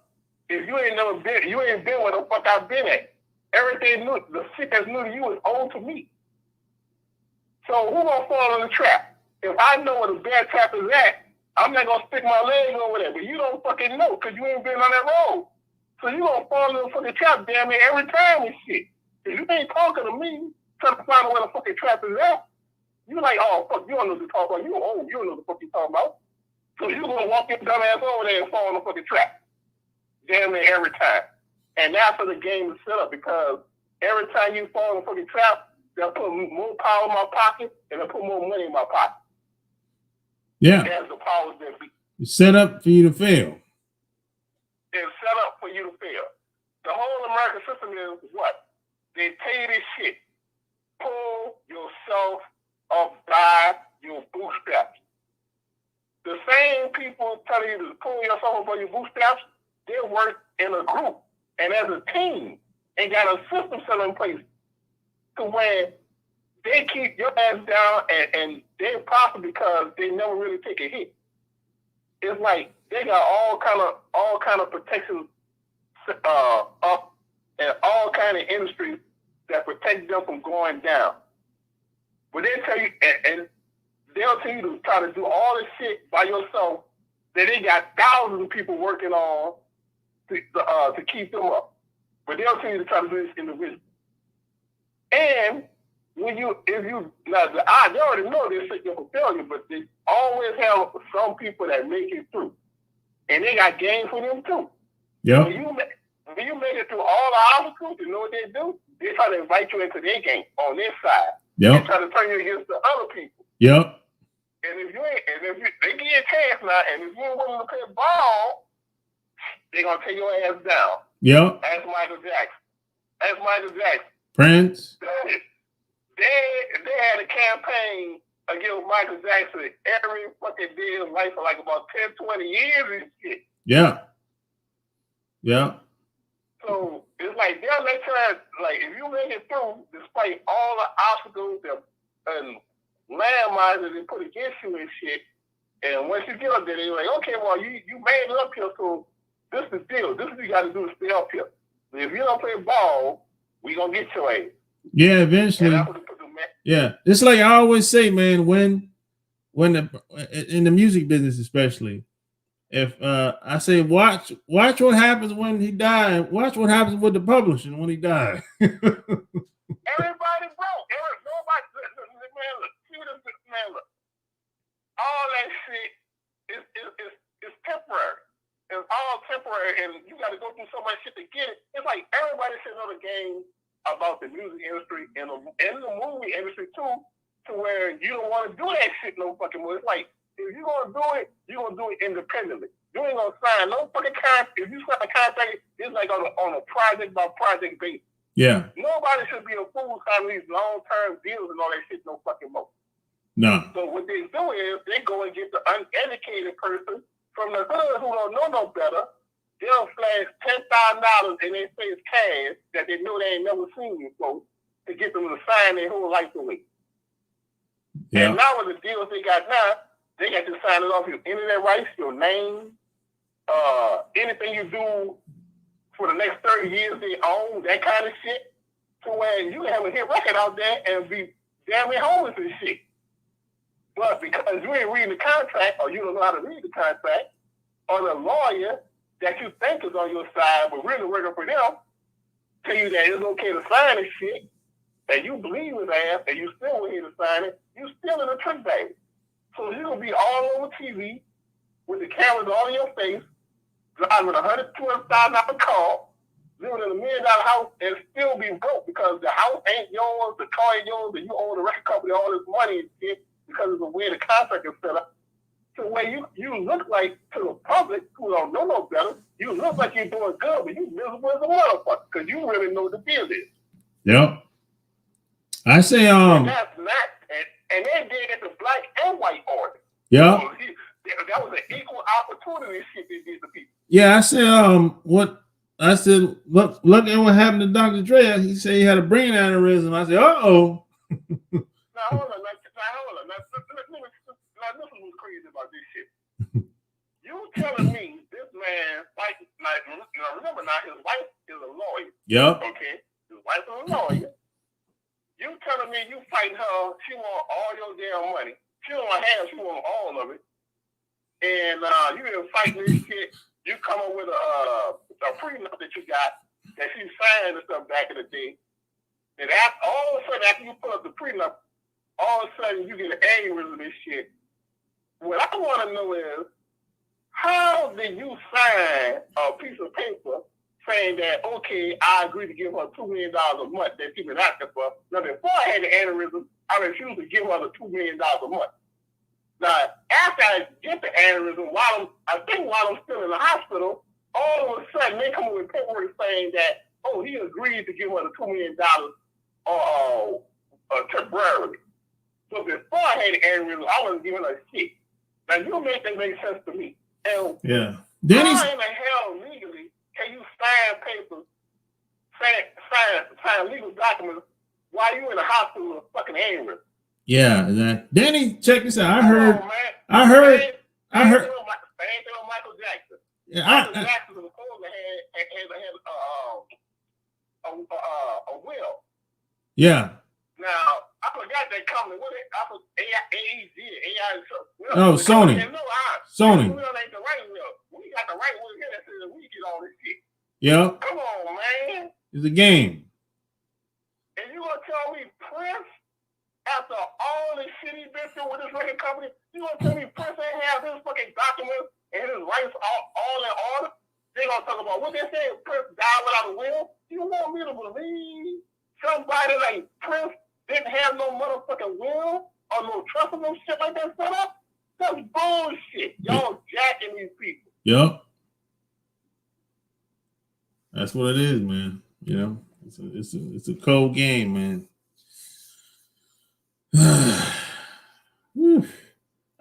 S2: If you ain't been where the fuck I've been at. Everything new, the shit that's new to you is old to me. So who gonna fall in the trap? If I know where the bad trap is at, I'm not gonna stick my leg over there. But you don't fucking know because you ain't been on that road. So you gonna fall in the fucking trap damn near every time and shit. If you ain't talking to me, trying to find out where the fucking trap is at, you like, oh, fuck, you don't know what you're talking about. You old, you don't know what the fuck you're talking about. So you gonna walk your dumb ass over there and fall in the fucking trap. Damn near every time. And that's how the game is set up, because every time you fall in the fucking trap, they'll put more power in my pocket and they'll put more money in my pocket.
S1: Yeah.
S2: That's the powers that be.
S1: It's set up for you to fail.
S2: It's set up for you to fail. The whole American system is what? They tell you this shit. Pull yourself up by your bootstraps. The same people telling you to pull yourself up by your bootstraps, they work in a group and as a team and got a system set in place to where they keep your ass down and they're prosper because they never really take a hit. It's like they got all kind of protections up and all kind of industries that protect them from going down. But they tell you, and they'll tell you to try to do all this shit by yourself that they got thousands of people working on to keep them up. But they'll tell you to try to do this individually. And they already know they're setting up for failure, but they always have some people that make it through. And they got game for them too.
S1: Yeah.
S2: When you make it through all the obstacles, you know what they do? They try to invite you into their game on their side.
S1: Yep.
S2: They try to turn you against the other people.
S1: Yep.
S2: And if they give you a chance now, and if you ain't willing to play ball, they're gonna take your ass down.
S1: Yep.
S2: Ask Michael Jackson.
S1: Prince.
S2: They had a campaign against Michael Jackson every fucking day of his life for like about 10, 20 years and shit.
S1: Yeah. Yeah.
S2: So it's like they'll let you, like, if you make it through, despite all the obstacles and landmines that they put against you and shit, and once you get up there, they're like, okay, well, you made it up here, so this is the deal. This is what you got to do to stay up here. If you don't play ball, we gonna get your ass.
S1: Yeah, eventually. Yeah, it's like I always say, man. When in the music business, especially, if I say watch what happens when he died, watch what happens with the publishing when he died.
S2: Everybody broke. Nobody. Man, look, see temporary, and you got to go through so much shit to get it. It's like everybody sitting on the game about the music industry and the movie industry too, to where you don't want to do that shit no fucking more. It's like, if you're going to do it, you're going to do it independently. You ain't going to sign no fucking contract. If you sign a contract, it's like on a project by project basis.
S1: Yeah.
S2: Nobody should be a fool signing these long-term deals and all that shit no fucking more.
S1: No.
S2: So what they do is they go and get the uneducated person from the hood who don't know no better. They'll flash $10,000 in their face cash that they know they ain't never seen before to get them to sign their whole life away. Yeah. And now with the deals they got now, they got to sign it off your internet rights, your name, anything you do for the next 30 years they own, that kind of shit. To where you can have a hit record out there and be damn near homeless and shit. But because you ain't reading the contract, or you don't know how to read the contract, or the lawyer that you think is on your side, but really working for them, tell you that it's okay to sign this shit, and you believe his ass, and you still want him to sign it, you still in a trick bag. So you're going to be all over TV with the cameras all in your face, driving a $120,000 car, living in $1 million house, and still be broke because the house ain't yours, the car ain't yours, and you owe the record company all this money and shit because of the way the contract is set up. So where you look like to the public who don't know no better, you look like you're doing good, but you miserable as a motherfucker because you really know the deal is.
S1: Yep. I say
S2: and that's not, and they did it to black and white artists.
S1: Yeah.
S2: So that was an equal opportunity shit they did to people.
S1: Yeah, I said what I said, look at what happened to Dr. Dre. He said he had a brain aneurysm. I said, uh-oh.
S2: Now hold on. Now this is what's crazy about this shit. You telling me this man, remember now, his wife is a lawyer.
S1: Yep.
S2: Okay? His wife is a lawyer. You telling me you fighting her, she want all your damn money. She don't want half, she want all of it. And you been fighting this shit. You come up with a prenup that you got that she signed and stuff back in the day. And all of a sudden, after you pull up the prenup, all of a sudden you get an aneurysm of this shit. What I want to know is, how did you sign a piece of paper saying that, okay, I agree to give her $2 million a month that she's been asking for? Now, before I had the aneurysm, I refused to give her the $2 million a month. Now, after I get the aneurysm, while I'm still in the hospital, all of a sudden they come up with paperwork saying that, oh, he agreed to give her the $2 million temporarily. So before I had the aneurysm, I wasn't giving her shit. Now, you make that make sense to me. And
S1: yeah.
S2: How in the hell legally can you sign papers, sign legal documents while you in the hospital with a fucking aneurysm? Yeah,
S1: exactly. Danny, check this out. I
S2: Same
S1: heard.
S2: thing on Michael Jackson.
S1: Yeah,
S2: Michael Jackson was supposed to have a will.
S1: Yeah.
S2: Now, I forgot that company. What is AEG?
S1: No, Sony. Sony.
S2: We ain't the right will. We got the right will here that says we get all this shit.
S1: Yeah.
S2: Come on, man.
S1: It's a game.
S2: And you gonna tell me Prince, after all this shit he been through with this record company, you gonna tell me Prince ain't have his fucking documents and his rights all in order? They gonna talk about what they say Prince died without a will? You want me to believe somebody like Prince didn't have no motherfucking will or no trust or no shit like that set up? That's bullshit. Y'all jacking these people.
S1: Yep. That's what it is, man. You know, it's a cold game, man.
S2: Like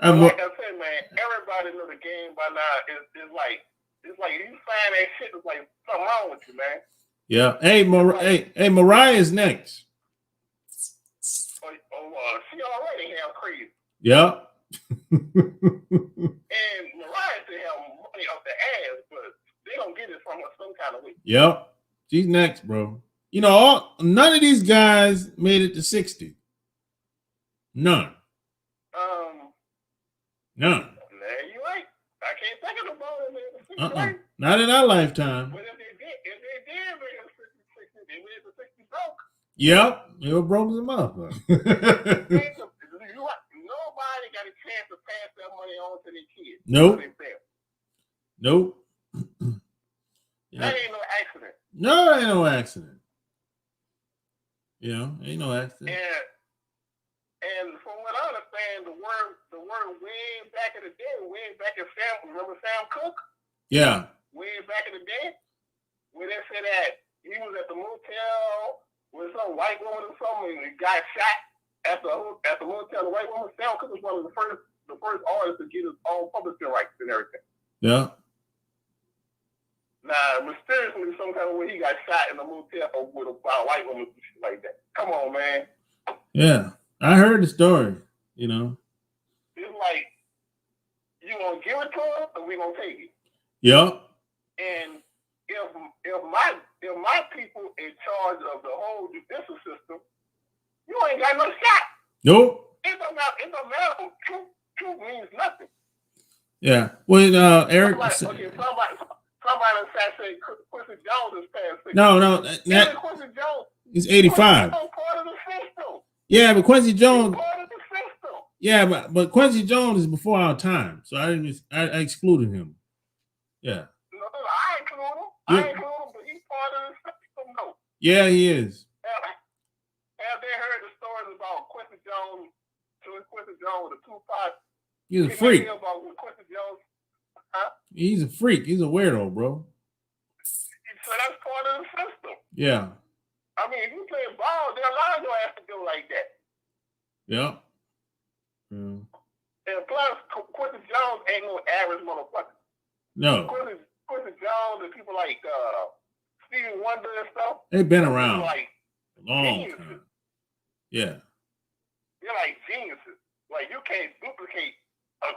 S2: I said, man, everybody know the game by now. It's like you sign that shit, it's like something wrong with you, man.
S1: Yeah. Hey, Mariah's next.
S2: She already have crazy.
S1: Yep.
S2: And Mariah still have money off the ass, but they don't get it from her some kind of way.
S1: Yep. She's next, bro. You know, none of these guys made it to 60. None. None.
S2: You right. I can't think of the ball.
S1: Not in our lifetime.
S2: But if they did make it to 60, they made it to 60 broke.
S1: Yep. They were broke as a motherfucker.
S2: Nobody got a chance to pass that money on to their kids.
S1: Nope. Nope.
S2: That ain't no accident.
S1: No, ain't no accident. Ain't no accident.
S2: And from what I understand, the word way back in the day, way back in remember Sam Cooke?
S1: Yeah.
S2: Way back in the day, where they said that he was at the motel with some white woman or something, and he got shot at the motel. The white woman, Sam Cooke, was one of the first artists to get his own publishing rights and everything.
S1: Yeah.
S2: Now, mysteriously, some kind of way he got shot in the motel with a white woman and shit like that. Come on, man.
S1: Yeah. I heard the story,
S2: It's like, you gonna give it to us or we gonna take it?
S1: Yep.
S2: And if my people in charge of the whole judicial system, you ain't got no shot.
S1: Nope.
S2: It don't matter. Truth means nothing.
S1: Yeah. Well, Eric.
S2: Somebody say Quincy Jones is past 60.
S1: No.
S2: Quincy Jones.
S1: He's 85.
S2: Quincy Jones part of the system.
S1: Yeah, but Quincy Jones.
S2: He's part of the system.
S1: Yeah, but Quincy Jones is before our time, so I excluded him. Yeah.
S2: No, I include him. But he's part of the system, though.
S1: Yeah, he is.
S2: Have they heard the stories about Quincy Jones? Quincy Jones with a Tupac.
S1: He's a freak.
S2: About Quincy Jones, huh?
S1: He's a freak. He's a weirdo, bro.
S2: So that's part of the system.
S1: Yeah.
S2: I mean, if you play ball, they'll allow your ass to go like that.
S1: Yeah. Mm.
S2: And plus, Quincy Jones ain't no average motherfucker.
S1: No.
S2: Quincy Jones and people like Stevie Wonder and stuff.
S1: They've been around
S2: like
S1: a long
S2: geniuses.
S1: time. Yeah.
S2: They're like geniuses. Like, you can't duplicate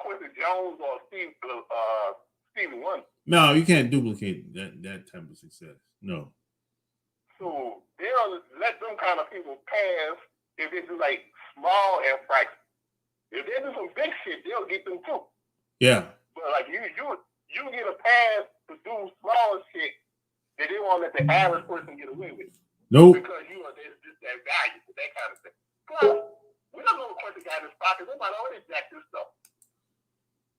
S2: Quincy Jones or Stevie Wonder.
S1: No, you can't duplicate that type of success. No.
S2: So they'll let them kind of people pass if they do like small infractions. If they do some big shit, they'll get them too. Yeah. But like you get a pass to do small shit that they won't let the average person get away with.
S1: Nope.
S2: Because there's just that value, that kind of thing. Plus, we don't know what Quincy got in his pocket. They might already jack this stuff.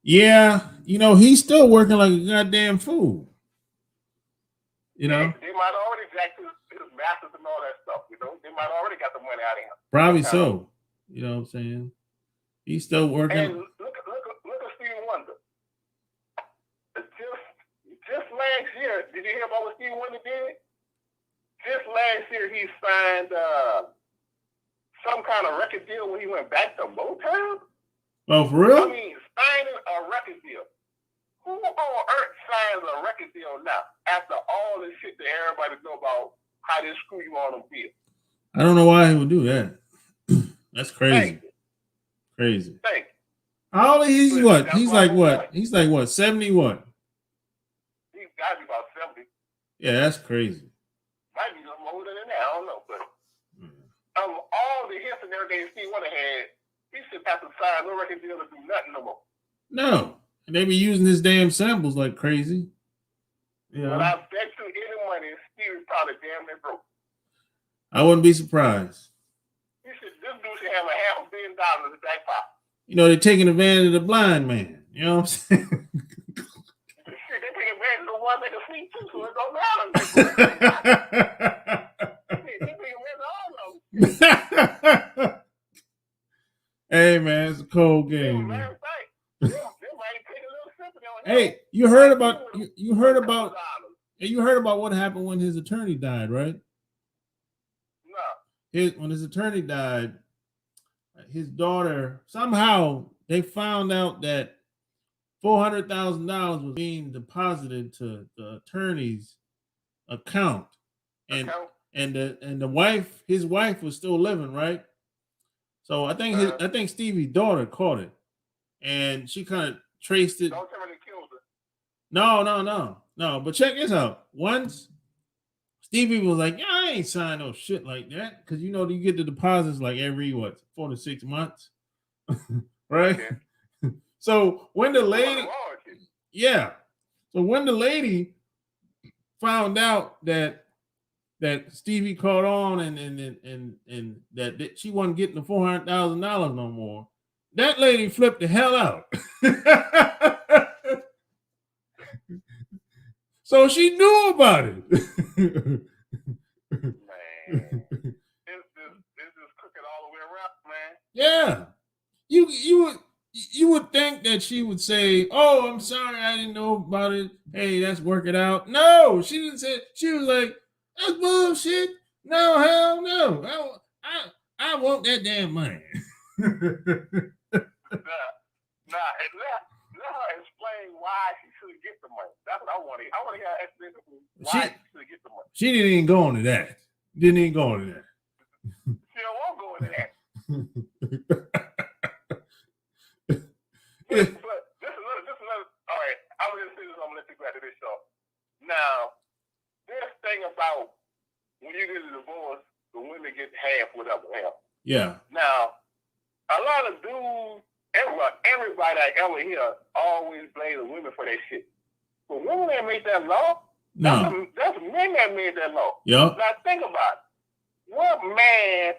S1: Yeah, he's still working like a goddamn fool. They
S2: might already jack his masters and all that stuff. They might already got the money out of him.
S1: Probably so. You know what I'm saying? He's still working.
S2: And look at Stevie Wonder. Just last year, did you hear about what Stevie Wonder did? Just last year, he signed some kind of record deal when he went back to Motown.
S1: Oh, for real?
S2: I mean, signing a record deal. Who on earth signs a record deal now after all this shit that everybody know about how they screw you on them deals?
S1: I don't know why he would do that. That's crazy. Crazy.
S2: Thank you.
S1: How old is he? What? He's like what? He's like what? 70 what?
S2: He's got to be about 70.
S1: Yeah, that's crazy.
S2: Might be something older than that. I don't know. But all the hits and everything Steve Wonder had, he should have to sign no record deal to do nothing no more.
S1: No. And they be using his damn samples like crazy. Yeah.
S2: But I bet you any money, Steve probably damn near broke.
S1: I wouldn't be surprised.
S2: This dude should have $500 million in his back pocket.
S1: They're taking advantage of the blind man. You know what I'm saying?
S2: Shit, they take advantage of the one that can see too, so it don't matter. They take advantage of all of them.
S1: Hey man, it's a cold game.
S2: They might take a little sympathy on him.
S1: Hey, you heard about what happened when his attorney died, right?
S2: No.
S1: When his attorney died, his daughter, somehow they found out that $400,000 was being deposited to the attorney's account, and the wife, his wife was still living, right? So I think Stevie's daughter caught it, and she kind of traced it.
S2: Don't tell me they killed her.
S1: No. But check this out. Once Stevie was like, "Yeah, I ain't signing no shit like that," because you get the deposits like every 4 to 6 months, right? Okay. So when the lady, found out that Stevie caught on and that she wasn't getting the $400,000 no more, that lady flipped the hell out. So she knew about it.
S2: Man, it's just cooking all the way around, man.
S1: Yeah, you would think that she would say, "Oh, I'm sorry, I didn't know about it. Hey, let's work it out." No, she didn't say. She was like, "That's bullshit. No, hell no. I want that damn money."
S2: Now explain why she should get the money. That's what I want to hear. I want to hear her explain why she should get the money.
S1: She didn't even go into that. Didn't even go into that.
S2: She don't want to go into that. But this is another. All right, I'm gonna say this. I'm gonna let you go after this show. Now, this thing about when you get a divorce, the women get half whatever help.
S1: Yeah.
S2: Now, a lot of dudes, everybody I ever hear always blame the women for that shit. But women that made that law,
S1: no,
S2: that's men that made that law.
S1: Yep.
S2: Now think about it. What man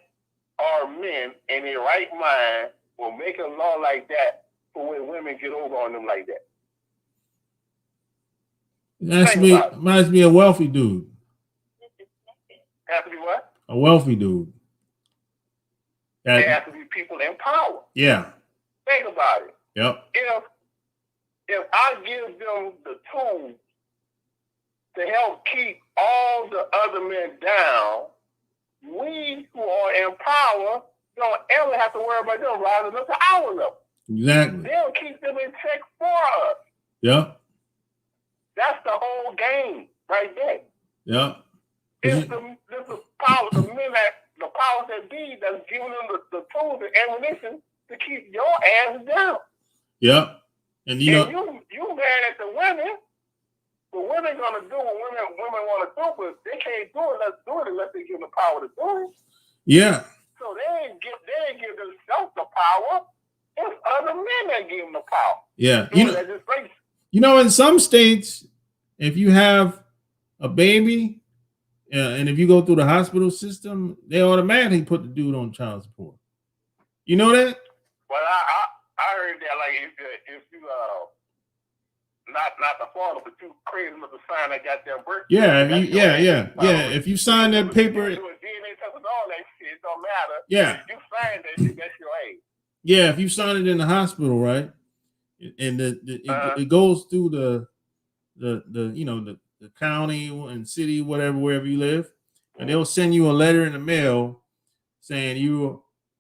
S2: or men in their right mind will make a law like that for when women get over on them like that?
S1: Must be a wealthy dude.
S2: Has to be what?
S1: A wealthy dude.
S2: There has to be people in power.
S1: Yeah.
S2: Think about it.
S1: Yep.
S2: If I give them the tools to help keep all the other men down, we who are in power don't ever have to worry about them rising up to our level.
S1: Exactly.
S2: They'll keep them in check for us.
S1: Yep.
S2: That's the whole game right there.
S1: Yep.
S2: It's the power, the powers that be that's giving them the tools and ammunition to keep your ass down.
S1: Yep. And you know,
S2: you mad at the women. The women gonna do what women want to do, but they can't do it unless they give them the power to do it.
S1: Yeah.
S2: So they ain't give themselves the power. It's other men that give them the power.
S1: Yeah.
S2: So
S1: you know, in some states, if you have a baby, and if you go through the hospital system, they automatically put the dude on child support. You know that?
S2: Well, I heard that like if you not the father, but you crazy enough to sign that goddamn birth.
S1: Yeah. If you sign that paper,
S2: DNA test and all that shit, it don't matter.
S1: Yeah.
S2: If you sign that shit, that's your age.
S1: Yeah, if you sign it in the hospital, right, and it goes through the county and city, wherever you live, and they'll send you a letter in the mail saying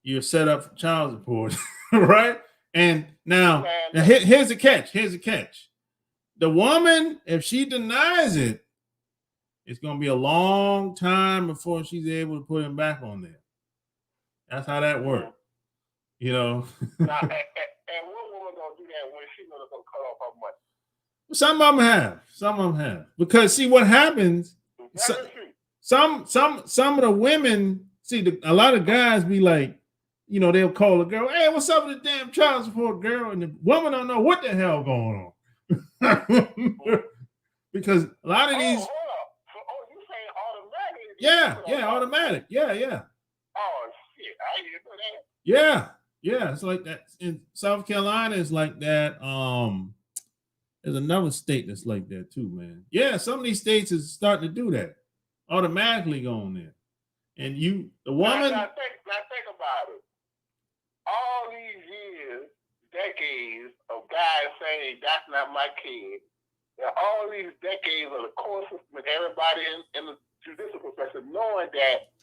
S1: you're set up for child support, right? And now here's the catch. The woman, if she denies it, it's going to be a long time before she's able to put him back on there. That's how that works. You know.
S2: Now, and what woman gonna do that when she gonna cut off her money?
S1: Some of them have. Because see what happens. Some of the women a lot of guys be like, you know, they'll call a girl, "Hey, what's up with the damn child support, girl?" And the woman don't know what the hell going on. Because a lot of these.
S2: Hold up. You saying automatic?
S1: Yeah, automatic. Yeah.
S2: Oh shit! I didn't know that.
S1: Yeah, it's like that. In South Carolina, it's like that. There's another state that's like that too, man. Yeah, some of these states is starting to do that. Automatically going there. And the woman.
S2: Now think about it. All these years, decades of guys saying that's not my kid. All these decades of the court system and everybody in the judicial profession knowing that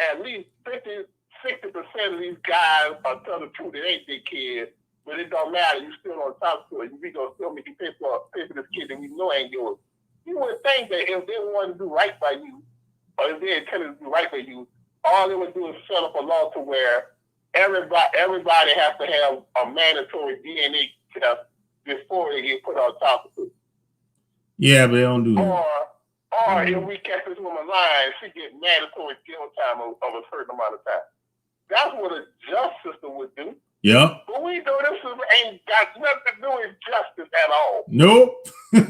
S2: at least 50-60% of these guys are telling the truth. It ain't their kid, but it don't matter. You still on top of it. We gonna still make you pay for this kid that we know ain't yours. You would think that if they want to do right by you, or if they intended to do right by you, all they would do is set up a law to where everybody has to have a mandatory DNA test before they get put on top of it.
S1: Yeah, but they don't do that.
S2: Or if we catch this woman lying, she get mandatory jail time of a certain amount of time. That's what a just system would do.
S1: Yeah.
S2: But we know this system ain't got nothing to do with justice at all.
S1: Nope.
S2: No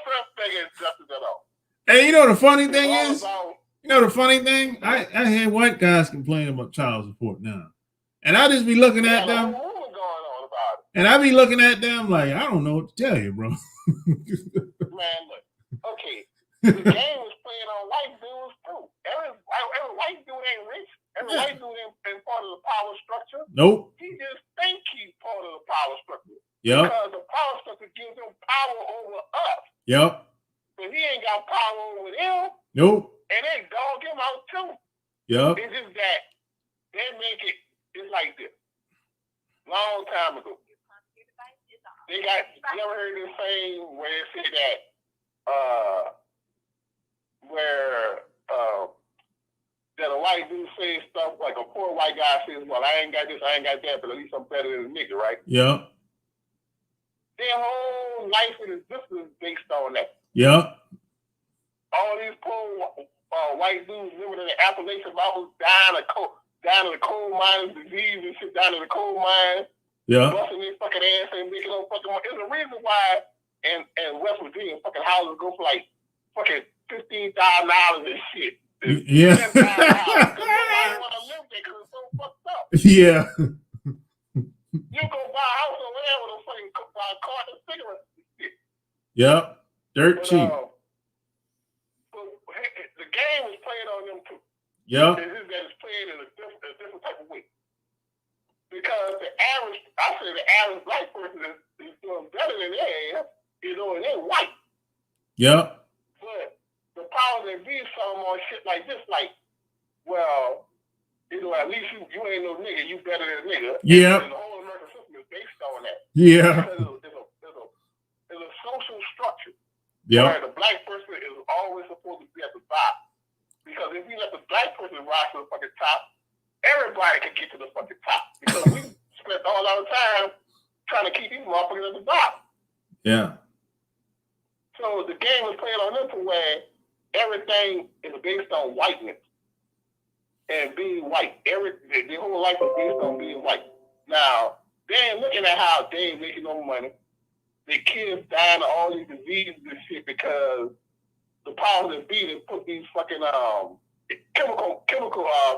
S2: such thing as justice at all.
S1: Hey, you know the funny thing is? You know the funny thing? I hear white guys complain about child support now. And I just be looking at them.
S2: Going on about it.
S1: And I be looking at them like, I don't know what to tell you, bro.
S2: Man, look. Okay. The game was playing on white dudes too. Every white dude ain't rich. Every white dude ain't part of the power structure.
S1: Nope.
S2: He just think he's part of the power structure.
S1: Yep.
S2: Because the power structure gives him power over us.
S1: Yep.
S2: But he ain't got power over them.
S1: Nope.
S2: And they dog him out too.
S1: Yep.
S2: It's just that they make it, it's like this. Long time ago. They got, you ever heard this saying where they say that, that a white dude says stuff like a poor white guy says, well, I ain't got this, I ain't got that, but at least I'm better than a nigga, right?
S1: Yep.
S2: Their whole life and existence is based on that.
S1: Yep.
S2: All these poor white dudes living in the Appalachian Mountains, down in the coal mines, disease and shit, down in the coal mines.
S1: Yeah.
S2: Busting their fucking ass and making no fucking money. There's a reason why in West Virginia fucking houses go for like fucking $15,000 and shit.
S1: Yeah.
S2: $10,000. Nobody want to live there because it's so fucked up.
S1: Yeah.
S2: You go buy a house over there with a fucking buy a carton of cigarettes and shit.
S1: Yep. Dirt cheap.
S2: The game is playing on them too.
S1: Yep.
S2: It's just that it's playing in a different type of way. Because the average black person is doing better than they are, you know, and they're white.
S1: Yep.
S2: But the powers that be some on shit like this, like, well, you know, at least you ain't no nigga, you better than a nigga.
S1: Yeah.
S2: And the whole American system is based on that.
S1: Yeah.
S2: It's a social structure.
S1: Yeah.
S2: Where the black person is always supposed to be at the bottom. Because if you let the black person rise to the fucking top, everybody can get to the fucking top. Because we spent all our time trying to keep these motherfuckers at the bottom.
S1: Yeah.
S2: So the game is playing on them to where everything is based on whiteness and being white. Their whole life is based on being white. Now, they ain't looking at how they ain't making no money. The kids dying of all these diseases and shit because the powers that be that put these fucking chemical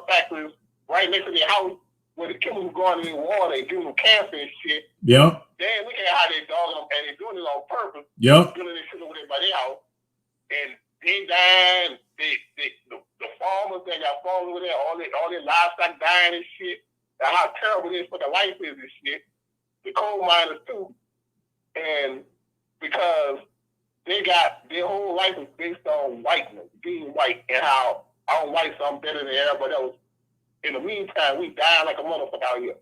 S2: factories right next to their house where the chemicals going in their water and giving them cancer and shit.
S1: Yeah.
S2: They ain't looking at how they dogging them and they're doing it on purpose.
S1: Yeah.
S2: Doing this shit over there by their house. And they dying, the farmers that got farms over there, all their livestock dying and shit. And how terrible this fucking life is and shit. The coal miners too. And because they got their whole life is based on whiteness, being white, and how I'm white, so I'm better than everybody else. In the meantime, we dying like a motherfucker out here.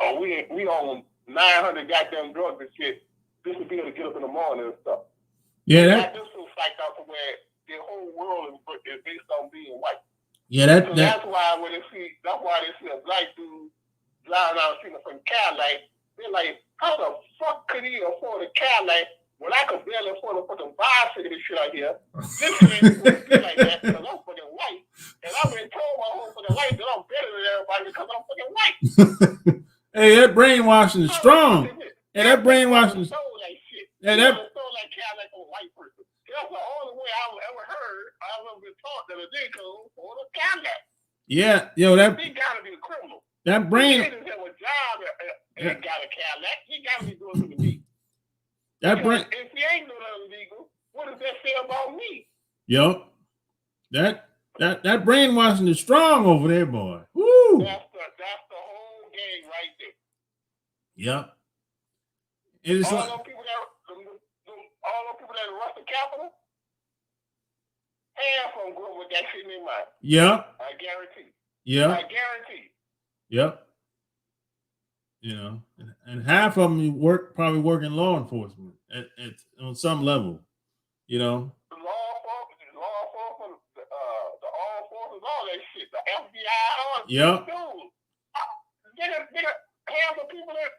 S2: Oh, we on 900 goddamn drugs and shit. This would be able to get up in the morning and stuff.
S1: Yeah,
S2: that this so psyched out to where their whole world is based on being white.
S1: Yeah,
S2: that's why when they see a black dude driving down the street from Cadillac, they're like, how the fuck could he afford a Cadillac when I could barely afford a fucking bicycle and shit out here? This shit ain't supposed to be like that because I'm fucking white. And I've been told my whole fucking life that I'm better than everybody because I'm fucking white.
S1: Hey, that brainwashing is strong. Hey, that brainwashing is...
S2: Yeah, that stole that Cadillac from a white person. That's the only way I've ever heard. I've ever been taught that a nigga for a Cadillac.
S1: Yeah, yo, that
S2: he gotta be a criminal.
S1: That brain.
S2: He didn't have a job and got a Cadillac. He gotta be doing something illegal.
S1: That brain.
S2: If he ain't doing nothing illegal, what does that say about me?
S1: Yo, that brainwashing is strong over there, boy. Woo.
S2: That's the whole game right there.
S1: Yep. It is
S2: all those people that rush the Capitol, half of them go with that shit in their mind.
S1: Yeah.
S2: I guarantee.
S1: Yeah.
S2: I guarantee.
S1: Yep. You know, and half of them probably work in law enforcement at on some level. You know.
S2: The law enforcement, the armed forces, all that shit. The FBI.
S1: Yep.
S2: Dude, half the people that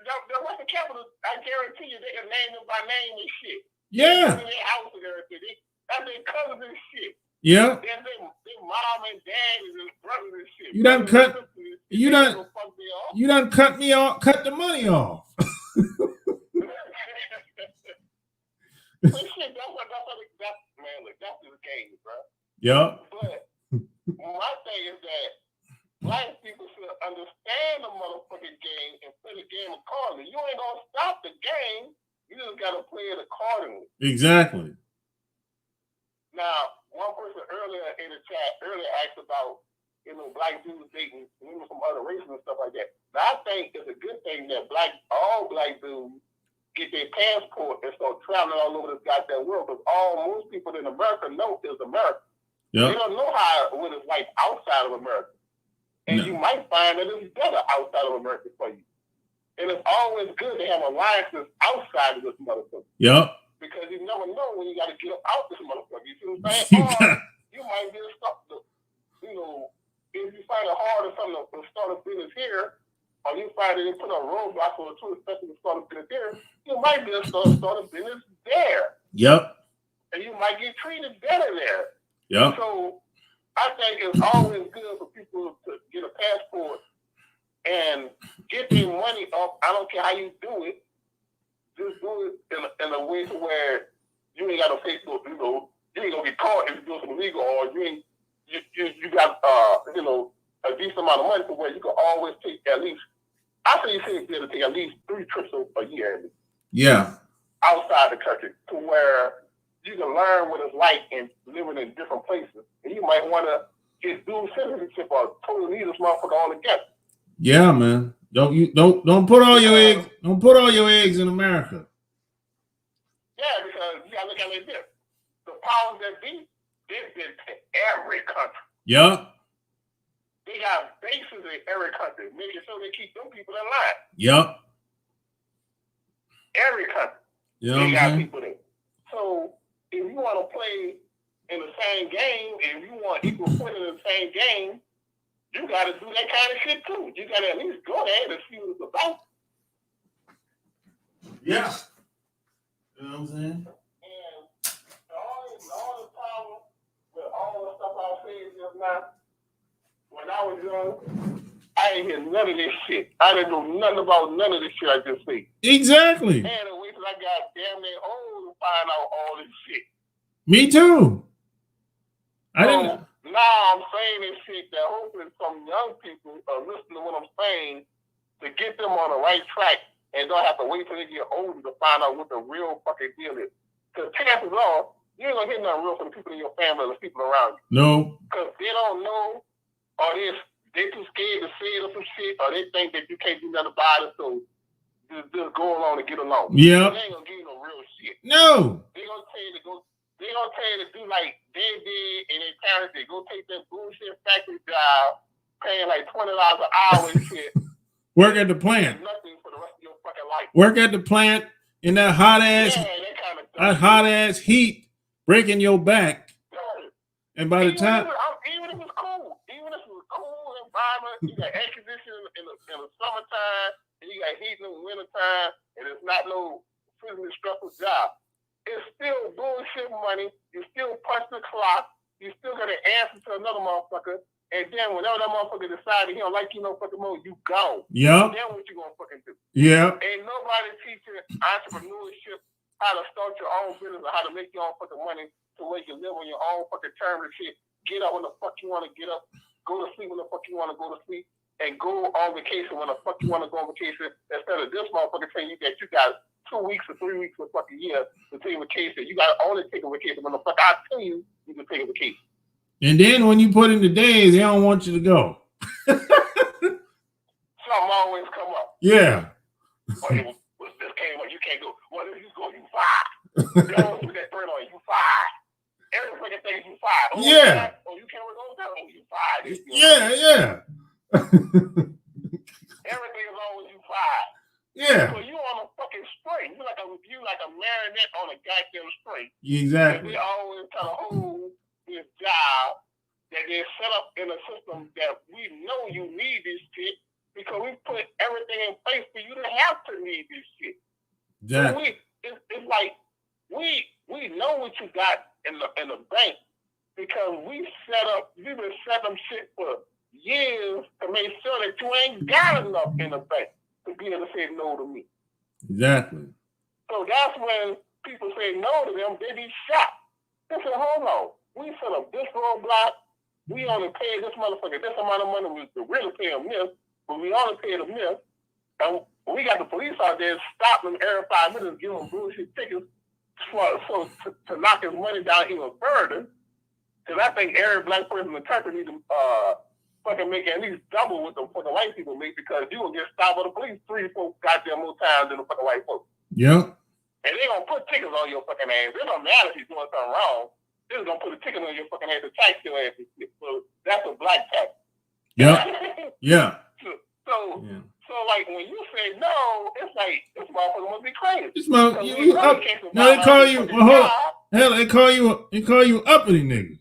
S2: rush the Capitol, I guarantee you, they can name them by name and shit.
S1: Yeah.
S2: In their house and everything. That's their cousins and shit.
S1: Yeah.
S2: Then their mom and dad and brothers and shit.
S1: You done cut me off, cut the money off.
S2: But shit, that's man, look, that's the game, bro.
S1: Yeah.
S2: But my thing is that black people should understand the motherfucking game and play the game accordingly. You ain't gonna stop the game You just got to play it accordingly.
S1: Exactly.
S2: Now, one person earlier in the chat asked about, black dudes dating women from other races and stuff like that. Now, I think it's a good thing that all black dudes get their passport and start traveling all over this goddamn world, because most people in America know is America. Yep. They don't know what it's like outside of America. And you might find that it's better outside of America for you. And it's always good to have alliances outside of this motherfucker.
S1: Yep.
S2: Because you never know when you got to get up out this motherfucker. You see what I'm saying? Or you might get stuck. If you find it hard or something to start a business here, or you find that they put a roadblock or two, especially to start a business there, you might be able to start a business there.
S1: Yep.
S2: And you might get treated better there.
S1: Yep.
S2: So I think it's always good for people to get a passport and get their money up. I don't care how you do it. Just do it in a way to where you ain't got no Facebook, you ain't gonna get caught if you do something illegal, or you got a decent amount of money to where you can always take at least, I say you should be able to take at least 3 trips a year.
S1: Yeah.
S2: Outside the country, to where you can learn what it's like in living in different places. And you might want to get dual citizenship or totally leave this motherfucker all together.
S1: Yeah, man. Don't put all your eggs. Don't put all your eggs in America.
S2: Yeah, because you gotta look at it like this. The powers that be, they've been to every country.
S1: Yep.
S2: They got bases in every country, making sure they keep them people in line.
S1: Yep.
S2: Every country.
S1: They
S2: got people there. So if you want to play in the same game, and if you want equal footing in the same game, you got to do that kind of shit too. You got to at least go there to see what it's about.
S1: Yeah. You know what I'm saying?
S2: And all the problem with all the stuff I was saying just now, when I was young, I ain't hear none of this shit. I didn't know nothing about none of this shit I just said.
S1: Exactly.
S2: And wait till I got damn near old to find out all this shit.
S1: Me too.
S2: Now I'm saying this shit that hopefully some young people are listening to what I'm saying to get them on the right track and don't have to wait till they get older to find out what the real fucking deal is. Because chances are, you ain't gonna get nothing real from the people in your family or the people around you.
S1: No.
S2: Because they don't know, or they too scared to say it or some shit, or they think that you can't do nothing about it, so just go along and get along.
S1: Yeah.
S2: They ain't gonna give you no real shit.
S1: No.
S2: They gonna tell you to go. They gonna tell you to do like they did and their parents did. Go take that bullshit factory job, paying like $20 an hour and shit.
S1: Work at the plant.
S2: Nothing for the rest of your fucking life.
S1: Work at the plant in that hot ass, hot ass heat, breaking your back. And by the time,
S2: even if it's cool, even if it's a cool environment, you got air conditioning in the summertime, and you got heat in the wintertime, and it's not no physically stressful job. It's still bullshit money. You still punch the clock. You still got to answer to another motherfucker. And then whenever that motherfucker decides he don't like you no fucking more, you go.
S1: Yeah.
S2: Then what you gonna fucking do?
S1: Yeah.
S2: Ain't nobody teaching entrepreneurship, how to start your own business, or how to make your own fucking money to where you live on your own fucking terms and shit. Get up when the fuck you want to get up. Go to sleep when the fuck you want to go to sleep. And go on vacation when the fuck you want to go on vacation. Instead of this motherfucker telling you that you got 2 weeks or 3 weeks or fucking year to take a vacation. You got to only take a vacation when the fuck I tell you you can take a vacation.
S1: And then when you put in the days, they don't want you to go.
S2: Something always come up.
S1: Yeah.
S2: Well, this came up, you can't go. Well, if you go, you fired. They always put that burn on you fired. Every fucking thing you fired. Oh,
S1: yeah.
S2: Oh, you can't work overtime? Oh, you fired.
S1: Yeah.
S2: Everything is always you fired.
S1: Yeah.
S2: So you on a fucking string. You like a marionette on a goddamn string.
S1: Exactly.
S2: And they always try to hold this job that they're set up in a system that we know you need this shit because we put everything in place for you to have to need this shit.
S1: Exactly.
S2: So it's like we know what you got in the bank because we've been setting shit for years to make sure that you ain't got enough in the bank to be able to say no to me.
S1: Exactly.
S2: So that's when people say no to them, they be shocked. They say, hold on, we set up this roadblock, we only pay this motherfucker this amount of money to really pay him this, but we only pay him this, And we got the police out there stopping them every 5 minutes, giving them bullshit tickets to knock his money down even further. Because I think every black person in the country needs to fucking make at least double what the white people make, because you will get stopped by the police 3 or 4 goddamn more times than the fucking white folks.
S1: Yep.
S2: And they're going to put tickets on your fucking ass. They don't matter if you're doing something wrong. They're just going to put a ticket on your fucking ass to tax your ass. So that's a black tax.
S1: Yep. Yeah.
S2: So like when you say no, it's like this motherfucker must be crazy.
S1: This motherfucker, they call you. Well, hold on. Hell, they call you uppity nigga.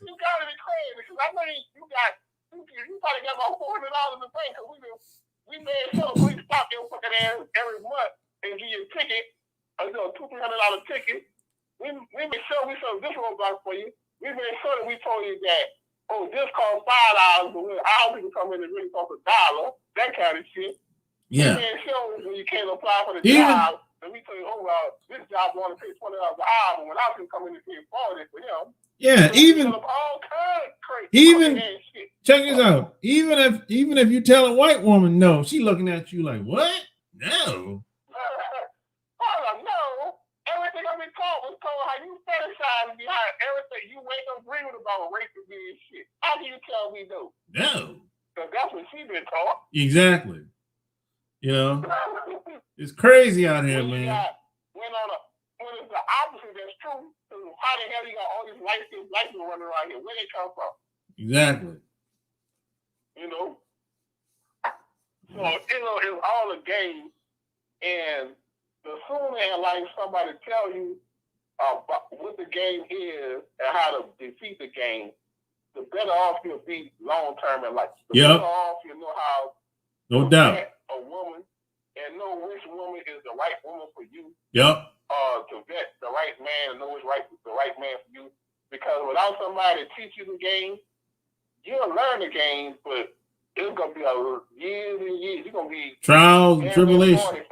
S2: You gotta be crazy, because I know you probably got about $400 in the bank, because we made sure the police stop your fucking ass every month and give you a ticket, a $200-$300 ticket. We made sure we sold this roadblock for you. We made sure that we told you that, oh, this costs $5, but when our people come in, it really costs $1, that kind of shit.
S1: Yeah.
S2: We made sure when you can't apply for the job, and we tell you, oh, well, this job want to pay $20 an hour, but when our people come in and pay $40 for him.
S1: Yeah,
S2: so
S1: even
S2: all kinds of crazy shit.
S1: Check this out. Even if you tell a white woman no, she looking at you like, what? No.
S2: No. Everything I've been taught was told how you fetishize behind everything you wake up dreaming about raping me and shit. How do you tell me no?
S1: No.
S2: Because that's what she been taught.
S1: Exactly. You know, it's crazy out here, man.
S2: When it's the opposite that's true, so how the hell you got all these light skinned black people running around here? Where they come from?
S1: Exactly.
S2: You know? So, it's all a game. And the sooner in life somebody tell you what the game is and how to defeat the game, the better off you'll be long term in life. The better off you know how
S1: no doubt
S2: a woman and know which woman is the right woman for you.
S1: Yep.
S2: To vet the right man and know which the right man for you. Because without somebody to teach you the game, you'll learn the game, but it's gonna be years and years. It's gonna be
S1: trials and tribulations.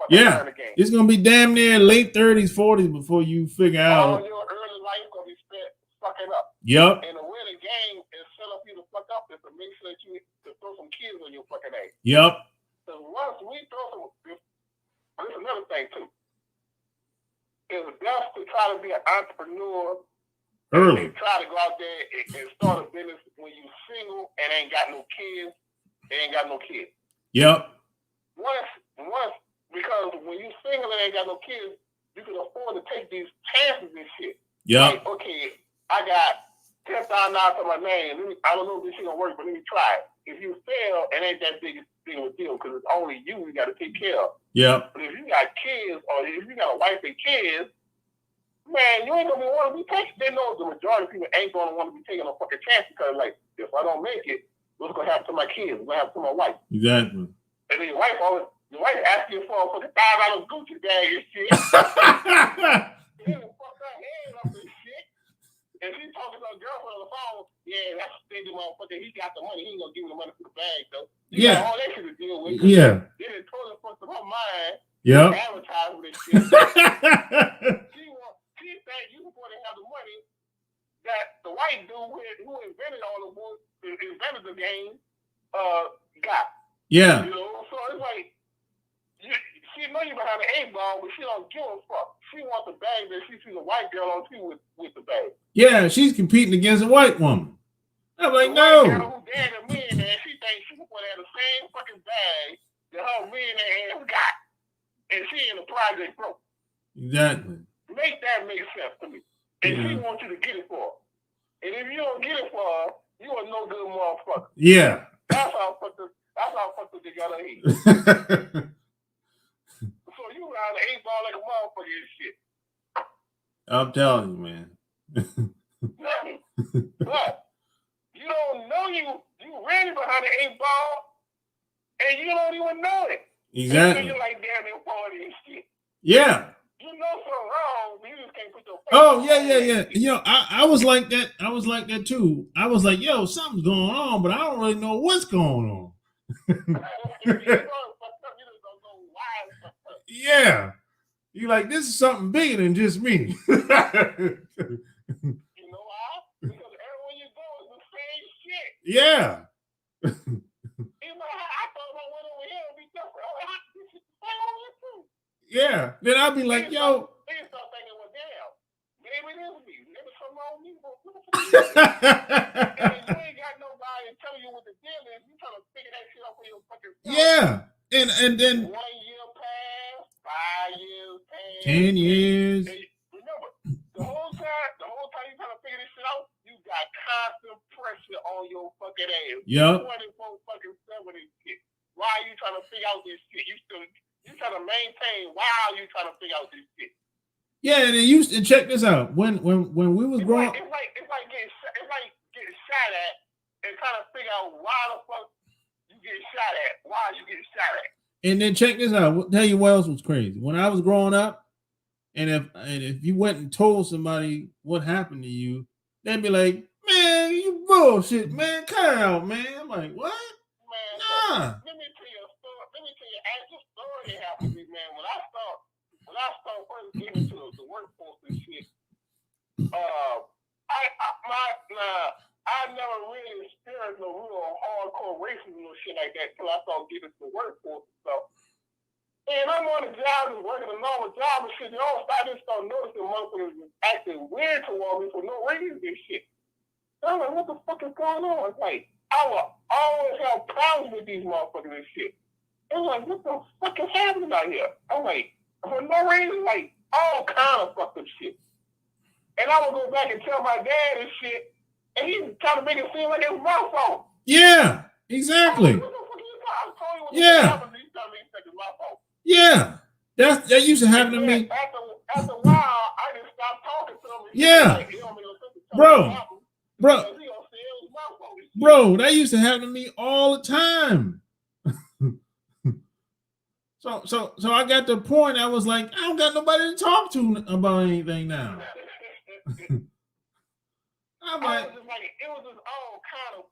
S1: Yeah,
S2: learn the game.
S1: It's gonna be damn near late 30s, 40s before you figure out.
S2: All your early life gonna be spent fucking up.
S1: Yep.
S2: And the way the game is set up you to fuck up is to make sure that you to throw some kids on your fucking ass.
S1: Yep.
S2: So once we throw some, there's another thing too. It's best to try to be an entrepreneur early. Try to go out there and start a business when you're single and ain't got no kids.
S1: Yep.
S2: Once, because when you're single and ain't got no kids, you can afford to take these chances and shit.
S1: Yep.
S2: Like, okay, I got $10,000 for my name. I don't know if this shit gonna work, but let me try it. If you fail, it ain't that big of a deal, because it's only you got to take care of.
S1: Yeah.
S2: But if you got kids, or if you got a wife and kids, man, you ain't gonna want to be taking. They know the majority of people ain't gonna want to be taking a fucking chance, because like, if I don't make it, what's gonna happen to my kids? What's gonna happen to my wife?
S1: Exactly.
S2: And then your wife asking you for a fucking $5 Gucci bag and shit. You fuck her head up and shit. And she talking to a girlfriend on the phone. Yeah, that's a stingy motherfucker. He got the money. He ain't gonna give me the money for the bag though. You got all that shit to deal with.
S1: Yeah.
S2: Then it totally fucked up her mind.
S1: Yeah.
S2: Advertising this shit. She think you before they have the money that the white dude who invented invented the game got.
S1: Yeah.
S2: You know, so it's like she know you behind the 8-ball, but she don't give a fuck. She wants the bag that she sees a white girl on too with the bag.
S1: Yeah, she's competing against a white woman. I'm like,
S2: the
S1: no.
S2: White girl who dared a millionaire, she thinks she would have the same fucking bag that her millionaire ass got, and she in the project broke.
S1: Exactly.
S2: Make that make sense to me. And she wants you to get it for her. And if you don't get it for her, you a no good motherfucker.
S1: Yeah.
S2: That's how fucked up they got her head. So you around the 8-ball like a motherfucker and shit.
S1: I'm telling you, man.
S2: But you don't know you ready behind the 8-ball, and you don't even know it.
S1: Exactly.
S2: You like damn near 40 and shit.
S1: Yeah.
S2: You know something wrong, but you just can't put your face.
S1: Oh, yeah. You know, I was like that. I was like that too. I was like, yo, something's going on, but I don't really know what's going on. Yeah. You like, this is something bigger than just me.
S2: You know why? Because everywhere you go is the same shit.
S1: Yeah. Yeah. Then I'll be like, yo.
S2: They start thinking, well, damn, maybe it is me. Maybe something wrong with me. And you ain't got nobody telling you what the deal is. You trying to figure that shit out for your fucking self.
S1: Yeah. And then
S2: 1 year passed, 5 years passed,
S1: 10 years.
S2: And remember, the whole time you trying to figure this shit out, you got constant pressure on your fucking ass.
S1: Yep.
S2: 24 fucking 7 and shit. Why are you trying to figure out this shit? You trying to maintain. Why are you trying to figure out this shit?
S1: Yeah, and check this out. When we was growing,
S2: it's like getting shot at and trying to figure out why the fuck you get shot at. Why you get shot at?
S1: And then check this out. I'll tell you what else was crazy. When I was growing up, and if you went and told somebody what happened to you, they'd be like, "Man, you bullshit, man. Cut it out, man." I'm like, "What?"
S2: Man,
S1: nah.
S2: Let me tell you a story. Let me tell you an actual story that happened to me, man. When I started first getting into the workforce and shit, I never really experienced no real hardcore racism or shit like that until I started getting into the workforce and stuff. And I'm on a job and working a normal job and shit. And all of a sudden, I just started noticing motherfuckers was acting weird toward me for no reason and shit. So I'm like, what the fuck is going on? It's like, I will always have problems with these motherfuckers and shit. I'm like, what the fuck is happening out here? I'm like, for no reason, like, all kind of fucked up shit. And I would go back and tell my dad and shit, and he trying to make it seem like it was my fault.
S1: Yeah, exactly.
S2: What the fuck you talking? I told you what happened to you, trying to make it seem like it was my fault.
S1: Yeah, that used to happen to me.
S2: After a while, I just stopped talking to him.
S1: Yeah,
S2: like,
S1: bro, that used to happen to me all the time. So I got to the point I was like, I don't got nobody to talk to about anything now. I'm like,
S2: it was just all kind of,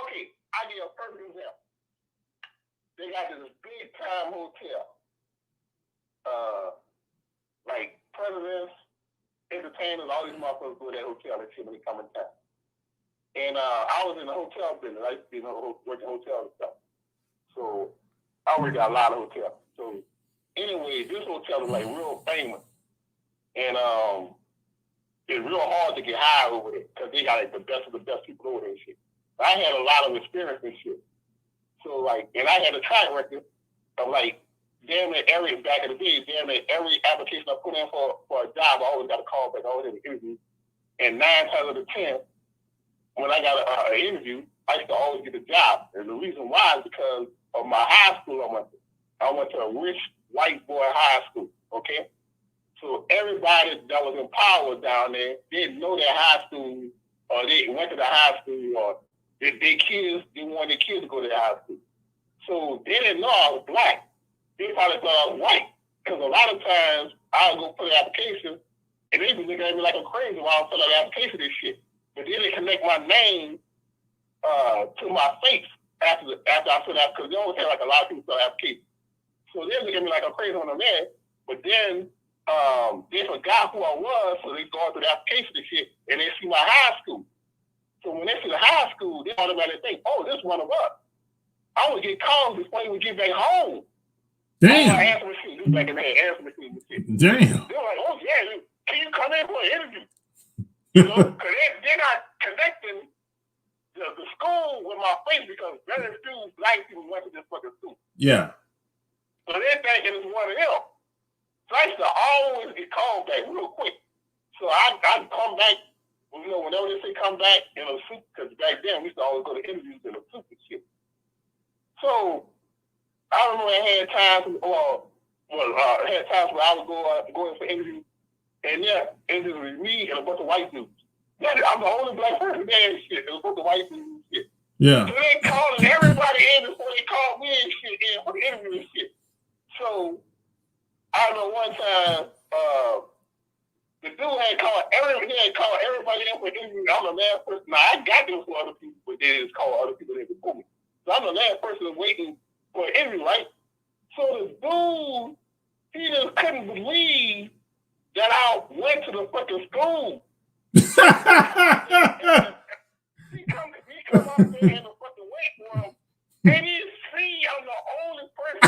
S2: okay, I give a perfect example. They got this big time hotel. Like presidents, entertainers, all these motherfuckers go to that hotel and shit when they come in town. And I was in the hotel business. I used to be working hotels and stuff. So I already got a lot of hotels. So anyway, this hotel is like real famous. And it's real hard to get hired over there because they got like the best of the best people over there and shit. I had a lot of experience and shit. So like, and I had a track record of like, damn near back in the day, damn near every application I put in for a job, I always got a call back, I always had an interview. And 9 times out of 10, when I got an interview, I used to always get the job. And the reason why is because of my high school I went to. I went to a rich white boy high school, okay? So everybody that was in power down there didn't know that high school, or they went to the high school, or they wanted their kids to go to the high school. So they didn't know I was black. They probably thought I was white. Because a lot of times I would go put an application and they be looking at me like I'm crazy while I'm filling out the application and shit. But then they connect my name to my face after I fill out, because they always have like a lot of people fill out applications. So they look at me like I'm crazy when I'm there. But then they forgot who I was, so they go through the application and shit, and they see my high school. So when they see the high school, they automatically think, oh, this one of us. I would get calls before he would get back home.
S1: Damn.
S2: Answer machine. This back in there, answer machine and shit.
S1: Damn.
S2: They're like, oh yeah, can you come in for an interview? You know, because they're not connecting the school with my face, because very few black people went to this fucking school.
S1: Yeah.
S2: So they're thinking it's one of them. So I used to always get called back real quick. So I'd come back, you know, whenever they say come back in a suit, because back then we used to always go to interviews in a suit and shit. So I remember I had times, I had times where I would go in for interviews, and yeah, it was me and a bunch of white dudes. I'm the only black person there and shit. It was a bunch of white dudes and shit.
S1: Yeah.
S2: So they calling everybody in before they called me and shit in for the interview and shit. So I know one time, the dude had called everybody in for an interview. I'm the last person. Now I got them for other people, but they just call other people in before me. So I'm the last person waiting for an interview, right? So this dude, he just couldn't believe that I went to the fucking school. He come up there and the fucking wait for him, and he see I'm the only person.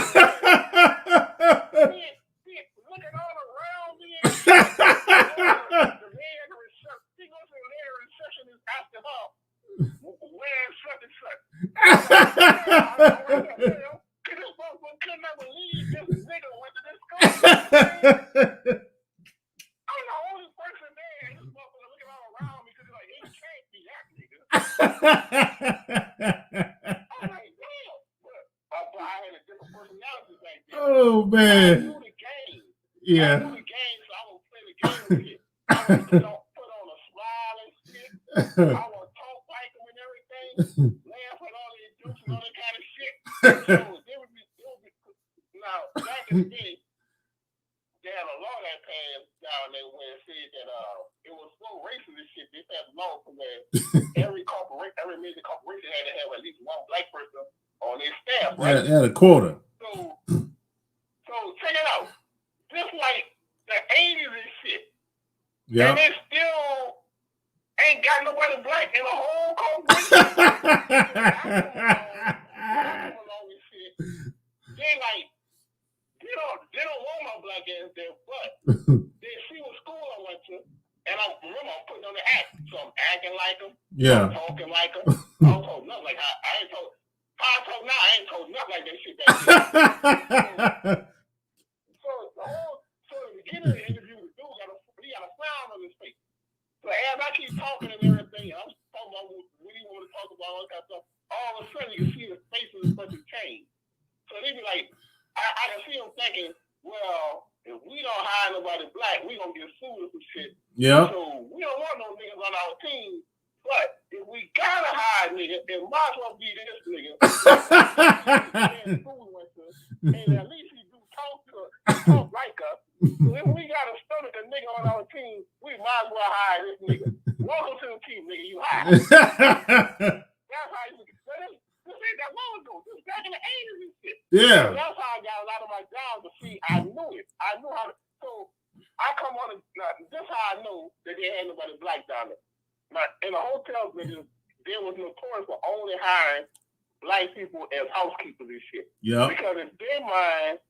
S1: Oh
S2: I
S1: man.
S2: knew the game. I
S1: Yeah.
S2: knew the game, so I would play the game and shit. I would put on a smile and shit. I would talk like them and everything, laugh at all these jokes and all that kind of shit. So there would be now back in the day, they had a law that passed down there where it said that it was so racist and shit. They had a law to where every major corporation had to have at least one black person on their staff, right?
S1: At a quarter.
S2: So check it out. Just like the 80s and shit.
S1: Yeah.
S2: And they still ain't got nobody black in the whole corporation. Along and shit. They like, they don't want my black ass there, but they see what school I went to, and I'm putting on the act. So I'm acting like them.
S1: Yeah.
S2: I'm talking like them. I don't talk nothing like I ain't told. How I talk now, I ain't told nothing like that shit back then. So at the beginning of the interview, the dude he got a frown on his face. So as I keep talking and everything, I'm talking about what he want to talk about, all that kind of stuff. All of a sudden, you can see his face is supposed to change. So they be like, I can see him thinking, well, if we don't hire nobody black, we gonna get sued or some shit.
S1: Yeah.
S2: So we don't want no niggas on our team. But if we gotta hire a nigga, it might as well be this nigga. And at least he do talk like us. So if we gotta stomach a nigga on our team, we might as well hire this nigga. Welcome to the team, nigga. You hired. That's how you get. This ain't that long ago. This was back in the 80s and shit.
S1: Yeah.
S2: So that's how I got a lot of my jobs to see. I knew it. I knew how to. So I come on. This how I know that they had nobody black down there. Now, in the hotels, niggas, they was notorious for only hiring black people as housekeepers and shit.
S1: Yeah.
S2: Because in their mind,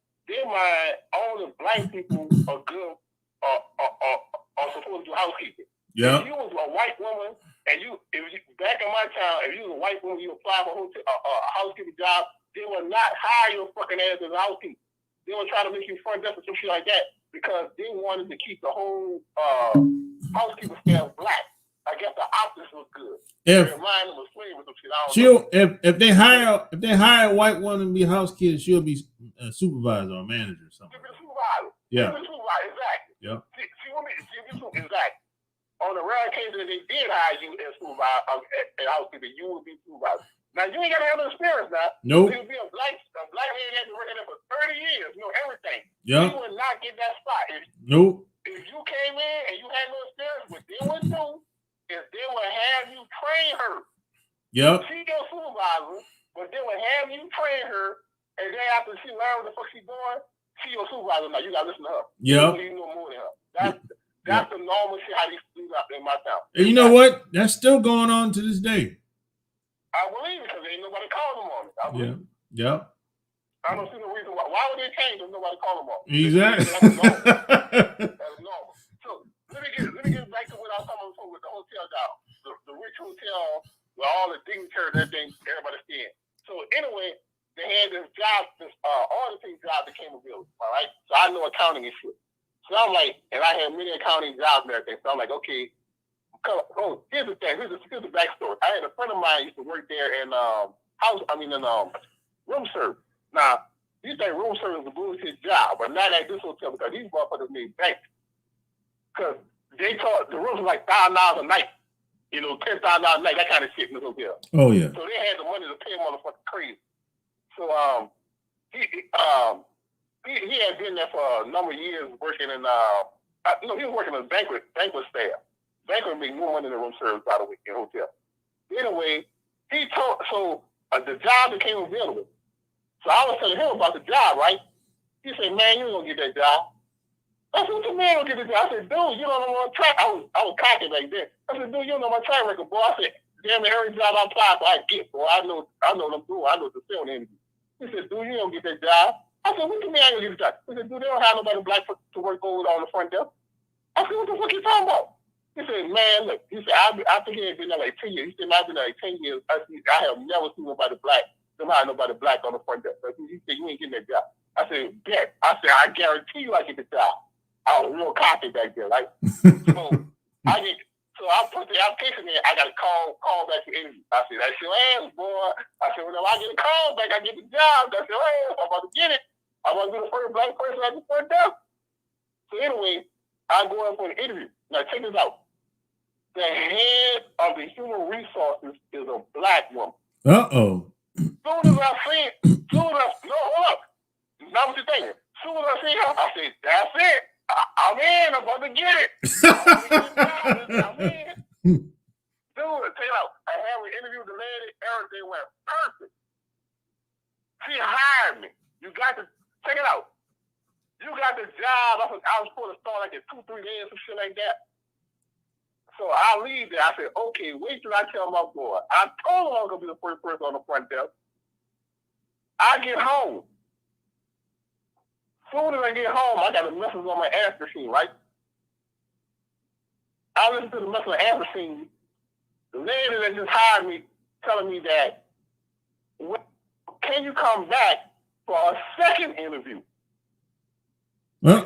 S2: only black people are good, are supposed to do housekeeping.
S1: Yeah.
S2: If you was a white woman, and back in my town, if you was a white woman, you applied for a housekeeping job, they would not hire your fucking ass as a housekeeper. They would try to make you front desk or some shit like that because they wanted to keep the whole housekeeping staff black. I guess the optics was good. Their mind was slavery or some shit. I don't know.
S1: If they hire a white woman to be a housekeeper, she'll be a supervisor or manager or something.
S2: She'll be the supervisor.
S1: Yeah.
S2: She'll be the supervisor, exactly.
S1: Yeah.
S2: Exactly. On the rare occasion that they did hire you as supervisor, and housekeeper, you would be supervisor. Now you ain't got to have no experience now.
S1: Nope.
S2: You would be a black man that been working there for 30 years, know everything.
S1: Yeah.
S2: You would not get that spot.
S1: Nope.
S2: If you came in and you had no experience, what they would do is they would have you train her.
S1: Yep.
S2: She your supervisor, but they would have you train her, and then after she learned what the fuck she doing, she your supervisor. Now you gotta listen to her.
S1: Yep.
S2: You know more than her. That's the normal shit how these do out in my town.
S1: And you know what? That's still going on to this day.
S2: I believe it because ain't nobody calling them on it.
S1: Yeah.
S2: I don't see no reason why. Why would they change if nobody call them on it?
S1: Exactly.
S2: That's normal. So let me get back to what I was talking about with the hotel job. The rich hotel with all the dignitaries and everything everybody staying. So anyway, they had this job, this auditing job that came available. All right. So I know accounting and shit. So I'm like, and I had many accounting jobs and everything. So I'm like, okay, here's the thing. Here's the backstory. I had a friend of mine used to work there in room service. Now, you think room service is a bullshit job, but not at this hotel because these motherfuckers made bank. Because they taught the rooms were like $1,000 a night. You know, $10,000 a night, that kind of shit in this hotel.
S1: Oh yeah.
S2: So they had the money to pay motherfucking crazy. So he had been there for a number of years working in he was working in banquet staff. Banquet make more money than room service by the week in hotel. Anyway, the job became available. So I was telling him about the job, right? He said, "Man, you ain't gonna get that job." I said, "What you mean you don't get the job?" I said, "Dude, you don't know my track." I was cocky back then. I said, "Dude, you don't know my track record, boy." I said, "Damn, every job I apply for, I get, boy. I know them doing. I know the film interview." He said, "Dude, you don't get that job." I said, "What do you mean I don't get the job?" He said, "Dude, they don't have nobody black to work over on the front desk." I said, "What the fuck you talking about?" He said, "Man, look." He said, "I think he had been there like 10 years." He said, "I've been there like 10 years. I have never seen nobody black. Nobody black on the front desk." He said, "You ain't getting that job." I said, "Bet." I said, "I guarantee you I get the job." I was real cocky back there, right? So I put the application in. I got a call back to interview. I said, "That's your ass, boy." I said, "Whenever I get a call back, I get the job. That's your ass. I'm about to get it." I want to be the first black person at the front desk. So anyway, I go in for an interview. Now check this out. The head of the human resources is a black woman.
S1: Uh-oh.
S2: Soon as I see it, no, hold up. Not what you're thinking. Soon as I see her, I said, that's it. I'm in. I'm about to get it. I'm in. Dude, check it out. I had an interview with the lady. Everything went perfect. She hired me. You got to, check it out. You got the job. I was supposed to start like in 2-3 days, some shit like that. So I leave there. I said, okay, wait till I tell my boy. I told him I was going to be the first person on the front desk. I get home. Soon as I get home, I got a message on my ass machine, right? I listen to the message on the ass machine. The lady that just hired me telling me that, can you come back for a second interview? Because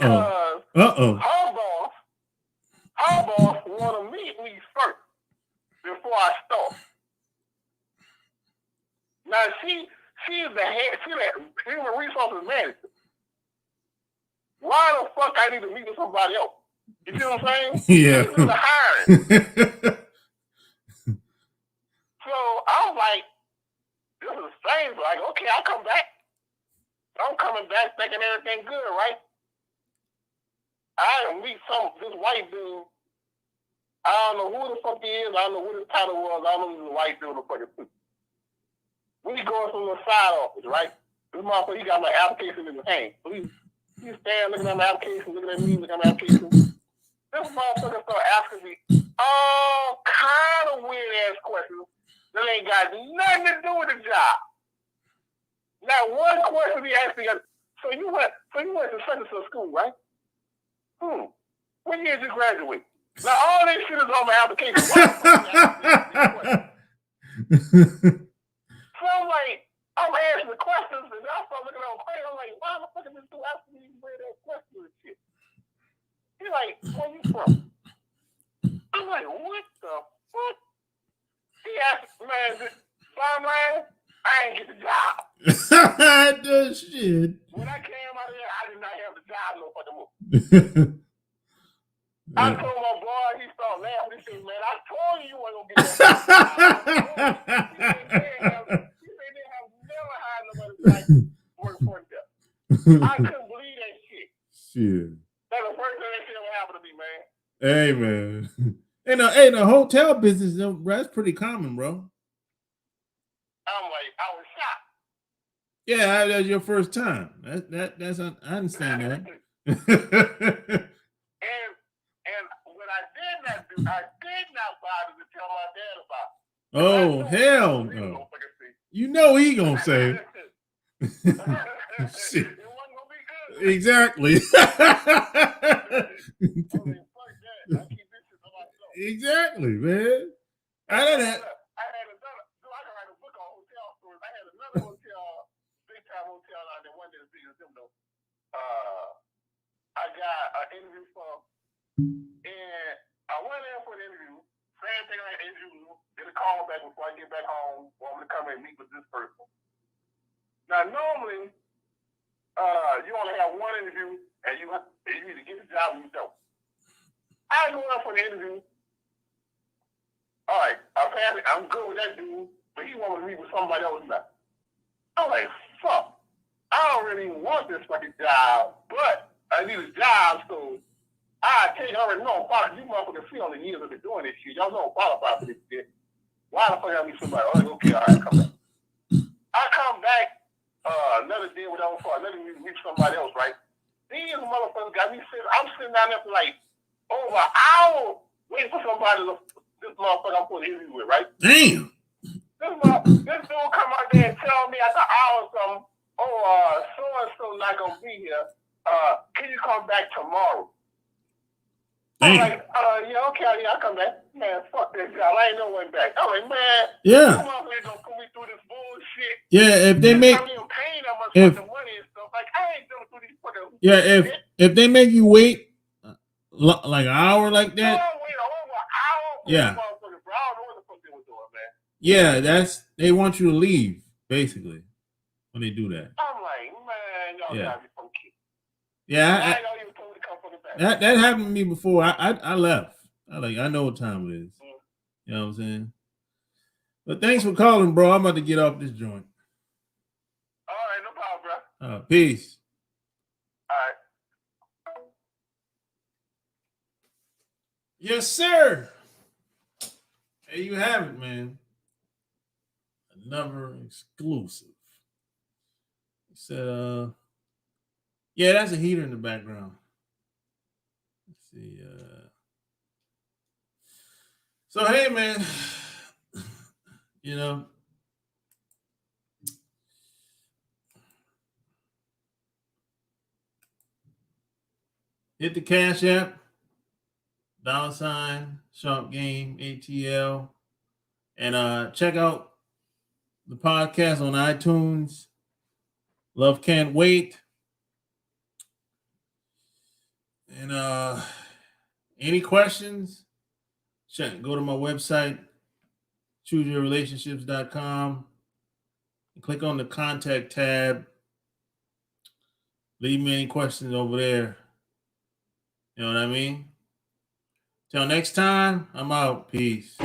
S2: her boss want to meet me first before I start. Now she's the head, she's the human resources manager. Why the fuck I need to meet with somebody else? You see what I'm saying?
S1: Yeah.
S2: This is the hiring. So I was like, this is strange. Like, okay, I'll come back. I'm coming back thinking everything good, right? I meet this white dude. I don't know who the fuck he is. I don't know what his title was. I don't know if he's a white dude or fucking suit. We going from the side office, right? This motherfucker, he got my application in his hand. So he's standing looking at my application, looking at me, looking at my application. This motherfucker started asking me all kind of weird ass questions that ain't got nothing to do with the job. Now, one question he asked me, so you went to secondary school, right? When year did you graduate? Now, all this shit is on my application. So I'm like, I'm answering the questions, and I start looking at him crazy. I'm like, why the fuck is this dude asking me these weird ass questions and shit? He's like, where you from? I'm like, what the fuck? He asked, man, bottom line, I ain't get the job.
S1: The shit.
S2: When I came out of there, I did not have the job no fucking more. I told my boy, he started laughing. He said, man, I told you weren't going to get that job. He said they have never hired nobody like work for them. I couldn't believe that shit.
S1: Shit.
S2: That's the first thing that shit ever happened to me, man.
S1: Hey, man. Hey, the hotel business, that's pretty common, bro. I'm
S2: like, I was shocked.
S1: Yeah, that's your first time. That's I understand that.
S2: And what I did not do, I did not bother to tell my dad about it.
S1: Oh, hell no. You know he gonna say. Shit.
S2: It wasn't gonna be good.
S1: Exactly. Exactly, man. I can write
S2: a book on hotel stories. I had another hotel, big time hotel out there, one that's big as them though. I got an interview from, and I went in for an interview. Same thing like interview. Did a call back before I get back home. Want me to come and meet with this person. Now normally, you only have one interview, and you either get the job or you don't. I go out for the interview. All right, I'm good with that dude, but he wanted to meet with somebody else now. I'm like, fuck. I don't really want this fucking job, but I need a job, so I already know you motherfuckers see all the years I've been doing this shit. Y'all know I'm qualified for this shit. Why the fuck I need somebody? Oh, okay, all right, come back. I come back another day without another meet somebody else, right? These motherfuckers got me sitting. I'm sitting down there for like over an hour waiting for somebody this motherfucker I'm supposed to interview with, right?
S1: Damn.
S2: This dude come out there and tell me after hours something, so-and-so not gonna be here. Can you come back tomorrow? I'm like, yeah, okay, I'll come back. Man, fuck that job. I ain't no one back. I'm like, man,
S1: yeah.
S2: You motherfuckers gonna put me through this bullshit.
S1: Yeah, if they make
S2: paying that much fucking money and stuff, like I ain't doing through these fucking
S1: if they make you wait like an hour like that.
S2: Wait over an hour.
S1: Yeah.
S2: I don't know what the fuck they were doing, man.
S1: Yeah, they want you to leave, basically, when they do that.
S2: I'm like, man, apologize before the kid.
S1: Yeah,
S2: I ain't gonna even told to come from the back.
S1: that happened to me before. I left. I know what time it is. You know what I'm saying? But thanks for calling, bro. I'm about to get off this joint.
S2: All right, no problem, bro.
S1: Peace.
S2: All right.
S1: Yes, sir. There you have it, man. Another exclusive. He said, yeah, that's a heater in the background. Let's see. So, hey, man, you know, hit the Cash App, $ SharpGameAtl, and check out the podcast on iTunes. Love Can't Wait. And any questions? Go to my website, chooseyourrelationships.com, and click on the contact tab. Leave me any questions over there. You know what I mean? Till next time, I'm out. Peace.